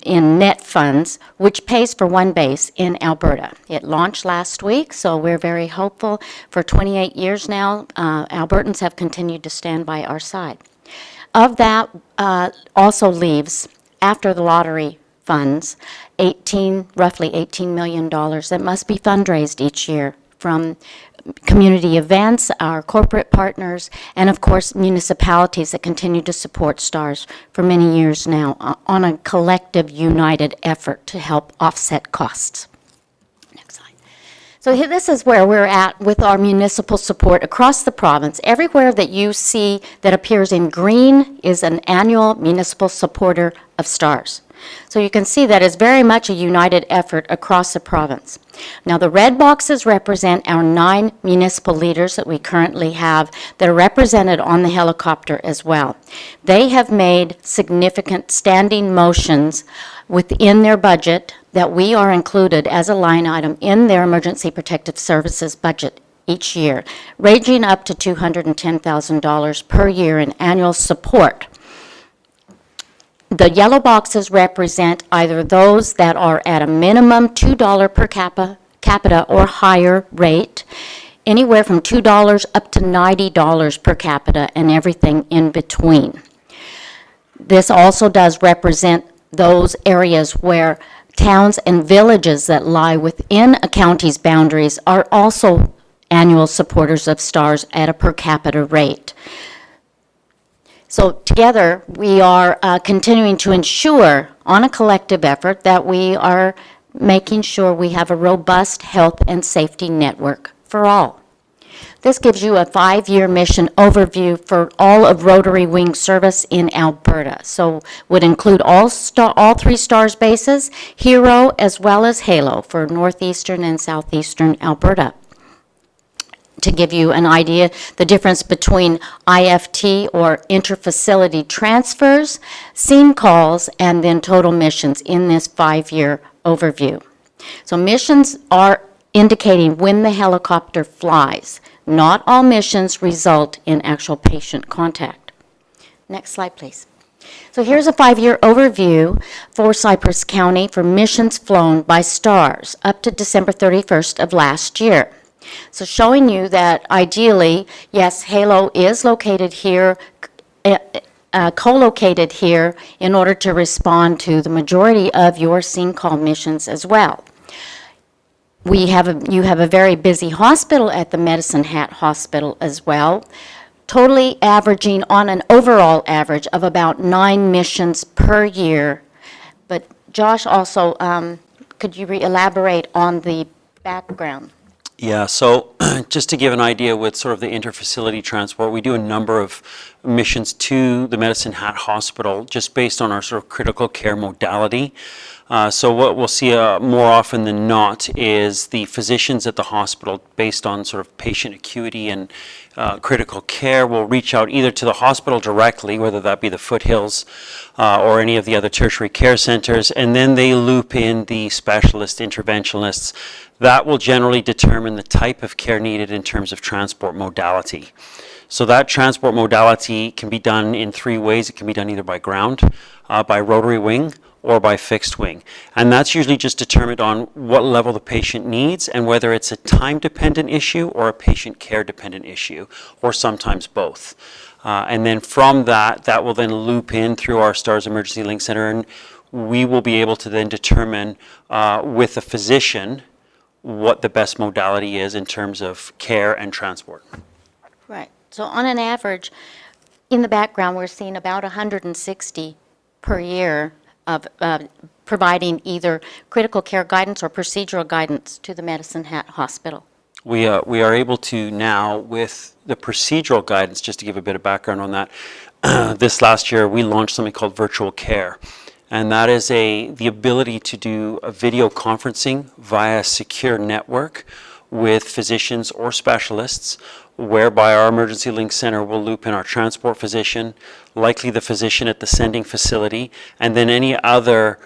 in net funds, which pays for one base in Alberta. It launched last week, so we're very hopeful. For 28 years now, Albertans have continued to stand by our side. Of that also leaves, after the lottery funds, roughly $18 million that must be fundraised each year from community events, our corporate partners, and of course municipalities that continue to support STARS for many years now on a collective united effort to help offset costs. Next slide. So here, this is where we're at with our municipal support across the province. Everywhere that you see that appears in green is an annual municipal supporter of STARS. So you can see that it's very much a united effort across the province. Now the red boxes represent our 9 municipal leaders that we currently have that are represented on the helicopter as well. They have made significant standing motions within their budget that we are included as a line item in their emergency protective services budget each year, ranging up to $210,000 per year in annual support. The yellow boxes represent either those that are at a minimum $2 per capita or higher rate, anywhere from $2 up to $90 per capita, and everything in between. This also does represent those areas where towns and villages that lie within a county's boundaries are also annual supporters of STARS at a per capita rate. So together, we are continuing to ensure on a collective effort that we are making sure we have a robust health and safety network for all. This gives you a 5-year mission overview for all of Rotary Wing service in Alberta. So would include all 3 STARS bases, Hero as well as Halo for northeastern and southeastern Alberta. To give you an idea, the difference between IFT or interfacility transfers, scene calls, and then total missions in this 5-year overview. So missions are indicating when the helicopter flies. Not all missions result in actual patient contact. Next slide, please. So here's a 5-year overview for Cypress County for missions flown by STARS up to December 31st of last year. So showing you that ideally, yes, Halo is located here, co-located here in order to respond to the majority of your scene call missions as well. You have a very busy hospital at the Medicine Hat Hospital as well, totally averaging on an overall average of about 9 missions per year. But Josh also could you elaborate on the background? Yeah, so just to give an idea with sort of the interfacility transport, we do a number of missions to the Medicine Hat Hospital just based on our sort of critical care modality. So what we'll see more often than not is the physicians at the hospital, based on sort of patient acuity and critical care, will reach out either to the hospital directly, whether that be the Foothills or any of the other tertiary care centers, and then they loop in the specialist interventionists. That will generally determine the type of care needed in terms of transport modality. So that transport modality can be done in three ways. It can be done either by ground, by rotary wing, or by fixed wing. And that's usually just determined on what level the patient needs and whether it's a time-dependent issue or a patient care-dependent issue, or sometimes both. And then from that, that will then loop in through our STARS Emergency Link Center, and we will be able to then determine with the physician what the best modality is in terms of care and transport. Right. So on an average, in the background, we're seeing about 160 per year of providing either critical care guidance or procedural guidance to the Medicine Hat Hospital. We are able to now, with the procedural guidance, just to give a bit of background on that, this last year we launched something called virtual care. And that is the ability to do a video conferencing via a secure network with physicians or specialists, whereby our Emergency Link Center will loop in our transport physician, likely the physician at the sending facility, and then any other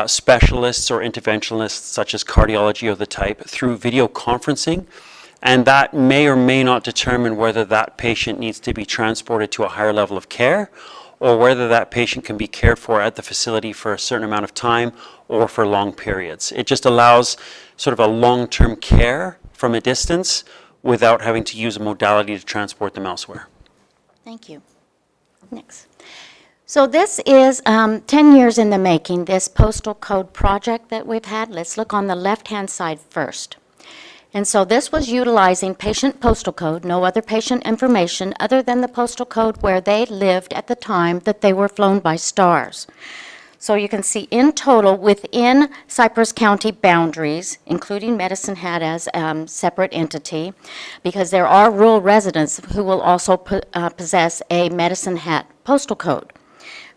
specialists or interventionists such as cardiology or the type through video conferencing. And that may or may not determine whether that patient needs to be transported to a higher level of care, or whether that patient can be cared for at the facility for a certain amount of time or for long periods. It just allows sort of a long-term care from a distance without having to use a modality to transport them elsewhere. Thank you. Next. So this is 10 years in the making, this postal code project that we've had. Let's look on the left-hand side first. And so this was utilizing patient postal code, no other patient information other than the postal code where they lived at the time that they were flown by STARS. So you can see in total within Cypress County boundaries, including Medicine Hat as a separate entity, because there are rural residents who will also possess a Medicine Hat postal code.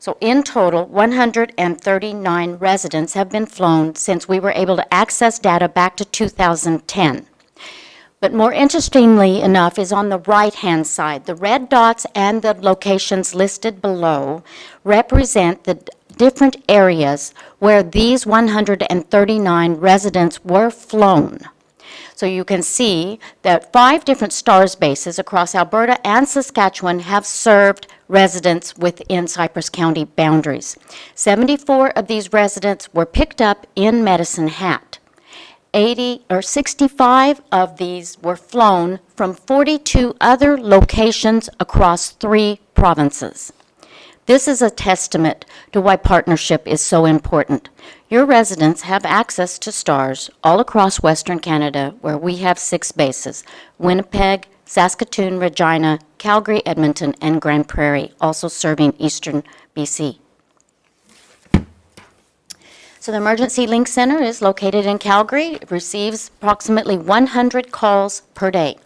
So in total, 139 residents have been flown since we were able to access data back to 2010. But more interestingly enough is on the right-hand side. The red dots and the locations listed below represent the different areas where these 139 residents were flown. So you can see that 5 different STARS bases across Alberta and Saskatchewan have served residents within Cypress County boundaries. 74 of these residents were picked up in Medicine Hat. 65 of these were flown from 42 other locations across 3 provinces. This is a testament to why partnership is so important. Your residents have access to STARS all across Western Canada, where we have 6 bases: Winnipeg, Saskatoon, Regina, Calgary, Edmonton, and Grand Prairie, also serving Eastern BC. So the Emergency Link Center is located in Calgary. It receives approximately 100 calls per day.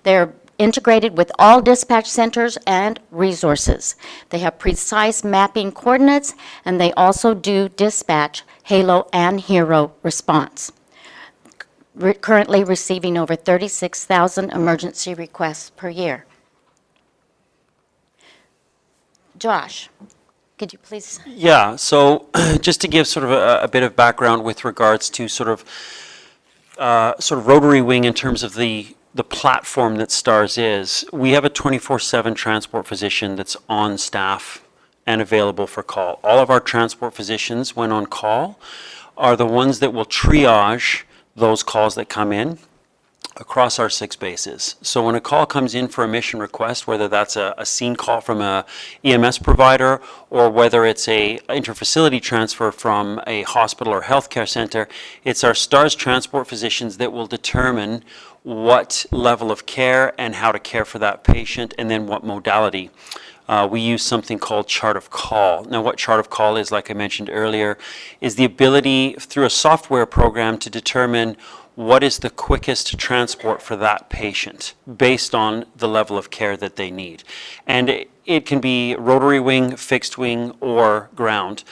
They're integrated with all dispatch centers and resources. They have precise mapping coordinates, and they also do dispatch HALO and HERO response. Currently receiving over 36,000 emergency requests per year. Josh, could you please? Yeah, so just to give sort of a bit of background with regards to sort of rotary wing in terms of the platform that STARS is, we have a 24/7 transport physician that's on staff and available for call. All of our transport physicians, when on call, are the ones that will triage those calls that come in across our 6 bases. So when a call comes in for a mission request, whether that's a scene call from a EMS provider or whether it's a interfacility transfer from a hospital or healthcare center, it's our STARS transport physicians that will determine what level of care and how to care for that patient and then what modality. we use something called chart of call. Now, what chart of call is, like I mentioned earlier, is the ability through a software program to determine what is the quickest transport for that patient based on the level of care that they need. And it can be rotary wing, fixed wing, or ground.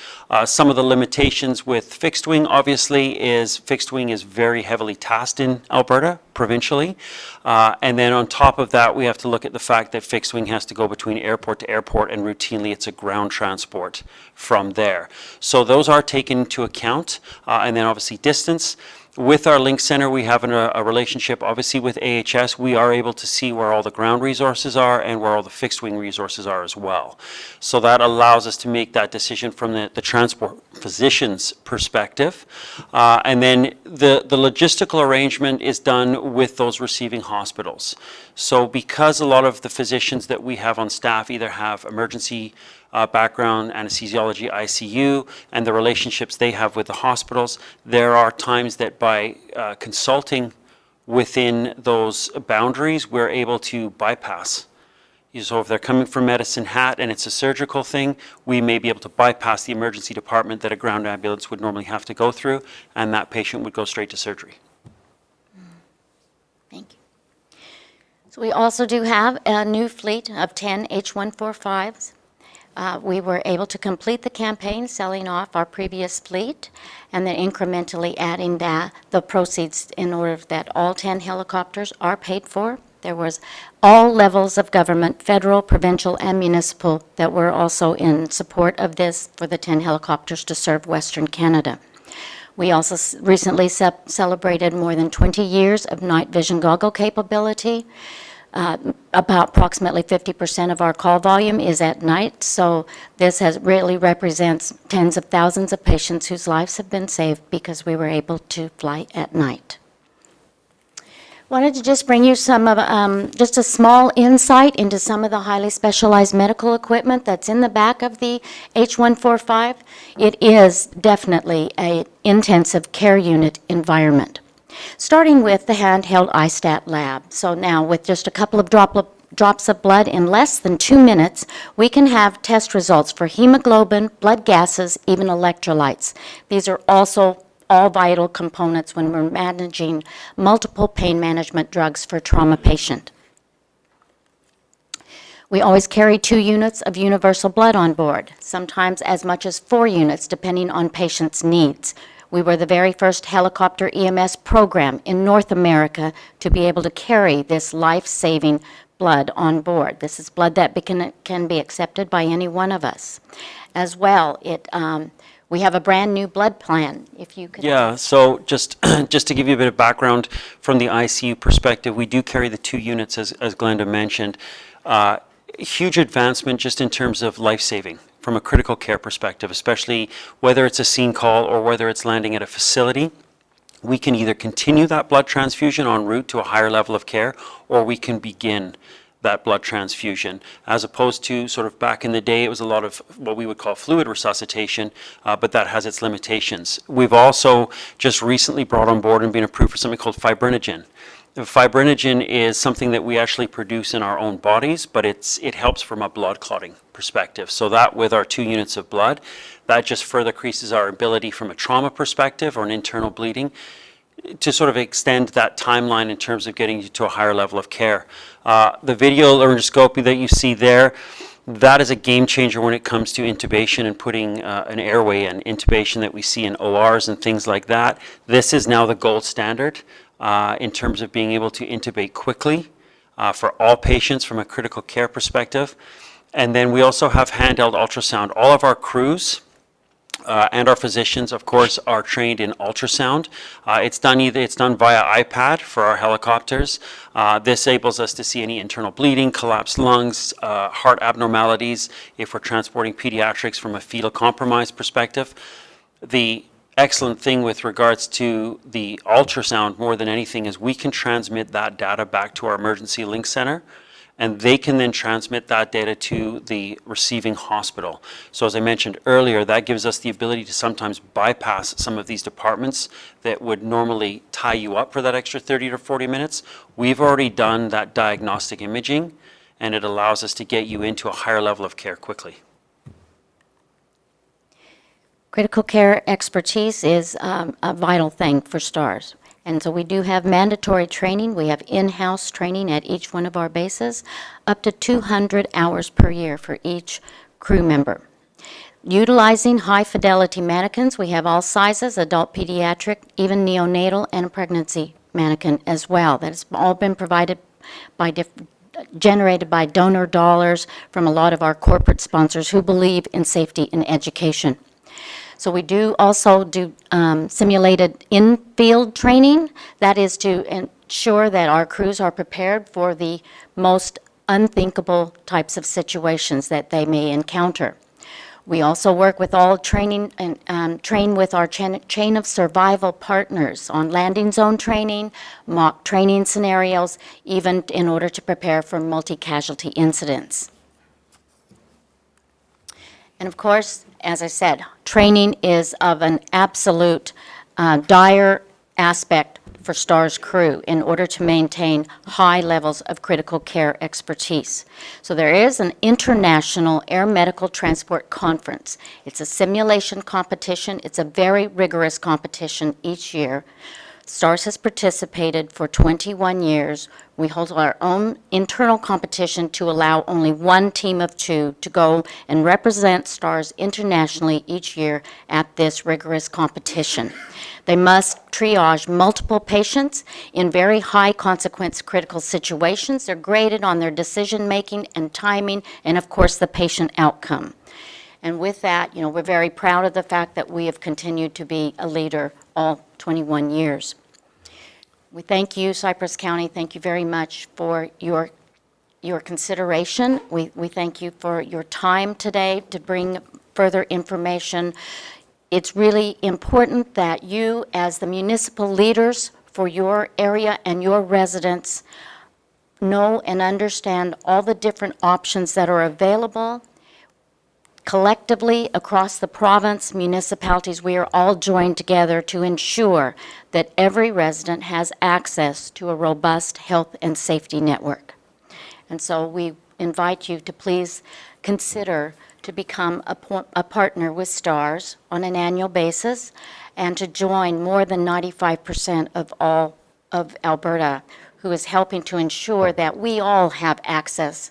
Some of the limitations with fixed wing, obviously, is fixed wing is very heavily tasked in Alberta, provincially. And then on top of that, we have to look at the fact that fixed wing has to go between airport to airport, and routinely it's a ground transport from there. So those are taken into account. And then obviously distance. With our Link Center, we have a relationship, obviously, with AHS. We are able to see where all the ground resources are and where all the fixed wing resources are as well. So that allows us to make that decision from the transport physician's perspective. And then the logistical arrangement is done with those receiving hospitals. So because a lot of the physicians that we have on staff either have emergency background, anesthesiology, ICU, and the relationships they have with the hospitals, there are times that by consulting within those boundaries, we're able to bypass. So if they're coming from Medicine Hat and it's a surgical thing, we may be able to bypass the emergency department that a ground ambulance would normally have to go through, and that patient would go straight to surgery. Thank you. So we also do have a new fleet of 10 H145s. We were able to complete the campaign selling off our previous fleet and then incrementally adding the proceeds in order that all 10 helicopters are paid for. There was all levels of government, federal, provincial, and municipal, that were also in support of this for the 10 helicopters to serve Western Canada. We also recently celebrated more than 20 years of night vision goggle capability. About approximately 50% of our call volume is at night, so this really represents tens of thousands of patients whose lives have been saved because we were able to fly at night. Wanted to just bring you some of, just a small insight into some of the highly specialized medical equipment that's in the back of the H145. It is definitely an intensive care unit environment. Starting with the handheld iStat lab. So now with just a couple of drops of blood in less than 2 minutes, we can have test results for hemoglobin, blood gases, even electrolytes. These are also all vital components when we're managing multiple pain management drugs for a trauma patient. We always carry 2 units of universal blood on board, sometimes as much as 4 units depending on patients' needs. We were the very first helicopter EMS program in North America to be able to carry this life-saving blood on board. This is blood that can be accepted by any one of us. As well, we have a brand new blood plan, if you could. Yeah, so just to give you a bit of background from the ICU perspective, we do carry the 2 units, as Glenda mentioned. Huge advancement just in terms of life-saving from a critical care perspective, especially whether it's a scene call or whether it's landing at a facility. We can either continue that blood transfusion en route to a higher level of care, or we can begin that blood transfusion, as opposed to sort of back in the day, it was a lot of what we would call fluid resuscitation, but that has its limitations. We've also just recently brought on board and been approved for something called fibrinogen. Fibrinogen is something that we actually produce in our own bodies, but it helps from a blood clotting perspective. So that with our 2 units of blood, that just further increases our ability from a trauma perspective or an internal bleeding to sort of extend that timeline in terms of getting you to a higher level of care. The video laryngoscopy that you see there, that is a game changer when it comes to intubation and putting an airway and intubation that we see in ORs and things like that. This is now the gold standard in terms of being able to intubate quickly for all patients from a critical care perspective. And then we also have handheld ultrasound. All of our crews and our physicians, of course, are trained in ultrasound. It's done via iPad for our helicopters. This enables us to see any internal bleeding, collapsed lungs, heart abnormalities if we're transporting pediatrics from a fetal compromise perspective. The excellent thing with regards to the ultrasound more than anything is we can transmit that data back to our emergency link center, and they can then transmit that data to the receiving hospital. So as I mentioned earlier, that gives us the ability to sometimes bypass some of these departments that would normally tie you up for that extra 30 to 40 minutes. We've already done that diagnostic imaging, and it allows us to get you into a higher level of care quickly. Critical care expertise is a vital thing for STARS. And so we do have mandatory training. We have in-house training at each one of our bases, up to 200 hours per year for each crew member. Utilizing high-fidelity mannequins, we have all sizes, adult, pediatric, even neonatal, and a pregnancy mannequin as well. That has all been provided by generated by donor dollars from a lot of our corporate sponsors who believe in safety and education. So we do also do simulated in-field training. That is to ensure that our crews are prepared for the most unthinkable types of situations that they may encounter. We also work with all training and train with our chain of survival partners on landing zone training, mock training scenarios, even in order to prepare for multi-casualty incidents. And of course, as I said, training is of an absolute dire aspect for STARS crew in order to maintain high levels of critical care expertise. So there is an International Air Medical Transport Conference. It's a simulation competition. It's a very rigorous competition each year. STARS has participated for 21 years. We hold our own internal competition to allow only one team of two to go and represent STARS internationally each year at this rigorous competition. They must triage multiple patients in very high consequence critical situations. They're graded on their decision making and timing and of course the patient outcome. And with that, we're very proud of the fact that we have continued to be a leader all 21 years. We thank you, Cypress County. Thank you very much for your consideration. We thank you for your time today to bring further information. It's really important that you, as the municipal leaders for your area and your residents, know and understand all the different options that are available. Collectively, across the province, municipalities, we are all joined together to ensure that every resident has access to a robust health and safety network. And so we invite you to please consider to become a partner with STARS on an annual basis and to join more than 95% of all of Alberta who is helping to ensure that we all have access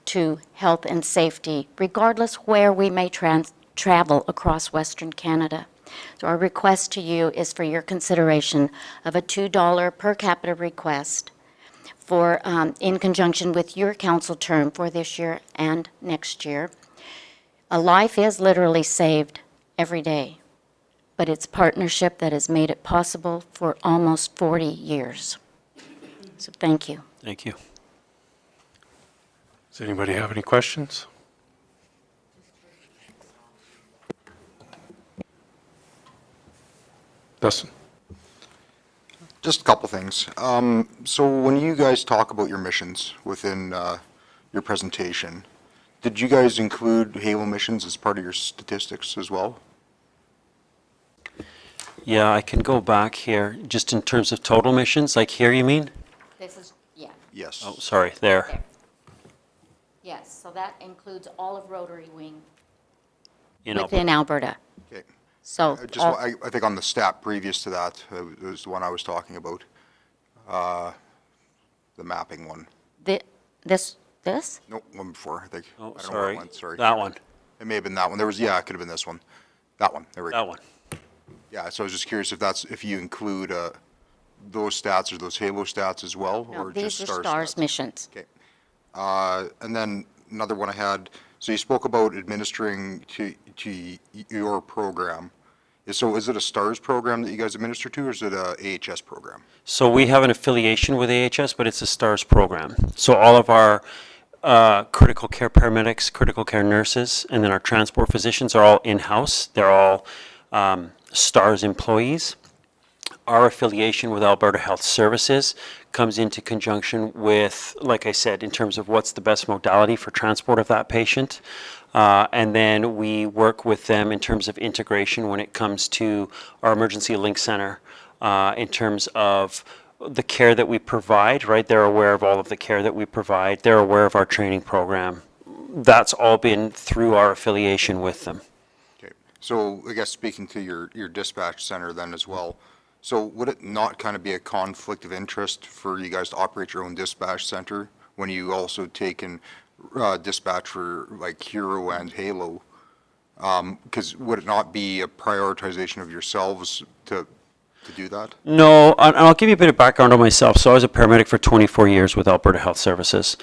to health and safety, regardless where we may travel across Western Canada. So our request to you is for your consideration of a $2 per capita request for, in conjunction with your council term for this year and next year. A life is literally saved every day, but it's partnership that has made it possible for almost 40 years. So thank you. Thank you. Does anybody have any questions? Dustin? Just a couple things. So when you guys talk about your missions within your presentation, did you guys include HALO missions as part of your statistics as well? Yeah, I can go back here, just in terms of total missions, like here you mean? This is, yeah. Yes. Oh, sorry, there. Yes, so that includes all of Rotary Wing In within Alberta. Okay. So I think on the stat previous to that, it was the one I was talking about, the mapping one. This? No, one before, I think. Oh, I don't know sorry. where it went, sorry. That one. It may have been that one. There was, yeah, it could have been this one. That one, there we go. That one. Yeah, so I was just curious if you include those stats or those HALO stats as well, No, or these just are STARS STARS stats? missions. Okay. And then another one I had, so you spoke about administering to your program. So is it a STARS program that you guys administer to, or is it a AHS program? So we have an affiliation with AHS, but it's a STARS program. So all of our critical care paramedics, critical care nurses, and then our transport physicians are all in-house. They're all STARS employees. Our affiliation with Alberta Health Services comes into conjunction with, like I said, in terms of what's the best modality for transport of that patient. And then we work with them in terms of integration when it comes to our Emergency Link Center, in terms of the care that we provide, right? They're aware of all of the care that we provide. They're aware of our training program. That's all been through our affiliation with them. Okay. So I guess speaking to your dispatch center then as well, so would it not kind of be a conflict of interest for you guys to operate your own dispatch center when you also take in dispatch for like Hero and Halo? Because would it not be a prioritization of yourselves to do that? No, and I'll give you a bit of background on myself. So I was a paramedic for 24 years with Alberta Health Services.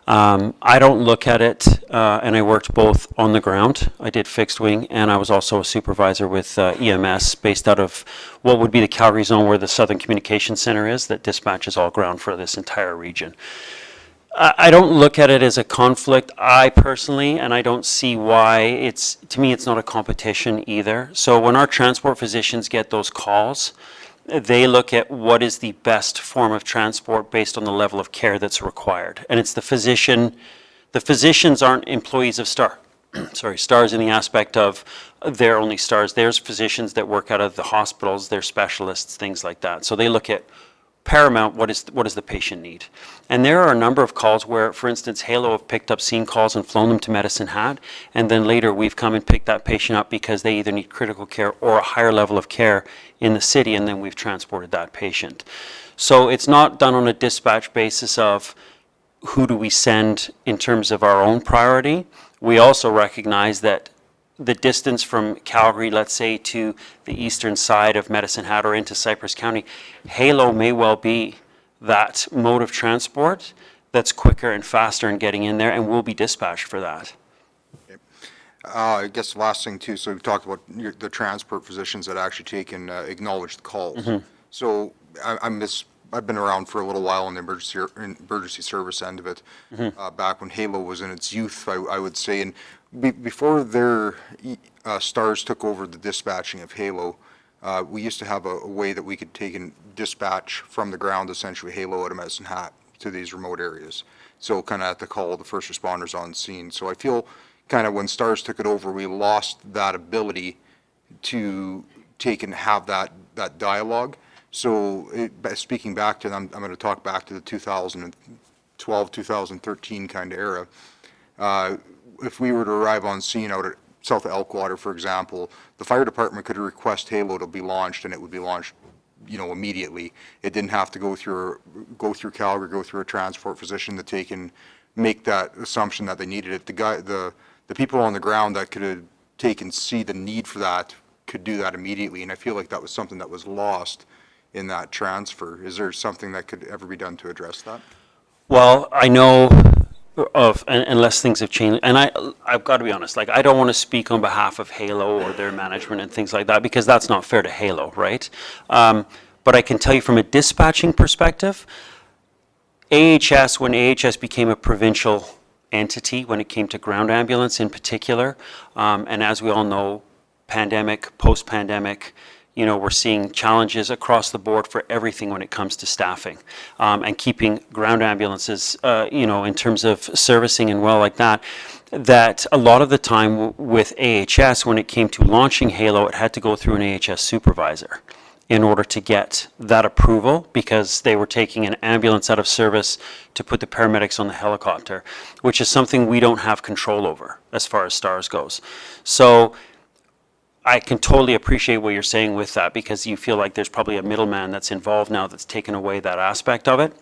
I don't look at it, and I worked both on the ground. I did fixed wing, and I was also a supervisor with EMS based out of what would be the Calgary zone where the Southern Communication Center is that dispatches all ground for this entire region. I don't look at it as a conflict, I personally, and I don't see why. To me, it's not a competition either. So when our transport physicians get those calls, they look at what is the best form of transport based on the level of care that's required. And it's the physician. The physicians aren't employees of STAR. Sorry, STAR's in the aspect of they're only STARs. There's physicians that work out of the hospitals, they're specialists, things like that. So they look at paramount, what does the patient need? And there are a number of calls where, for instance, Halo have picked up scene calls and flown them to Medicine Hat, and then later we've come and picked that patient up because they either need critical care or a higher level of care in the city, and then we've transported that patient. So it's not done on a dispatch basis of who do we send in terms of our own priority. We also recognize that the distance from Calgary, let's say, to the eastern side of Medicine Hat or into Cypress County, Halo may well be that mode of transport that's quicker and faster in getting in there, and we'll be dispatched for that. I guess the last thing too, so we've talked about the transport physicians that actually take and acknowledge the calls. Mm-hmm. So I've been around for a little while on the emergency service end of it, back when Halo was in its youth, I would say. And before their STARS took over the dispatching of Halo, we used to have a way that we could take and dispatch from the ground, essentially Halo out of Medicine Hat to these remote areas. So kind of at the call of the first responders on scene. So I feel kind of when STARS took it over, we lost that ability to take and have that dialogue. So speaking back to them, I'm going to talk back to the 2012, 2013 kind of era. If we were to arrive on scene out at south of Elkwater, for example, the fire department could request Halo to be launched, and it would be launched, immediately. It didn't have to go through Calgary, go through a transport physician to take and make that assumption that they needed it. The people on the ground that could take and see the need for that could do that immediately, and I feel like that was something that was lost in that transfer. Is there something that could ever be done to address that? Well, I know of, unless things have changed, and I've got to be honest, like I don't want to speak on behalf of Halo or their management and things like that, because that's not fair to Halo, right? But I can tell you from a dispatching perspective, AHS, when AHS became a provincial entity, when it came to ground ambulance in particular, and as we all know, pandemic, post-pandemic, we're seeing challenges across the board for everything when it comes to staffing, and keeping ground ambulances, in terms of servicing and well like that a lot of the time with AHS, when it came to launching Halo, it had to go through an AHS supervisor in order to get that approval, because they were taking an ambulance out of service to put the paramedics on the helicopter, which is something we don't have control over as far as STARS goes. So I can totally appreciate what you're saying with that, because you feel like there's probably a middleman that's involved now that's taken away that aspect of it.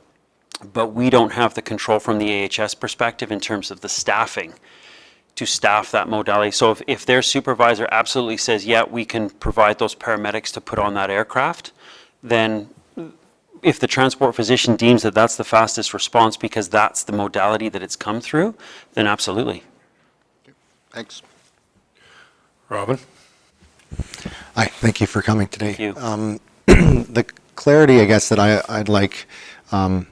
But we don't have the control from the AHS perspective in terms of the staffing to staff that modality. So if their supervisor absolutely says, yeah, we can provide those paramedics to put on that aircraft, then if the transport physician deems that that's the fastest response because that's the modality that it's come through, then absolutely. Thanks. Robin? Hi, thank you for coming today. Thank you. The clarity, I guess, that I'd like, I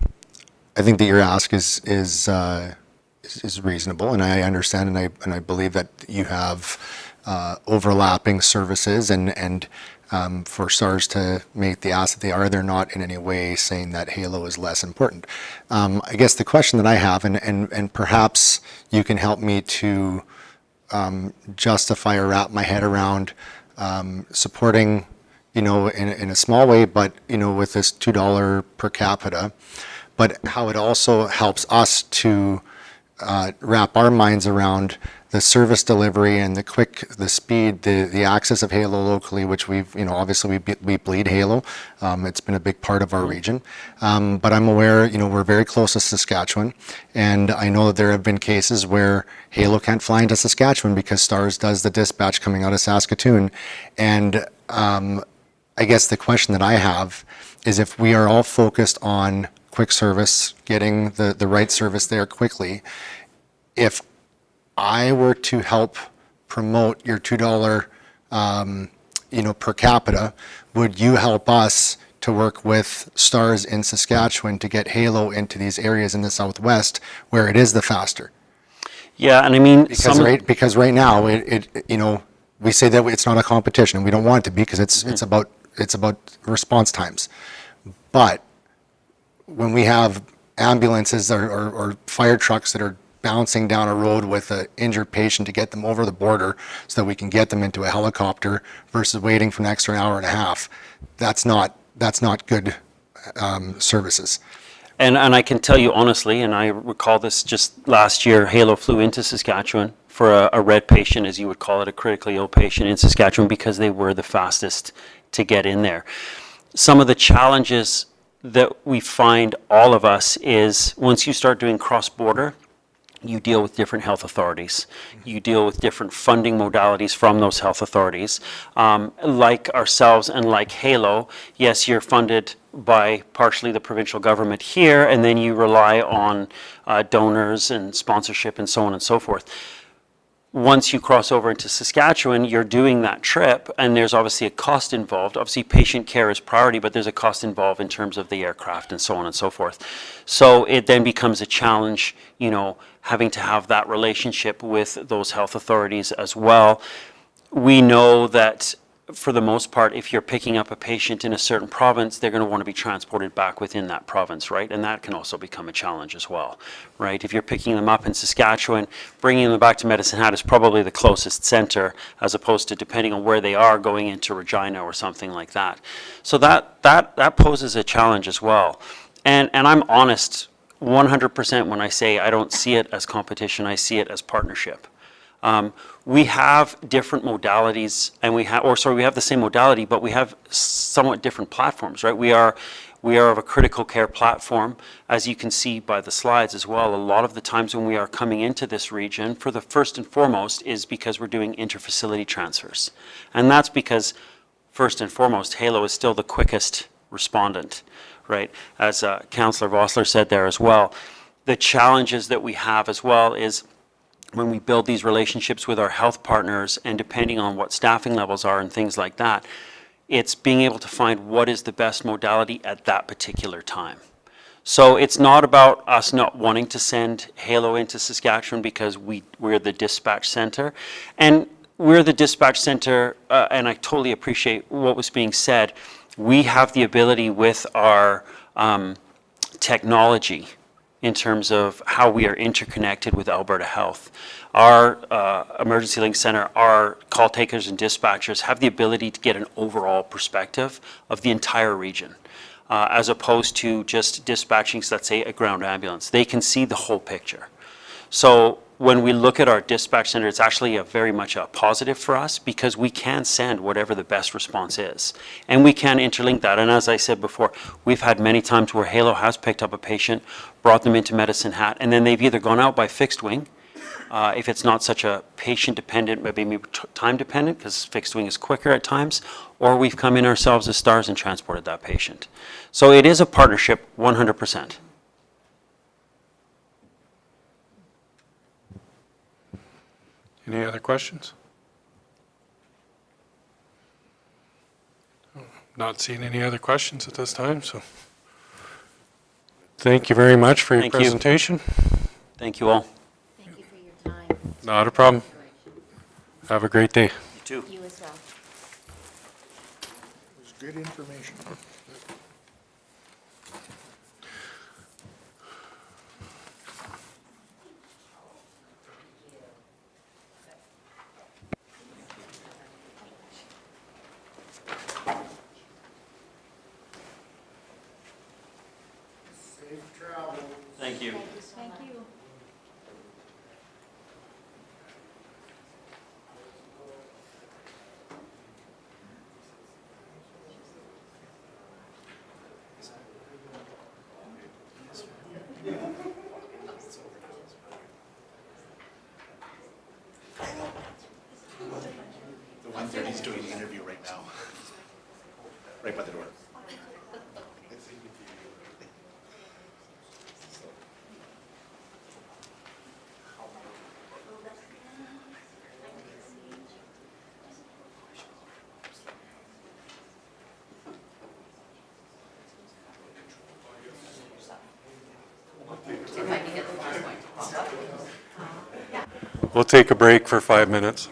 think that your ask is reasonable, and I understand, and I believe that you have overlapping services, and for STARS to make the ask that they are, they're not in any way saying that Halo is less important. I guess the question that I have, and perhaps you can help me to justify or wrap my head around supporting you know, in a small way, but, you know, with this $2 per capita, but how it also helps us to wrap our minds around the service delivery and the speed, the access of Halo locally, which we've, you know, obviously we bleed Halo. It's been a big part of our region. But I'm aware, you know, we're very close to Saskatchewan, and I know that there have been cases where Halo can't fly into Saskatchewan because STARS does the dispatch coming out of Saskatoon. And I guess the question that I have is, if we are all focused on quick service, getting the right service there quickly, if I were to help promote your $2, you know, per capita, would you help us to work with STARS in Saskatchewan to get Halo into these areas in the Southwest where it is the faster? Yeah, and I mean, because right now it you know, we say that it's not a competition, and we don't want it to be, because it's about response times. But when we have ambulances or fire trucks that are bouncing down a road with an injured patient to get them over the border so that we can get them into a helicopter versus waiting for an extra hour and a half, that's not good services. And I can tell you honestly, and I recall this just last year, Halo flew into Saskatchewan for a red patient, as you would call it, a critically ill patient in Saskatchewan, because they were the fastest to get in there. Some of the challenges that we find, all of us, is once you start doing cross-border, you deal with different health authorities. You deal with different funding modalities from those health authorities. Like ourselves and like Halo, yes, you're funded by partially the provincial government here, and then you rely on donors and sponsorship and so on and so forth. Once you cross over into Saskatchewan, you're doing that trip, and there's obviously a cost involved. Obviously, patient care is priority, but there's a cost involved in terms of the aircraft and so on and so forth. So it then becomes a challenge, you know, having to have that relationship with those health authorities as well. We know that for the most part, if you're picking up a patient in a certain province, they're going to want to be transported back within that province, right? And that can also become a challenge as well, right? If you're picking them up in Saskatchewan, bringing them back to Medicine Hat is probably the closest center, as opposed to, depending on where they are, going into Regina or something like that. So that poses a challenge as well. And I'm honest 100% when I say I don't see it as competition, I see it as partnership. We have different modalities, and we have the same modality, but we have somewhat different platforms, right? We are of a critical care platform, as you can see by the slides as well. A lot of the times when we are coming into this region, for the first and foremost, is because we're doing interfacility transfers. And that's because, first and foremost, Halo is still the quickest respondent, right? As Councillor Vossler said there as well. The challenges that we have as well is, when we build these relationships with our health partners, and depending on what staffing levels are and things like that, it's being able to find what is the best modality at that particular time. So it's not about us not wanting to send Halo into Saskatchewan because we're the dispatch center. And we're the dispatch center, and I totally appreciate what was being said. We have the ability with our technology, in terms of how we are interconnected with Alberta Health. Our Emergency Link Center, our call takers and dispatchers have the ability to get an overall perspective of the entire region, as opposed to just dispatching, let's say, a ground ambulance. They can see the whole picture. So when we look at our dispatch center, it's actually very much a positive for us, because we can send whatever the best response is. And we can interlink that. And as I said before, we've had many times where Halo has picked up a patient, brought them into Medicine Hat, and then they've either gone out by fixed wing, if it's not such a patient dependent, but maybe time dependent, because fixed wing is quicker at times, or we've come in ourselves as STARS and transported that patient. So it is a partnership, 100%. Any other questions? Not seeing any other questions at this time, so thank you very much for your presentation. Thank you all. Thank you for your time. Not a problem. Have a great day. You too. You as well. It was good information. Thank you. Thank you. The 130's doing the interview right now, right by the door. We'll take a break for 5 minutes.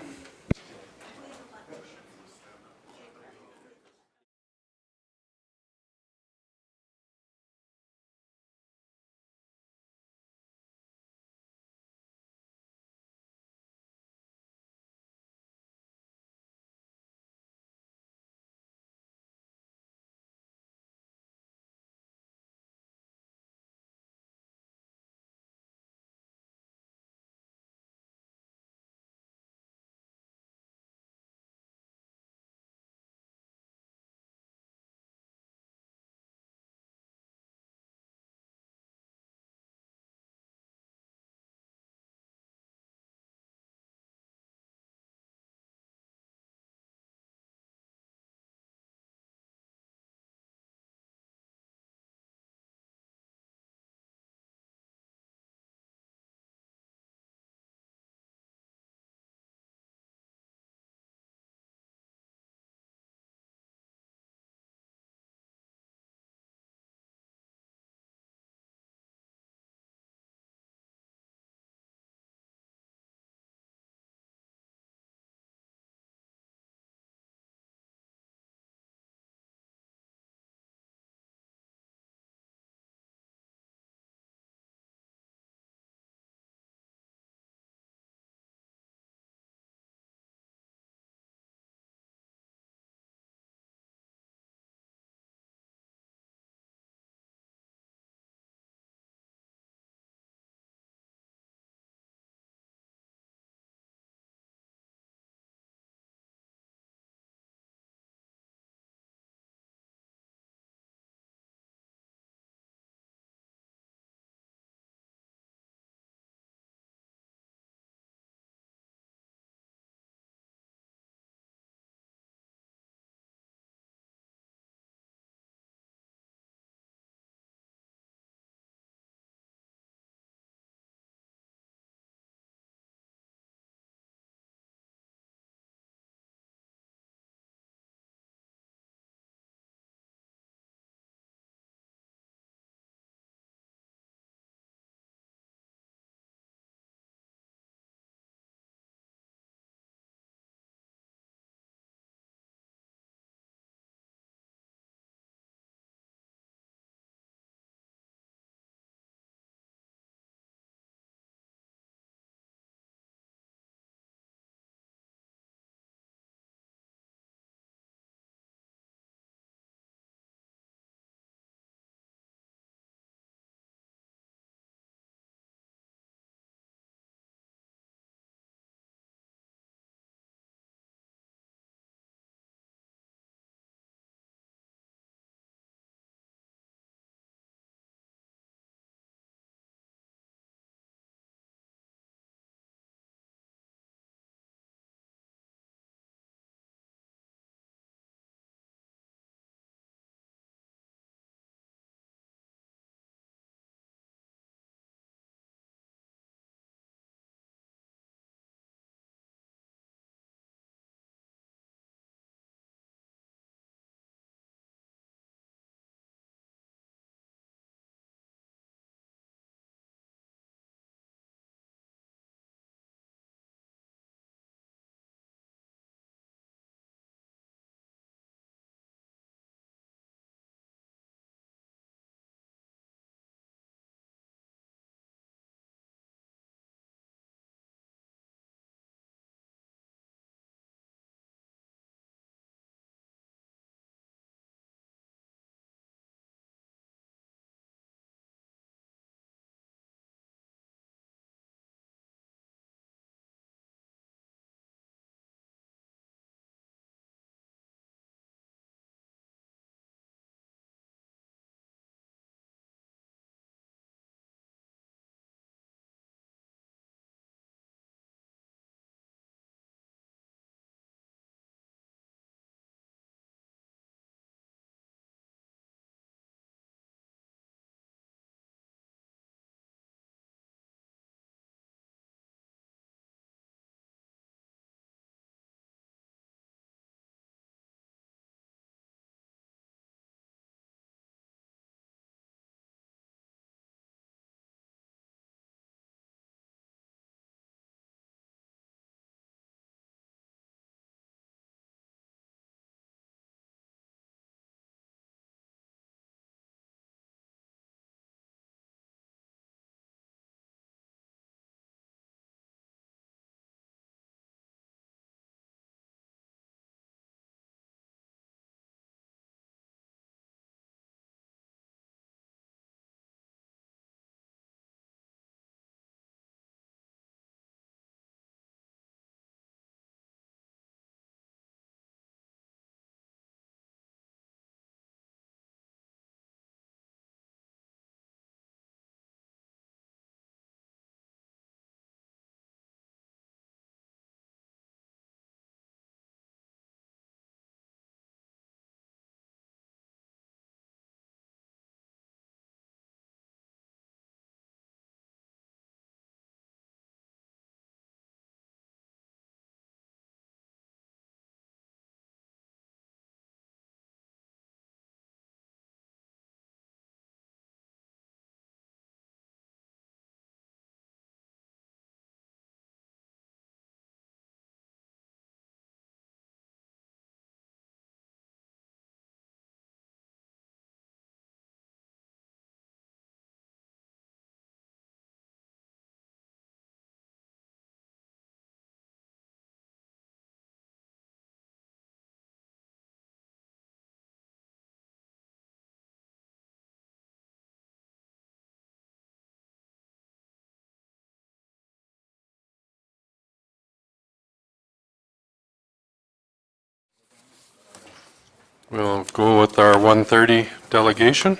We'll go with our 1:30 delegation.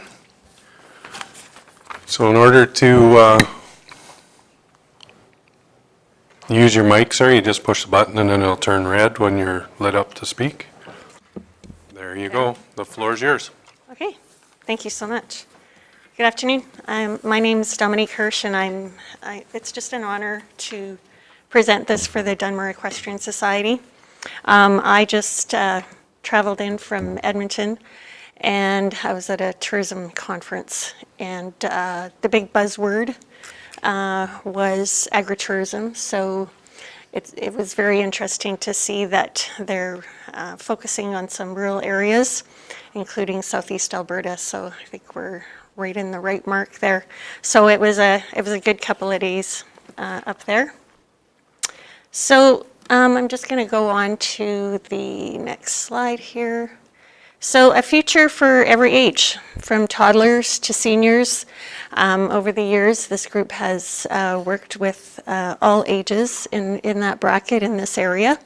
So in order to use your mic, sir, you just push the button and then it'll turn red when you're lit up to speak. There you go. The floor is yours. Okay, thank you so much. Good afternoon. My name is Dominique Hirsch, and it's just an honor to present this for the Dunmore Equestrian Society. I just traveled in from Edmonton, and I was at a tourism conference, and the big buzzword was agritourism. So it was very interesting to see that they're focusing on some rural areas, including southeast Alberta. So I think we're right in the right mark there. So it was a good couple of days up there. So I'm just going to go on to the next slide here. So a future for every age, from toddlers to seniors. Over the years, this group has worked with all ages in that bracket in this area.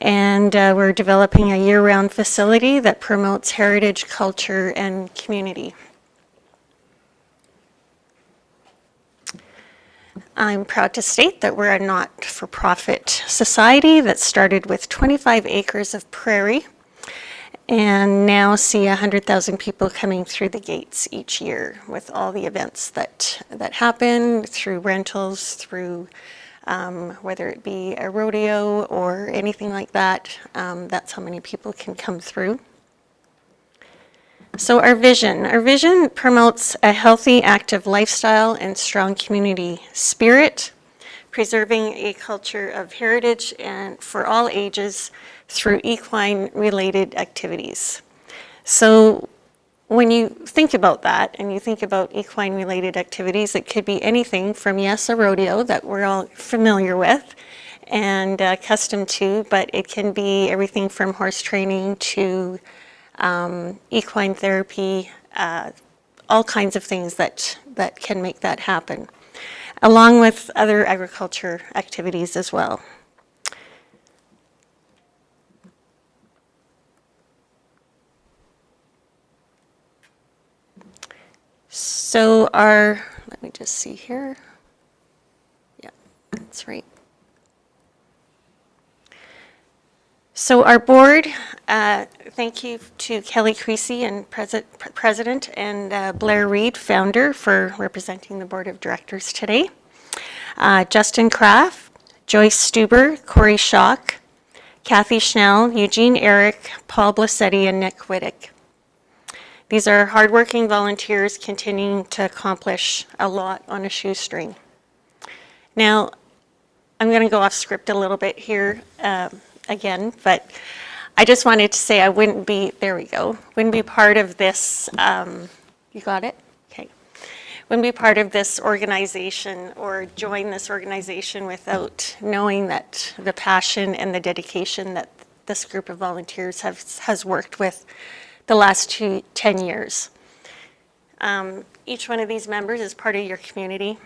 And we're developing a year-round facility that promotes heritage, culture, and community. I'm proud to state that we're a not-for-profit society that started with 25 acres of prairie and now see 100,000 people coming through the gates each year with all the events that happen through rentals, through whether it be a rodeo or anything like that. That's how many people can come through. So our vision promotes a healthy, active lifestyle and strong community spirit, preserving a culture of heritage and for all ages through equine-related activities. So when you think about that and you think about equine-related activities, it could be anything from, yes, a rodeo that we're all familiar with and accustomed to, but it can be everything from horse training to equine therapy, all kinds of things that can make that happen, along with other agriculture activities as well. So let me just see here. Yeah, that's right. So our board, thank you to Kelly Creasy, and President, and Blair Reed, founder, for representing the board of directors today. Justin Kraft, Joyce Stuber, Corey Schock, Kathy Schnell, Eugene Eric, Paul Blassetti, and Nick Wittick. These are hardworking volunteers continuing to accomplish a lot on a shoestring. Now, I'm going to go off script a little bit here again, but I just wanted to say I wouldn't be part of this, you got it? Okay. Wouldn't be part of this organization or join this organization without knowing that the passion and the dedication that this group of volunteers has worked with the last 10 years. Each one of these members is part of your community.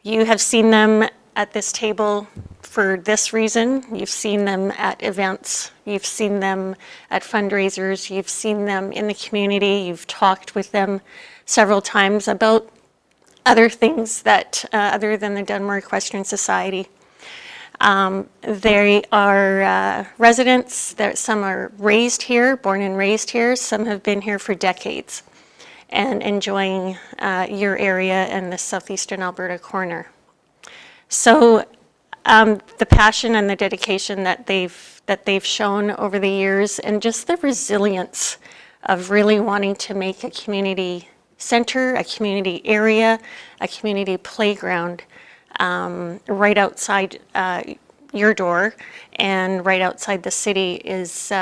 You have seen them at this table for this reason. You've seen them at events. You've seen them at fundraisers. You've seen them in the community. You've talked with them several times about other things that, other than the Dunmore Equestrian Society. They are residents. Some are raised here, born and raised here. Some have been here for decades and enjoying your area and the southeastern Alberta corner. So the passion and the dedication that they've shown over the years, and just the resilience of really wanting to make a community center, a community area, a community playground right outside your door and right outside the city is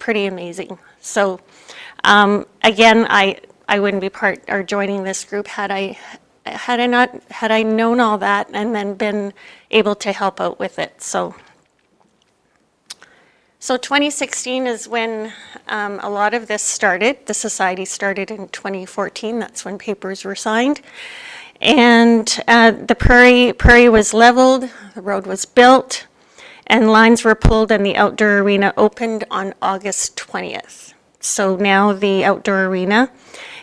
pretty amazing. So again, I wouldn't be joining this group had I known all that and then been able to help out with it. So 2016 is when a lot of this started. The society started in 2014. That's when papers were signed. And the prairie was leveled, the road was built, and lines were pulled and the outdoor arena opened on August 20th. So now the outdoor arena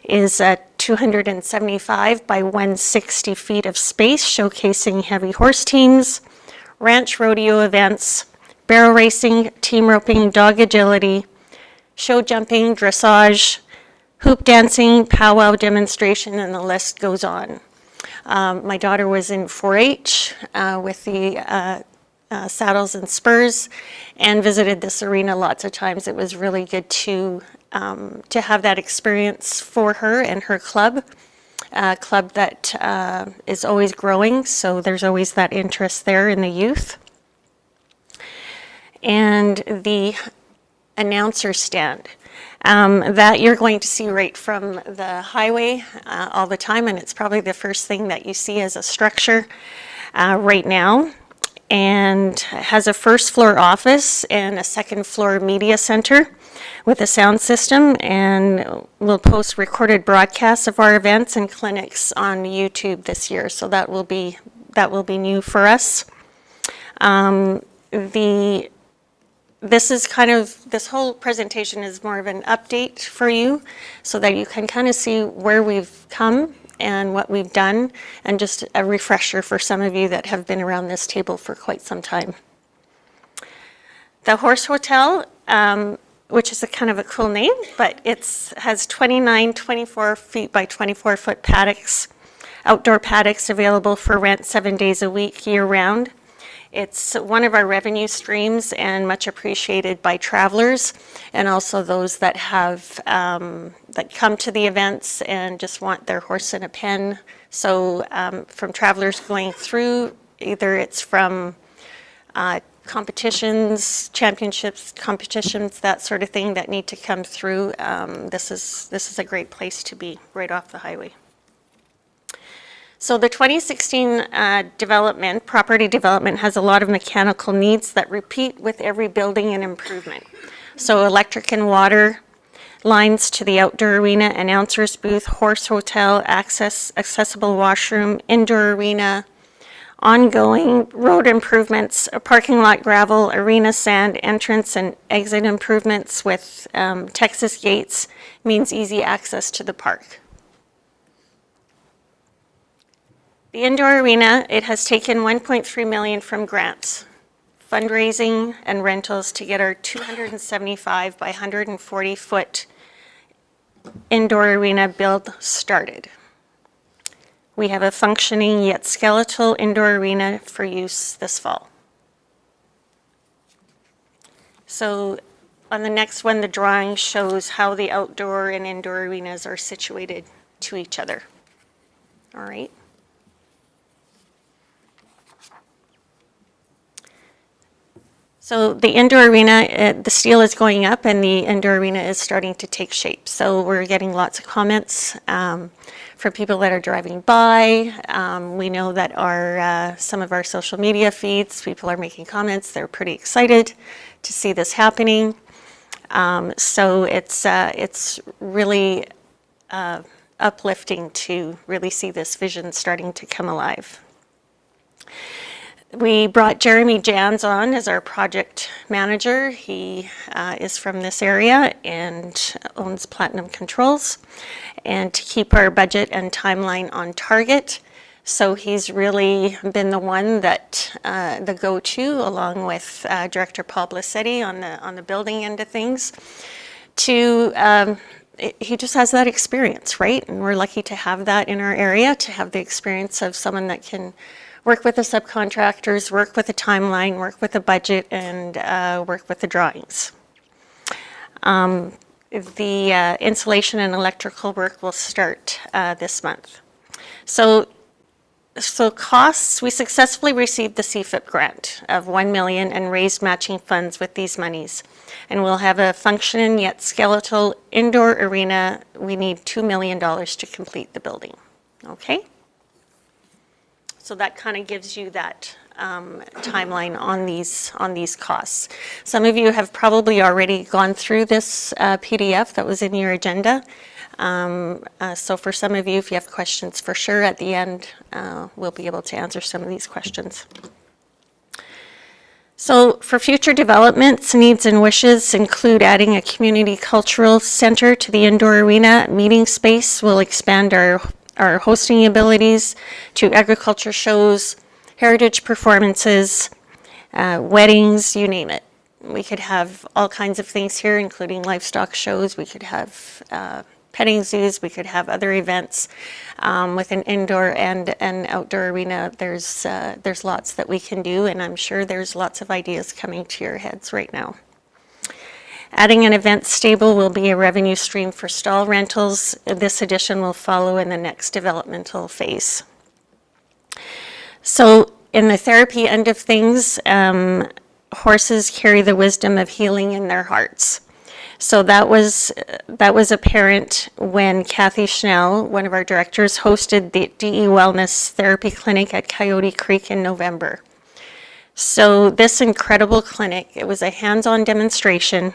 is at 275 by 160 feet of space, showcasing heavy horse teams, ranch rodeo events, barrel racing, team roping, dog agility, show jumping, dressage, hoop dancing, powwow demonstration, and the list goes on. My daughter was in 4-H with the saddles and spurs and visited this arena lots of times. It was really good to have that experience for her and her club, a club that is always growing, so there's always that interest there in the youth. And the announcer stand. That you're going to see right from the highway all the time, and it's probably the first thing that you see as a structure right now, and has a first floor office and a second floor media center with a sound system, and we'll post recorded broadcasts of our events and clinics on YouTube this year, so that will be new for us. This whole presentation is more of an update for you so that you can kind of see where we've come and what we've done, and just a refresher for some of you that have been around this table for quite some time. The Horse Hotel, which is a kind of a cool name, but it has 29 24 feet by 24 foot paddocks, outdoor paddocks available for rent 7 days a week, year round. It's one of our revenue streams and much appreciated by travelers and also those that have that come to the events and just want their horse in a pen. So from travelers going through, either it's from competitions, championships, competitions, that sort of thing that need to come through. This is a great place to be right off the highway. So the 2016 property development has a lot of mechanical needs that repeat with every building and improvement. So electric and water lines to the outdoor arena, announcers booth, horse hotel, accessible washroom, indoor arena, ongoing road improvements, a parking lot gravel, arena sand, entrance and exit improvements with Texas gates means easy access to the park. The indoor arena, it has taken $1.3 million from grants, fundraising, and rentals to get our 275 by 140 foot indoor arena build started. We have a functioning yet skeletal indoor arena for use this fall. So on the next one, the drawing shows how the outdoor and indoor arenas are situated to each other. All right. So the indoor arena, the steel is going up and the indoor arena is starting to take shape. So we're getting lots of comments from people that are driving by. We know that some of our social media feeds, people are making comments. They're pretty excited to see this happening. So it's really uplifting to really see this vision starting to come alive. We brought Jeremy Jans on as our project manager. He is from this area and owns Platinum Controls, and to keep our budget and timeline on target. So he's really been the one that the go-to, along with Director Paul Blassetti on the building end of things. He just has that experience, right? And we're lucky to have that in our area, to have the experience of someone that can work with the subcontractors, work with the timeline, work with the budget, and work with the drawings. The insulation and electrical work will start this month. So costs, we successfully received the CFIP grant of $1 million and raised matching funds with these monies. And we'll have a functioning yet skeletal indoor arena. We need $2 million to complete the building, okay? So that kind of gives you that timeline on these costs. Some of you have probably already gone through this PDF that was in your agenda. So for some of you, if you have questions, for sure at the end, we'll be able to answer some of these questions. So for future developments, needs and wishes include adding a community cultural center to the indoor arena. Meeting space will expand our hosting abilities to agriculture shows, heritage performances, weddings, you name it. We could have all kinds of things here, including livestock shows. We could have petting zoos. We could have other events with an indoor and an outdoor arena. There's lots that we can do, and I'm sure there's lots of ideas coming to your heads right now. Adding an event stable will be a revenue stream for stall rentals. This addition will follow in the next developmental phase. So in the therapy end of things, horses carry the wisdom of healing in their hearts. So that was apparent when Kathy Schnell, one of our directors, hosted the DE Wellness Therapy Clinic at Coyote Creek in November. So this incredible clinic, it was a hands-on demonstration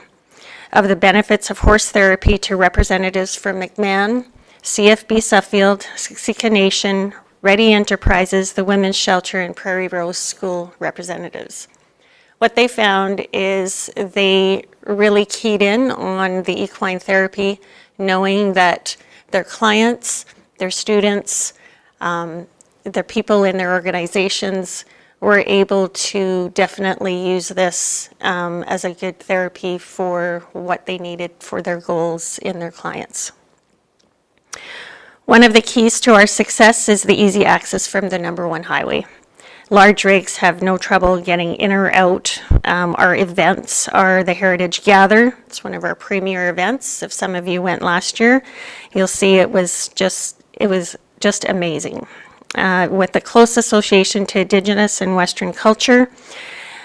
of the benefits of horse therapy to representatives from McMahon, CFB Suffield, Siksika Nation, Ready Enterprises, the Women's Shelter, and Prairie Rose School representatives. What they found is they really keyed in on the equine therapy, knowing that their clients, their students, their people in their organizations were able to definitely use this as a good therapy for what they needed for their goals in their clients. One of the keys to our success is the easy access from the #1 highway. Large rigs have no trouble getting in or out. Our events are the Heritage Gather. It's one of our premier events. If some of you went last year, you'll see it was just amazing. With the close association to Indigenous and Western culture,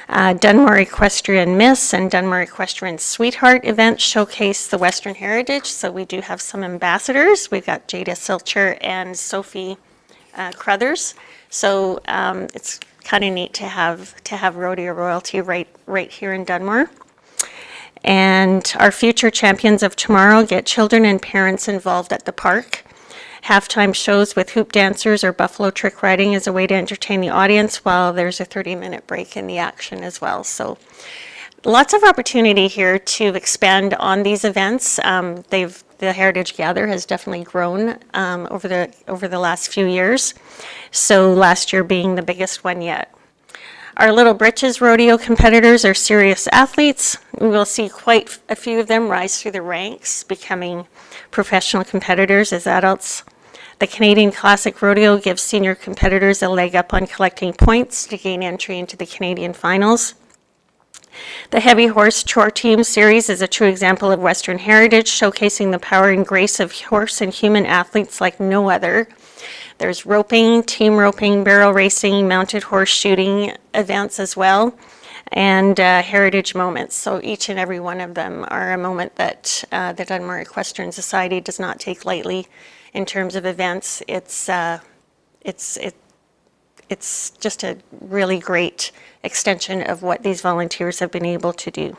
Dunmore Equestrian Miss and Dunmore Equestrian Sweetheart events showcase the Western heritage. So we do have some ambassadors. We've got Jada Silcher and Sophie Crothers. So it's kind of neat to have rodeo royalty right here in Dunmore. And our future champions of tomorrow get children and parents involved at the park. Halftime shows with hoop dancers or buffalo trick riding is a way to entertain the audience while there's a 30-minute break in the action as well. So lots of opportunity here to expand on these events. The Heritage Gather has definitely grown over the last few years. So last year being the biggest one yet. Our Little Britches rodeo competitors are serious athletes. We will see quite a few of them rise through the ranks, becoming professional competitors as adults. The Canadian Classic Rodeo gives senior competitors a leg up on collecting points to gain entry into the Canadian finals. The Heavy Horse Chore Team Series is a true example of Western heritage, showcasing the power and grace of horse and human athletes like no other. There's roping, team roping, barrel racing, mounted horse shooting events as well, and heritage moments. So each and every one of them are a moment that the Dunmore Equestrian Society does not take lightly in terms of events. It's just a really great extension of what these volunteers have been able to do.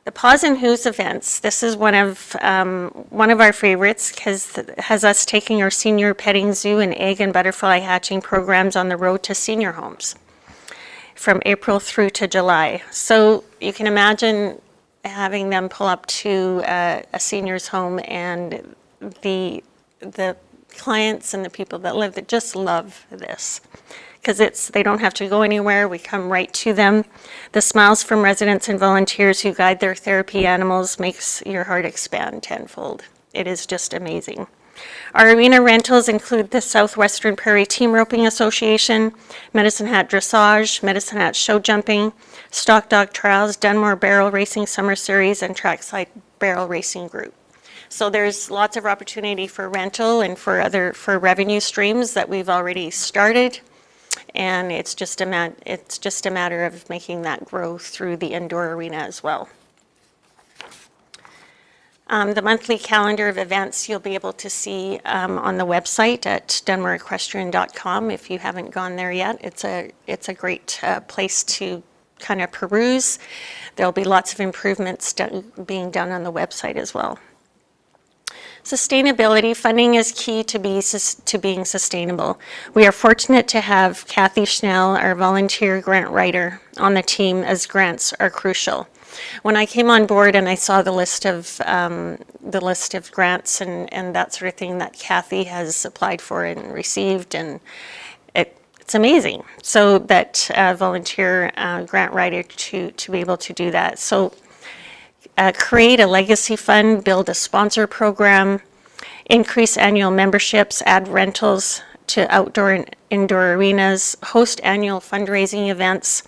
The Paws and Who's events, this is one of our favorites because it has us taking our senior petting zoo and egg and butterfly hatching programs on the road to senior homes from April through to July. So you can imagine having them pull up to a senior's home, and the clients and the people that live that just love this because they don't have to go anywhere. We come right to them. The smiles from residents and volunteers who guide their therapy animals makes your heart expand tenfold. It is just amazing. Our arena rentals include the Southwestern Prairie Team Roping Association, Medicine Hat Dressage, Medicine Hat Show Jumping, Stock Dog Trials, Dunmore Barrel Racing Summer Series, and Trackside Barrel Racing Group. So there's lots of opportunity for rental and for revenue streams that we've already started. And it's just a matter of making that grow through the indoor arena as well. The monthly calendar of events you'll be able to see on the website at dunmoreequestrian.com if you haven't gone there yet. It's a great place to kind of peruse. There'll be lots of improvements being done on the website as well. Sustainability funding is key to being sustainable. We are fortunate to have Kathy Schnell, our volunteer grant writer, on the team, as grants are crucial. When I came on board and I saw the list of grants and that sort of thing that Kathy has applied for and received, and it's amazing. So that volunteer grant writer to be able to do that. So create a legacy fund, build a sponsor program, increase annual memberships, add rentals to outdoor and indoor arenas, host annual fundraising events,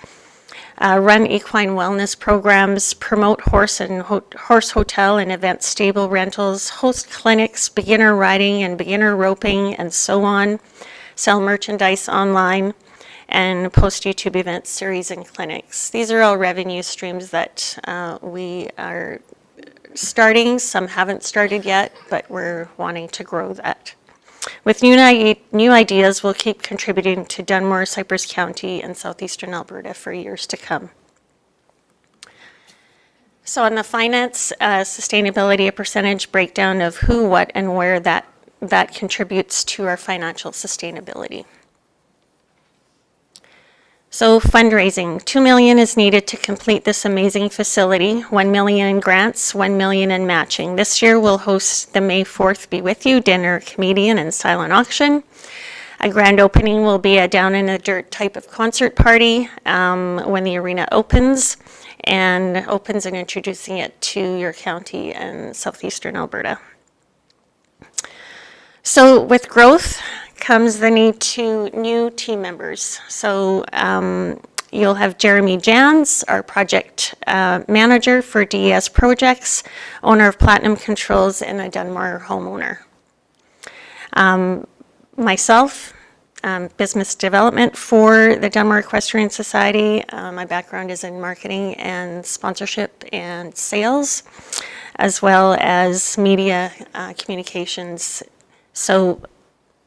run equine wellness programs, promote horse hotel and event stable rentals, host clinics, beginner riding and beginner roping, and so on, sell merchandise online, and post YouTube event series and clinics. These are all revenue streams that we are starting. Some haven't started yet, but we're wanting to grow that. With new ideas, we'll keep contributing to Dunmore, Cypress County, and southeastern Alberta for years to come. So on the finance, sustainability, a percentage breakdown of who, what, and where that contributes to our financial sustainability. So fundraising, $2 million is needed to complete this amazing facility, $1 million in grants, $1 million in matching. This year we'll host the May 4th Be With You dinner, comedian, and silent auction. A grand opening will be a down in the dirt type of concert party when the arena opens and introducing it to your county and southeastern Alberta. So with growth comes the need to new team members. So you'll have Jeremy Jans, our project manager for DES projects, owner of Platinum Controls, and a Dunmore homeowner. Myself, business development for the Dunmore Equestrian Society. My background is in marketing and sponsorship and sales, as well as media communications. So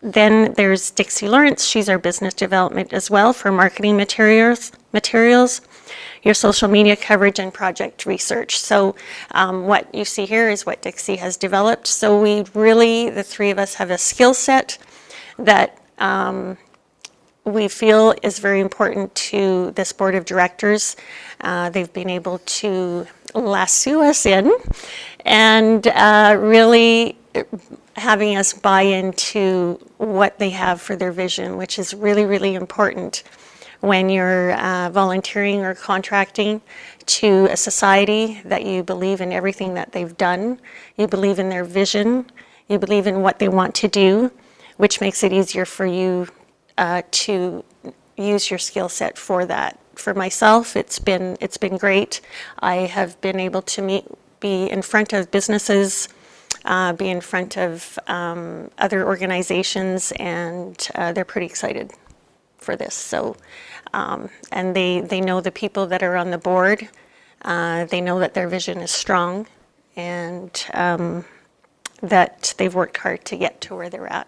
then there's Dixie Lawrence. She's our business development as well for marketing materials, your social media coverage, and project research. So what you see here is what Dixie has developed. So we really, the three of us, have a skill set that we feel is very important to this board of directors. They've been able to lasso us in and really having us buy into what they have for their vision, which is really, really important when you're volunteering or contracting to a society, that you believe in everything that they've done, you believe in their vision, you believe in what they want to do, which makes it easier for you to use your skill set for that. For myself, it's been great. I have been able to be in front of businesses, be in front of other organizations, and they're pretty excited for this. So, and they know the people that are on the board. They know that their vision is strong, and that they've worked hard to get to where they're at.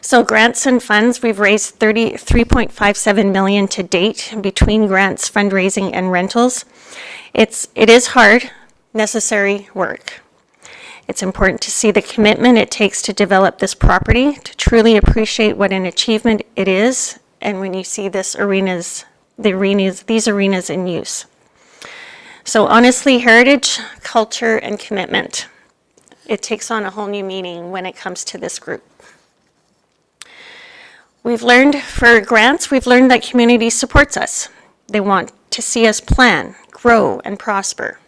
So grants and funds, we've raised $3.57 million to date between grants, fundraising, and rentals. It is hard, necessary work. It's important to see the commitment it takes to develop this property, to truly appreciate what an achievement it is, and when you see these arenas in use. So honestly, heritage, culture, and commitment. It takes on a whole new meaning when it comes to this group. We've learned for grants, we've learned that community supports us. They want to see us plan, grow, and prosper.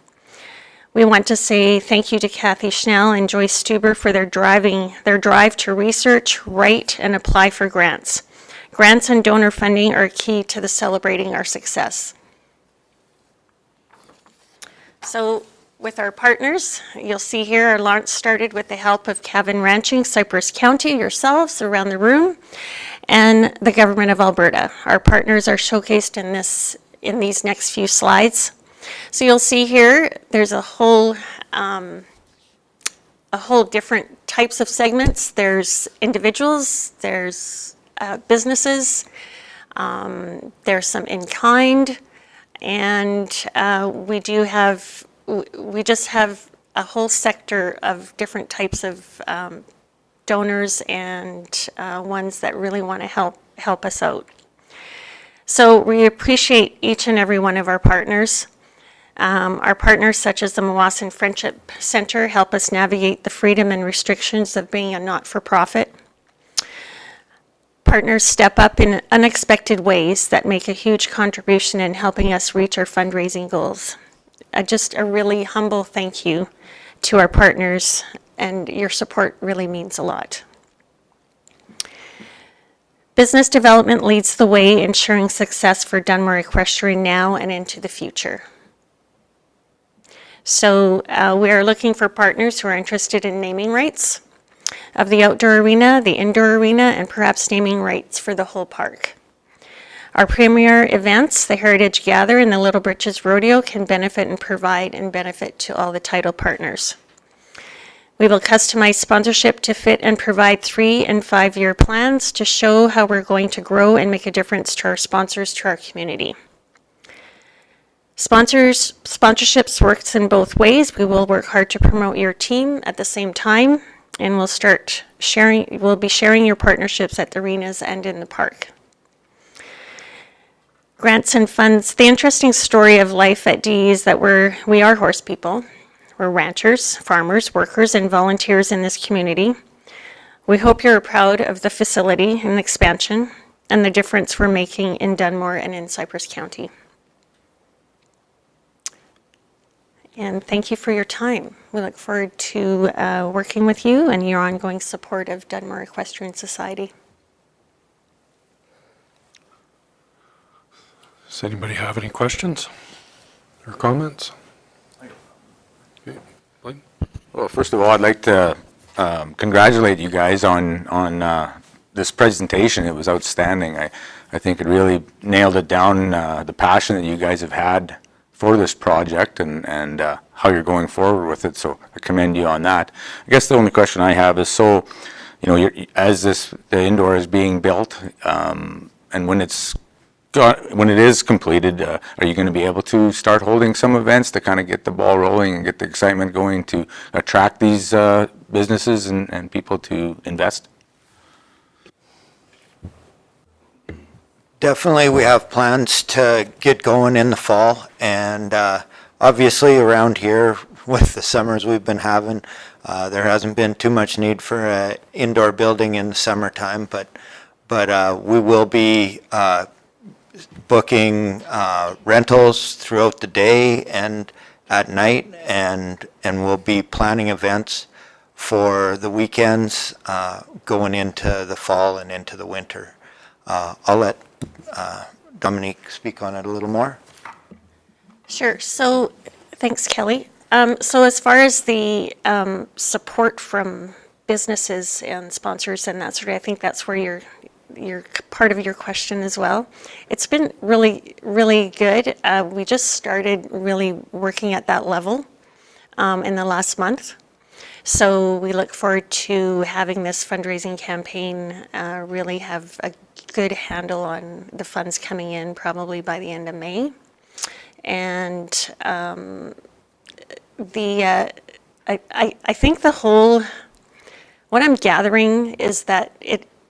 We want to say thank you to Kathy Schnell and Joyce Stuber for their drive to research, write, and apply for grants. Grants and donor funding are key to the celebrating our success. So with our partners, you'll see here our launch started with the help of Cavan Ranching, Cypress County, yourselves around the room, and the Government of Alberta. Our partners are showcased in these next few slides. So you'll see here, there's a whole different types of segments. There's individuals, there's businesses, there's some in kind, and we just have a whole sector of different types of donors and ones that really want to help us out. So we appreciate each and every one of our partners. Our partners, such as the Mawassan Friendship Center, help us navigate the freedom and restrictions of being a not-for-profit. Partners step up in unexpected ways that make a huge contribution in helping us reach our fundraising goals. Just a really humble thank you to our partners, and your support really means a lot. Business development leads the way, ensuring success for Dunmore Equestrian now and into the future. So we are looking for partners who are interested in naming rights of the outdoor arena, the indoor arena, and perhaps naming rights for the whole park. Our premier events, the Heritage Gather and the Little Britches Rodeo, can benefit and provide and benefit to all the title partners. We will customize sponsorship to fit and provide 3- and 5-year plans to show how we're going to grow and make a difference to our sponsors, to our community. Sponsorships works in both ways. We will work hard to promote your team at the same time, and we'll be sharing your partnerships at the arenas and in the park. Grants and funds. The interesting story of life at DE is that we are horse people. We're ranchers, farmers, workers, and volunteers in this community. We hope you're proud of the facility and expansion and the difference we're making in Dunmore and in Cypress County. And thank you for your time. We look forward to working with you and your ongoing support of Dunmore Equestrian Society. Does anybody have any questions or comments? Okay, Blaine? Well, first of all, I'd like to congratulate you guys on this presentation. It was outstanding. I think it really nailed it down, the passion that you guys have had for this project and how you're going forward with it. So I commend you on that. I guess the only question I have is, so, you know, as the indoor is being built, and when it is completed, are you going to be able to start holding some events to kind of get the ball rolling and get the excitement going to attract these businesses and people to invest? Definitely, we have plans to get going in the fall, and obviously around here with the summers we've been having, there hasn't been too much need for an indoor building in the summertime, but we will be booking rentals throughout the day and at night, and we'll be planning events for the weekends going into the fall and into the winter. I'll let Dominique speak on it a little more. Sure. So, thanks, Kelly. So as far as the support from businesses and sponsors and that sort of, I think that's where your part of your question as well. It's been really, really good. We just started really working at that level in the last month. So we look forward to having this fundraising campaign really have a good handle on the funds coming in probably by the end of May. And I think what I'm gathering is that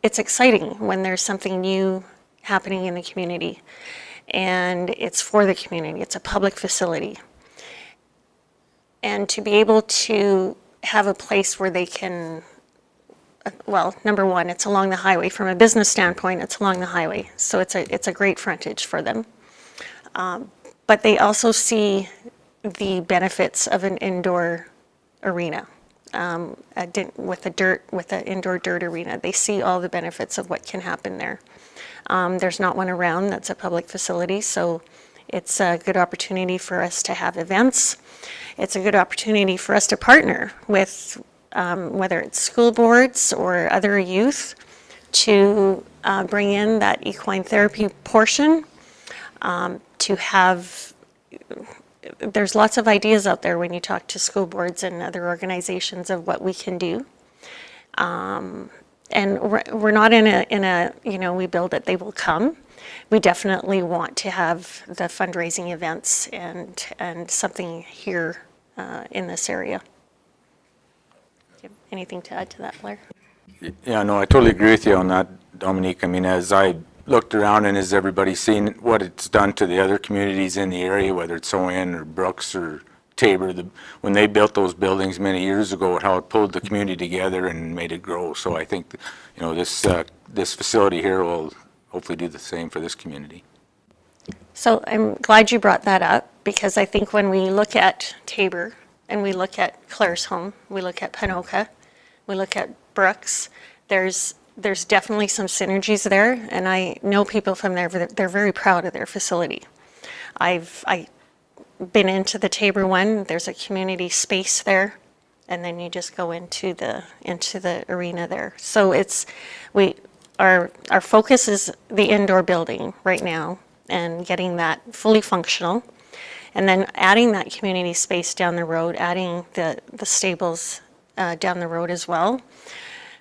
it's exciting when there's something new happening in the community, and it's for the community. It's a public facility. And to be able to have a place where they can, well, number one, it's along the highway. From a business standpoint, it's along the highway, so it's a great frontage for them. But they also see the benefits of an indoor arena. With an indoor dirt arena, they see all the benefits of what can happen there. There's not one around that's a public facility, so it's a good opportunity for us to have events. It's a good opportunity for us to partner with whether it's school boards or other youth to bring in that equine therapy portion, to have. There's lots of ideas out there when you talk to school boards and other organizations of what we can do. And we're not in a we build it, they will come. We definitely want to have the fundraising events and something here in this area. you have anything to add to that, Blair? Yeah, no, I totally agree with you on that, Dominique. I mean, as I looked around and as everybody's seen what it's done to the other communities in the area, whether it's Owen or Brooks or Tabor, when they built those buildings many years ago, how it pulled the community together and made it grow. So I think, you know, this facility here will hopefully do the same for this community. So I'm glad you brought that up, because I think when we look at Tabor and we look at Claire's home, we look at Panoka, we look at Brooks, there's definitely some synergies there, and I know people from there, they're very proud of their facility. I've been into the Tabor one, there's a community space there, and then you just go into the arena there. So our focus is the indoor building right now and getting that fully functional, and then adding that community space down the road, adding the stables down the road as well.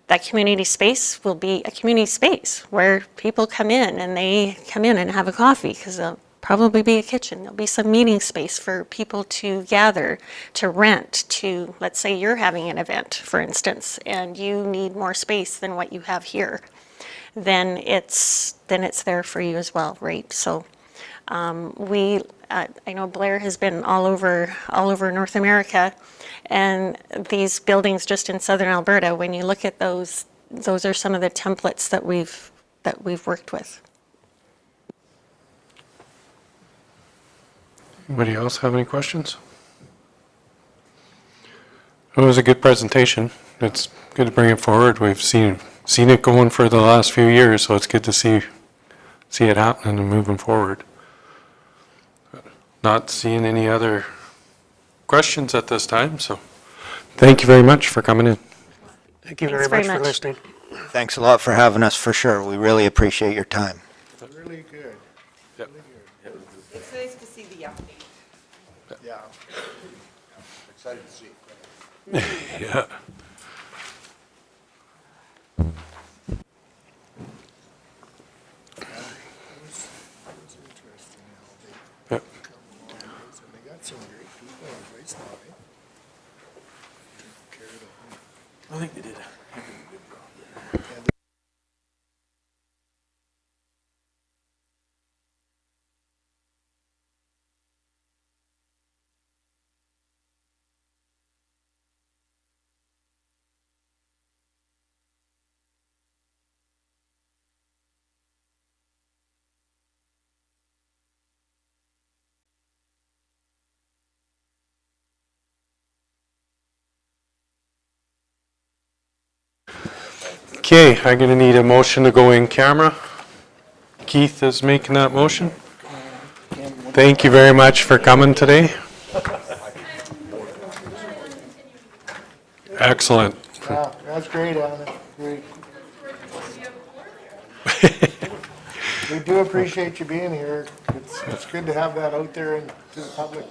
That community space will be a community space where people come in and have a coffee, because there'll probably be a kitchen. There'll be some meeting space for people to gather, to rent, to, let's say you're having an event, for instance, and you need more space than what you have here. Then it's there for you as well, right? So I know Blair has been all over North America, and these buildings just in southern Alberta, when you look at those are some of the templates that we've worked with. Anybody else have any questions? It was a good presentation. It's good to bring it forward. We've seen it going for the last few years, so it's good to see it happening and moving forward. Not seeing any other questions at this time, so thank you very much for coming in. Thank you Thanks very very much for much. listening. Thanks a lot for having us, for sure. We really appreciate your time. Really good. Yep. It's nice to see the update. Yeah. Excited to see. Yeah. Yep. They got some great people in place now, eh? I think they did. Okay, I'm gonna need a motion to go in camera. Keith is making that motion. Thank you very much for coming today. Excellent. Yeah, that's great, Anna, great. We do appreciate you being here. It's good to have that out there and to the public.